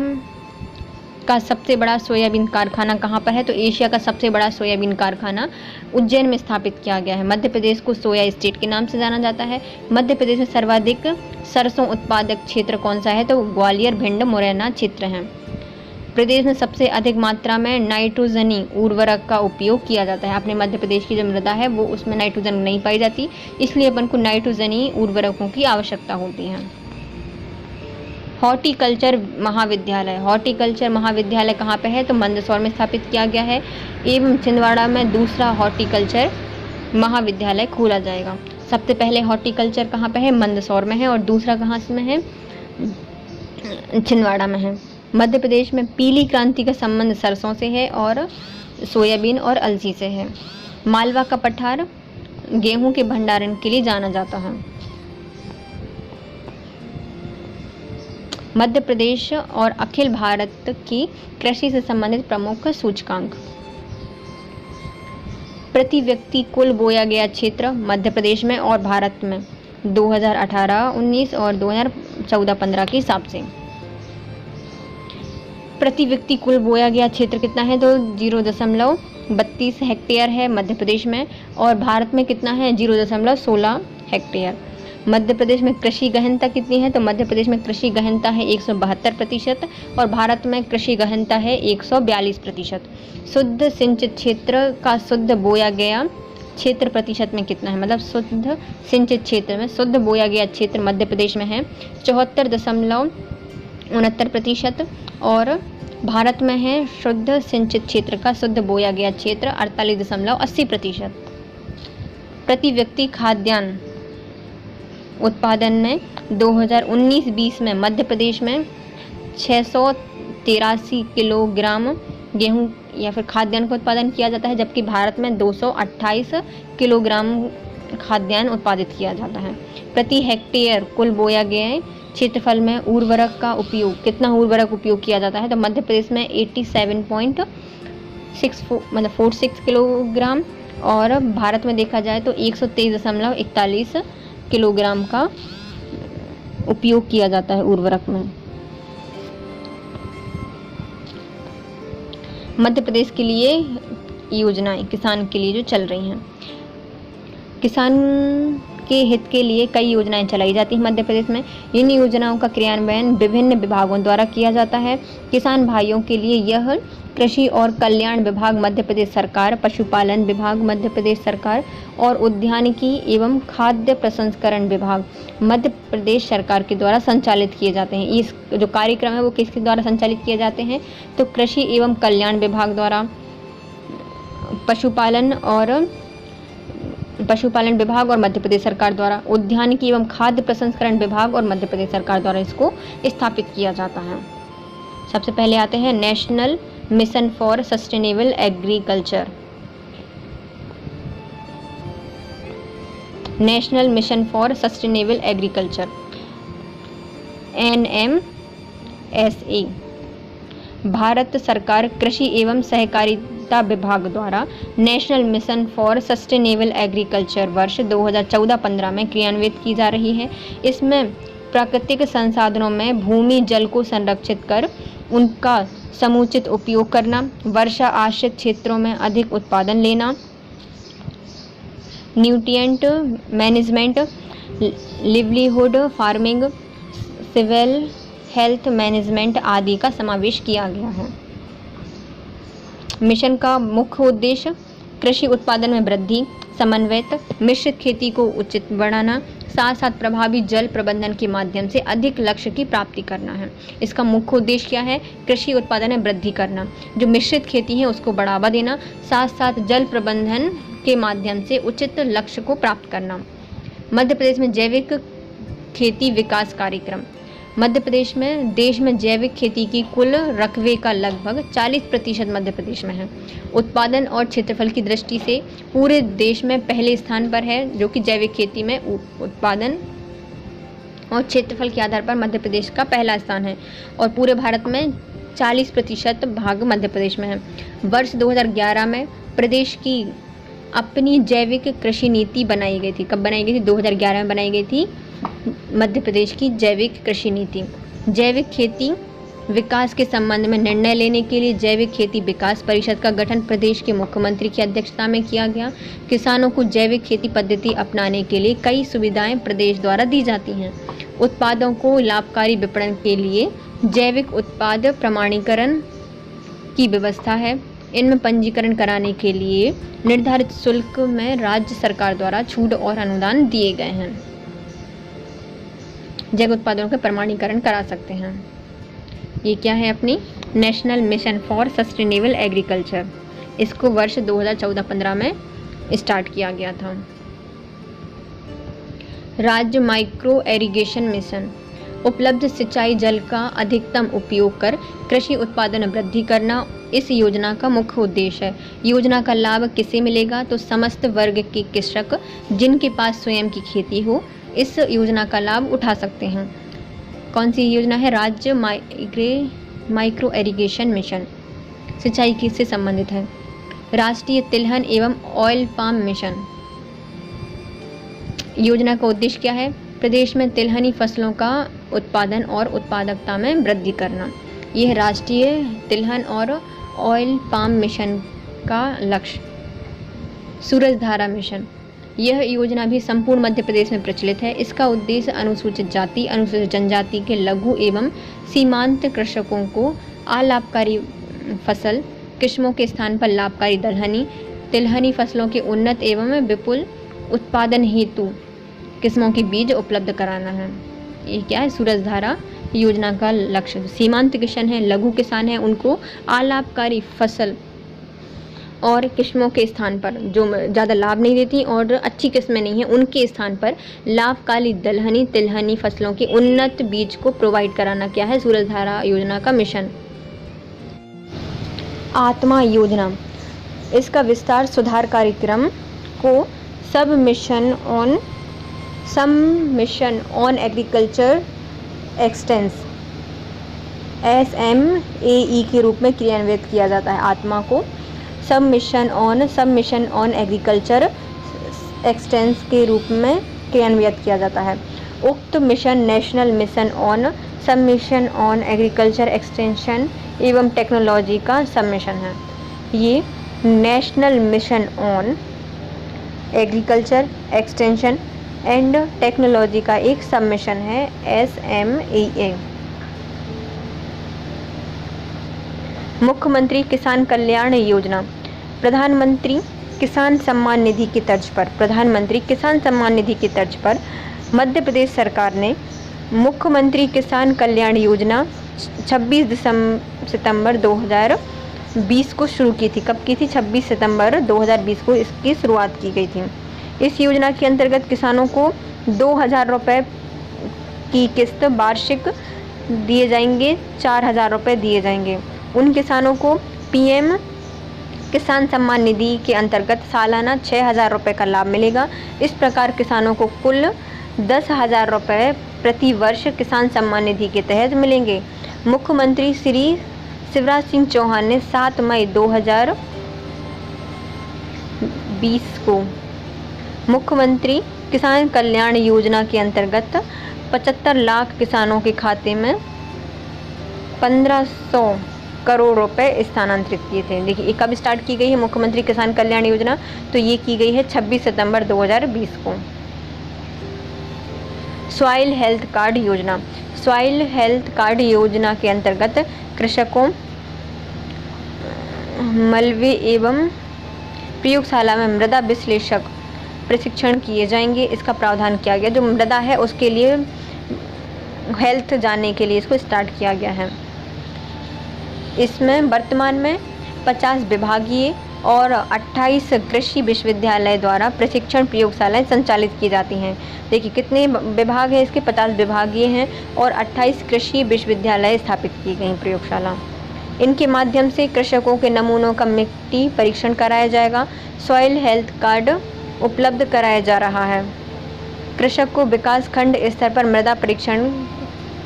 का सबसे बड़ा सोयाबीन कारखाना कहाँ पर है तो एशिया का सबसे बड़ा सोयाबीन कारखाना उज्जैन में स्थापित किया गया है। मध्य प्रदेश को सोया स्टेट के नाम से जाना जाता है। मध्य प्रदेश में सर्वाधिक सरसों उत्पादक क्षेत्र कौन सा है तो ग्वालियर, भिंड, मुरैना क्षेत्र हैं। प्रदेश में सबसे अधिक मात्रा में नाइट्रोजनी उर्वरक का उपयोग किया जाता है। अपने मध्य प्रदेश की जो मृदा है वो उसमें नाइट्रोजन नहीं पाई जाती, इसलिए अपन को नाइट्रोजनी उर्वरकों की आवश्यकता होती है। हॉर्टिकल्चर महाविद्यालय कहाँ पे है तो मंदसौर में स्थापित किया गया है एवं छिंदवाड़ा में दूसरा हॉर्टिकल्चर महाविद्यालय खोला जाएगा। सबसे पहले हॉर्टिकल्चर कहाँ पे है मंदसौर में है और दूसरा कहाँ में है छिंदवाड़ा में है। मध्य प्रदेश में पीली क्रांति का संबंध सरसों से है और सोयाबीन और अलसी से है। मालवा का पठार गेहूं के भंडारण के लिए जाना जाता है। मध्य प्रदेश और अखिल भारत की कृषि से संबंधित प्रमुख सूचकांक। प्रति व्यक्ति कुल बोया गया क्षेत्र मध्य प्रदेश में और भारत में 2018-19 और 2014-15 के हिसाब से। प्रति व्यक्ति कुल बोया गया क्षेत्र कितना है तो 0.32 हेक्टेयर है मध्य प्रदेश में, और भारत में कितना है 0.16 हेक्टेयर। मध्य प्रदेश में कृषि गहनता कितनी है तो मध्य प्रदेश में कृषि गहनता है 172% और भारत में कृषि गहनता है 142%। शुद्ध सिंचित क्षेत्र का शुद्ध बोया गया क्षेत्र प्रतिशत में कितना है, मतलब शुद्ध सिंचित क्षेत्र में शुद्ध बोया गया क्षेत्र मध्य प्रदेश में है 74.69% और भारत में है शुद्ध सिंचित क्षेत्र का शुद्ध बोया गया क्षेत्र 48.80%। प्रति व्यक्ति खाद्यान्न उत्पादन में 2019-20 में मध्य प्रदेश में 683 किलोग्राम गेहूं या फिर खाद्यान्न का उत्पादन किया जाता है, जबकि भारत में 228 किलोग्राम खाद्यान्न उत्पादित किया जाता है। प्रति हेक्टेयर कुल बोया गया क्षेत्रफल में उर्वरक का उपयोग, कितना उर्वरक उपयोग किया जाता है तो मध्य प्रदेश में 87.46 किलोग्राम और भारत में देखा जाए तो 123.41 किलोग्राम का उपयोग किया जाता है उर्वरक में। मध्य प्रदेश के लिए योजनाएं किसान के लिए जो चल रही हैं, किसान के हित के लिए कई योजनाएं चलाई जाती हैं मध्य प्रदेश में। इन योजनाओं का क्रियान्वयन विभिन्न विभागों द्वारा किया जाता है। किसान भाइयों के लिए यह कृषि और कल्याण विभाग मध्य प्रदेश सरकार, पशुपालन विभाग मध्य प्रदेश सरकार और उद्यानिकी एवं खाद्य प्रसंस्करण विभाग मध्य प्रदेश सरकार के द्वारा संचालित किए जाते हैं। इस जो कार्यक्रम है वो किसके द्वारा संचालित किए जाते हैं तो कृषि एवं कल्याण विभाग द्वारा, पशुपालन विभाग और मध्य प्रदेश सरकार द्वारा, उद्यानिकी एवं खाद्य प्रसंस्करण विभाग और मध्य प्रदेश सरकार द्वारा इसको स्थापित किया जाता है। सबसे पहले आते हैं national mission for sustainable agriculture. National mission for sustainable agriculture NMSA Bharat सरकार कृषि एवं सहकारिता विभाग द्वारा national mission for sustainable agriculture वर्ष 2014-15 में क्रियान्वित की जा रही है। इसमें प्राकृतिक संसाधनों में भूमि जल को संरक्षित कर उनका समुचित उपयोग करना, वर्षा आश्रित क्षेत्रों में अधिक उत्पादन लेना, nutrient management, livelihood farming, civil health management आदि का समावेश किया गया है। मिशन का मुख्य उद्देश्य कृषि उत्पादन में वृद्धि, समन्वित मिश्रित खेती को उचित बढ़ाना, साथ साथ प्रभावी जल प्रबंधन के माध्यम से अधिक लक्ष्य की प्राप्ति करना है। इसका मुख्य उद्देश्य क्या है? कृषि उत्पादन में वृद्धि करना, जो मिश्रित खेती है उसको बढ़ावा देना, साथ साथ जल प्रबंधन के माध्यम से उचित लक्ष्य को प्राप्त करना। मध्य प्रदेश में जैविक खेती विकास कार्यक्रम। मध्य प्रदेश में देश में जैविक खेती की कुल रकबे का लगभग 40% मध्य प्रदेश में है। उत्पादन और क्षेत्रफल की दृष्टि से पूरे देश में पहले स्थान पर है, जो कि जैविक खेती में उत्पादन और क्षेत्रफल के आधार पर मध्य प्रदेश का पहला स्थान है और पूरे भारत में 40% भाग मध्य प्रदेश में है। वर्ष 2011 में प्रदेश की अपनी जैविक कृषि नीति बनाई गई थी। कब बनाई गई थी? 2011 में बनाई गई थी मध्य प्रदेश की जैविक कृषि नीति। जैविक खेती विकास के संबंध में निर्णय लेने के लिए जैविक खेती विकास परिषद का गठन प्रदेश के मुख्यमंत्री की अध्यक्षता में किया गया। किसानों को जैविक खेती पद्धति अपनाने के लिए कई सुविधाएं प्रदेश द्वारा दी जाती हैं। उत्पादों को लाभकारी विपणन के लिए जैविक उत्पाद प्रमाणीकरण की व्यवस्था है। इनमें पंजीकरण कराने के लिए निर्धारित शुल्क में राज्य सरकार द्वारा छूट और अनुदान दिए गए हैं। जैविक उत्पादों के प्रमाणीकरण करा सकते हैं। ये क्या है? अपनी national mission for sustainable agriculture. इसको वर्ष 2014-15 में स्टार्ट किया गया था। राज्य माइक्रो इरिगेशन मिशन। उपलब्ध सिंचाई जल का अधिकतम उपयोग कर कृषि उत्पादन में वृद्धि करना इस योजना का मुख्य उद्देश्य है। योजना का लाभ किसे मिलेगा? तो समस्त वर्ग के कृषक जिनके पास स्वयं की खेती हो इस योजना का लाभ उठा सकते हैं। कौन सी योजना है? राज्य माइक्रो इरिगेशन मिशन। सिंचाई किससे संबंधित है? राष्ट्रीय तिलहन एवं ऑयल पाम मिशन। योजना का उद्देश्य क्या है? प्रदेश में तिलहनी फसलों का उत्पादन और उत्पादकता में वृद्धि करना। यह राष्ट्रीय तिलहन और ऑयल पाम मिशन का लक्ष्य। सूरजधारा मिशन। यह योजना भी संपूर्ण मध्य प्रदेश में प्रचलित है। इसका उद्देश्य अनुसूचित जाति, अनुसूचित जनजाति के लघु एवं सीमांत कृषकों को अलाभकारी फसल किस्मों के स्थान पर लाभकारी तिलहनी फसलों के उन्नत एवं विपुल उत्पादन हेतु किस्मों के बीज उपलब्ध कराना है। ये क्या है? सूरजधारा योजना का लक्ष्य। सीमांत किसान है, लघु किसान है, उनको अलाभकारी फसल और किस्मों के स्थान पर जो ज़्यादा लाभ नहीं देती और अच्छी किस्में नहीं है, उनके स्थान पर लाभकारी तिलहनी फसलों के उन्नत बीज को प्रोवाइड कराना क्या है? सूरजधारा योजना का मिशन। आत्मा योजना। इसका विस्तार सुधार कार्यक्रम को सब mission on agriculture expanse SMAE के रूप में क्रियान्वित किया जाता है। आत्मा को सब मिशन ऑन एग्रीकल्चर एक्सटेंस के रूप में क्रियान्वित किया जाता है। उक्त मिशन नेशनल मिशन ऑन सब मिशन ऑन एग्रीकल्चर एक्सटेंशन एवं टेक्नोलॉजी का सब मिशन है। ये national mission on agriculture extension and technology का एक सब मिशन है, SMAE। मुख्यमंत्री किसान कल्याण योजना। प्रधानमंत्री किसान सम्मान निधि की तर्ज पर मध्य प्रदेश सरकार ने मुख्यमंत्री किसान कल्याण योजना 26 सितंबर 2020 को शुरू की थी। कब की थी? 26 सितंबर 2020 को इसकी शुरुआत की गई थी। इस योजना के अंतर्गत किसानों को 2000 रुपये की किस्त वार्षिक दिए जाएंगे, 4000 रुपये दिए जाएंगे। उन किसानों को PM किसान सम्मान निधि के अंतर्गत सालाना 6000 रुपये का लाभ मिलेगा। इस प्रकार किसानों को कुल 10,000 रुपये प्रति वर्ष किसान सम्मान निधि के तहत मिलेंगे। मुख्यमंत्री श्री शिवराज सिंह चौहान ने 7 मई 2020 को मुख्यमंत्री किसान कल्याण योजना के अंतर्गत 75 लाख किसानों के खाते में 1500 करोड़ रुपए स्थानांतरित किए थे। देखिए ये कब स्टार्ट की गई है मुख्यमंत्री किसान कल्याण योजना, तो ये की गई है 26 सितंबर 2020 को। सॉइल हेल्थ कार्ड योजना, सॉइल हेल्थ कार्ड योजना के अंतर्गत कृषकों मलबे एवं प्रयोगशाला में मृदा विश्लेषक प्रशिक्षण किए जाएंगे। इसका प्रावधान किया गया, जो मृदा है उसके लिए हेल्थ जानने के लिए इसको स्टार्ट किया गया है। इसमें वर्तमान में 50 विभागीय और 28 कृषि विश्वविद्यालय द्वारा प्रशिक्षण प्रयोगशालाएं संचालित की जाती हैं। देखिए कितने विभाग हैं इसके, 50 विभागीय हैं और 28 कृषि विश्वविद्यालय स्थापित की गई प्रयोगशाला। इनके माध्यम से कृषकों के नमूनों का मिट्टी परीक्षण कराया जाएगा। सॉइल हेल्थ कार्ड उपलब्ध कराया जा रहा है। कृषक को विकास खंड स्तर पर मृदा परीक्षण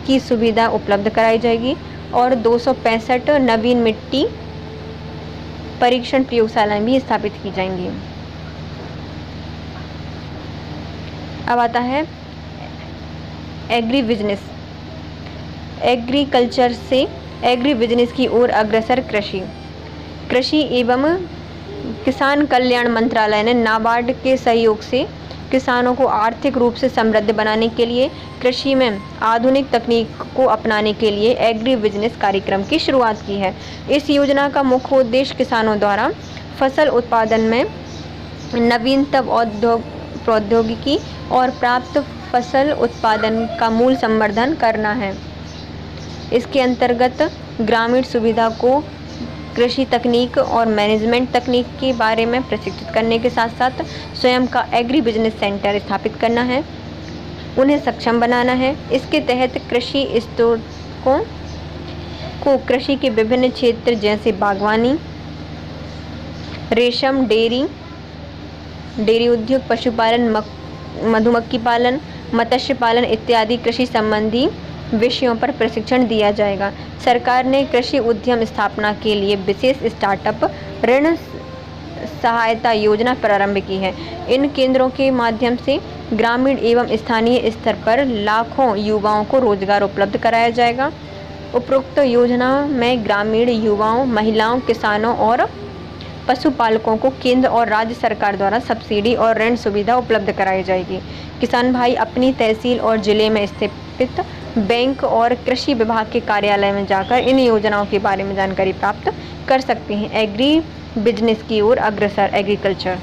की सुविधा उपलब्ध कराई जाएगी और 265 नवीन मिट्टी परीक्षण प्रयोगशालाएं भी स्थापित की जाएंगी। अब आता है एग्री बिजनेस, एग्रीकल्चर से एग्री बिजनेस की ओर अग्रसर कृषि एवं किसान कल्याण मंत्रालय ने नाबार्ड के सहयोग से किसानों को आर्थिक रूप से समृद्ध बनाने के लिए कृषि में आधुनिक तकनीक को अपनाने के लिए एग्री बिजनेस कार्यक्रम की शुरुआत की है। इस योजना का मुख्य उद्देश्य किसानों द्वारा फसल उत्पादन में नवीनतम प्रौद्योगिकी और प्राप्त फसल उत्पादन का मूल संवर्धन करना है। इसके अंतर्गत ग्रामीण सुविधा को कृषि तकनीक और मैनेजमेंट तकनीक के बारे में प्रशिक्षित करने के साथ साथ स्वयं का एग्री बिजनेस सेंटर स्थापित करना है, उन्हें सक्षम बनाना है। इसके तहत कृषि स्टोरों को कृषि के विभिन्न क्षेत्र जैसे बागवानी, रेशम, डेयरी उद्योग, पशुपालन, मधुमक्खी पालन, मत्स्य पालन इत्यादि कृषि संबंधी विषयों पर प्रशिक्षण दिया जाएगा। सरकार ने कृषि उद्यम स्थापना के लिए विशेष स्टार्टअप ऋण सहायता योजना प्रारंभ की है। इन केंद्रों के माध्यम से ग्रामीण एवं स्थानीय स्तर पर लाखों युवाओं को रोजगार उपलब्ध कराया जाएगा। उपरोक्त योजना में ग्रामीण युवाओं, महिलाओं, किसानों और पशुपालकों को केंद्र और राज्य सरकार द्वारा सब्सिडी और ऋण सुविधा उपलब्ध कराई जाएगी। किसान भाई अपनी तहसील और जिले में स्थित बैंक और कृषि विभाग के कार्यालय में जाकर इन योजनाओं के बारे में जानकारी प्राप्त कर सकते हैं। एग्री बिजनेस की ओर अग्रसर एग्रीकल्चर।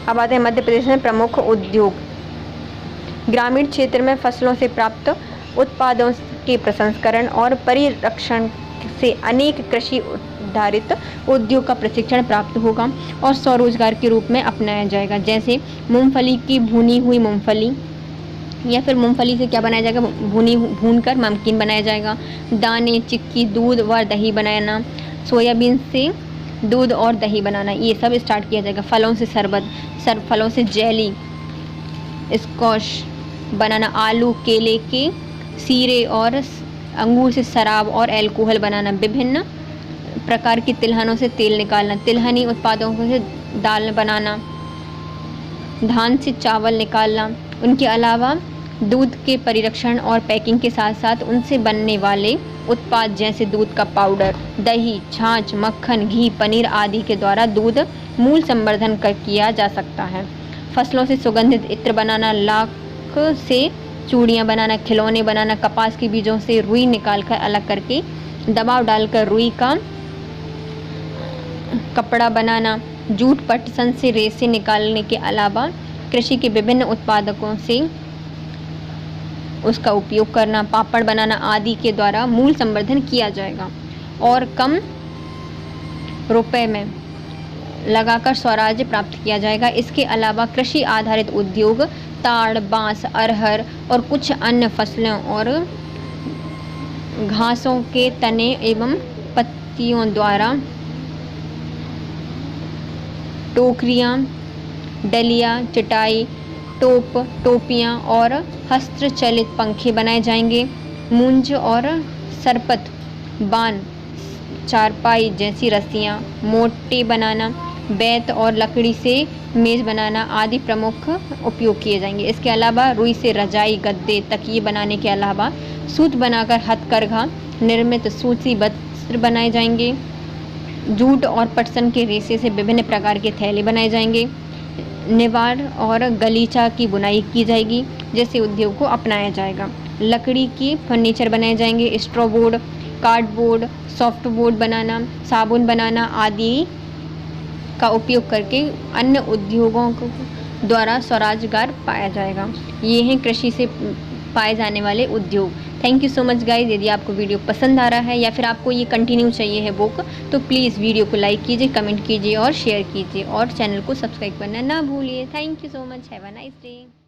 अब आते हैं मध्य प्रदेश में प्रमुख उद्योग। ग्रामीण क्षेत्र में फसलों से प्राप्त उत्पादों के प्रसंस्करण और परिरक्षण से अनेक कृषि आधारित उद्योग का प्रशिक्षण प्राप्त होगा और स्वरोजगार के रूप में अपनाया जाएगा। जैसे मूंगफली की भुनी हुई मूंगफली, या फिर मूंगफली से क्या बनाया जाएगा, भूनकर नमकीन बनाया जाएगा। दाने, चिक्की, दूध व दही बनाना, सोयाबीन से दूध और दही बनाना, ये सब स्टार्ट किया जाएगा। फलों से शरबत, फलों से जेली, स्क्वैश बनाना, आलू, केले के सीरे और अंगूर से शराब और अल्कोहल बनाना, विभिन्न प्रकार की तिलहनों से तेल निकालना, तिलहनी उत्पादों से दाल बनाना, धान से चावल निकालना। उनके अलावा दूध के परिरक्षण और पैकिंग के साथ साथ उनसे बनने वाले उत्पाद जैसे दूध का पाउडर, दही, छाछ, मक्खन, घी, पनीर आदि के द्वारा दूध मूल संवर्धन किया जा सकता है। फसलों से सुगंधित इत्र बनाना, लाख से चूड़ियाँ बनाना, खिलौने बनाना, कपास के बीजों से रुई निकालकर अलग करके दबाव डालकर रुई का कपड़ा बनाना, जूट पटसन से रेशे निकालने के अलावा कृषि के विभिन्न उत्पादकों से उसका उपयोग करना, पापड़ बनाना आदि के द्वारा मूल संवर्धन किया जाएगा और कम रुपए में लगाकर स्वराज्य प्राप्त किया जाएगा। इसके अलावा कृषि आधारित उद्योग ताड़, बांस, अरहर और कुछ अन्य फसलों और घासों के तने एवं पत्तियों द्वारा टोकरियाँ, डलिया, चटाई, टोपियाँ और हस्तचलित पंखे बनाए जाएंगे। मूंज और सरपत, बान, चारपाई जैसी रस्सियाँ, मोटे बनाना, बेत और लकड़ी से मेज बनाना आदि प्रमुख उपयोग किए जाएंगे। इसके अलावा रुई से रजाई, गद्दे, तकिए बनाने के अलावा सूत बनाकर हथकरघा निर्मित सूती वस्त्र बनाए जाएंगे। जूट और पटसन के रेशे से विभिन्न प्रकार के थैले बनाए जाएंगे। निवाड़ और गलीचा की बुनाई की जाएगी, जैसे उद्योग को अपनाया जाएगा। लकड़ी की फर्नीचर बनाए जाएंगे। Straw board, cardboard, soft board बनाना, साबुन बनाना आदि का उपयोग करके अन्य उद्योगों द्वारा स्वरोजगार पाया जाएगा। ये हैं कृषि से पाए जाने वाले उद्योग। Thank you so much guys. यदि आपको वीडियो पसंद आ रहा है या फिर आपको ये कंटिन्यू चाहिए है बुक, तो प्लीज़ वीडियो को लाइक कीजिए, कमेंट कीजिए और शेयर कीजिए और चैनल को सब्सक्राइब करना ना भूलिए। Thank you so much. Have a nice day.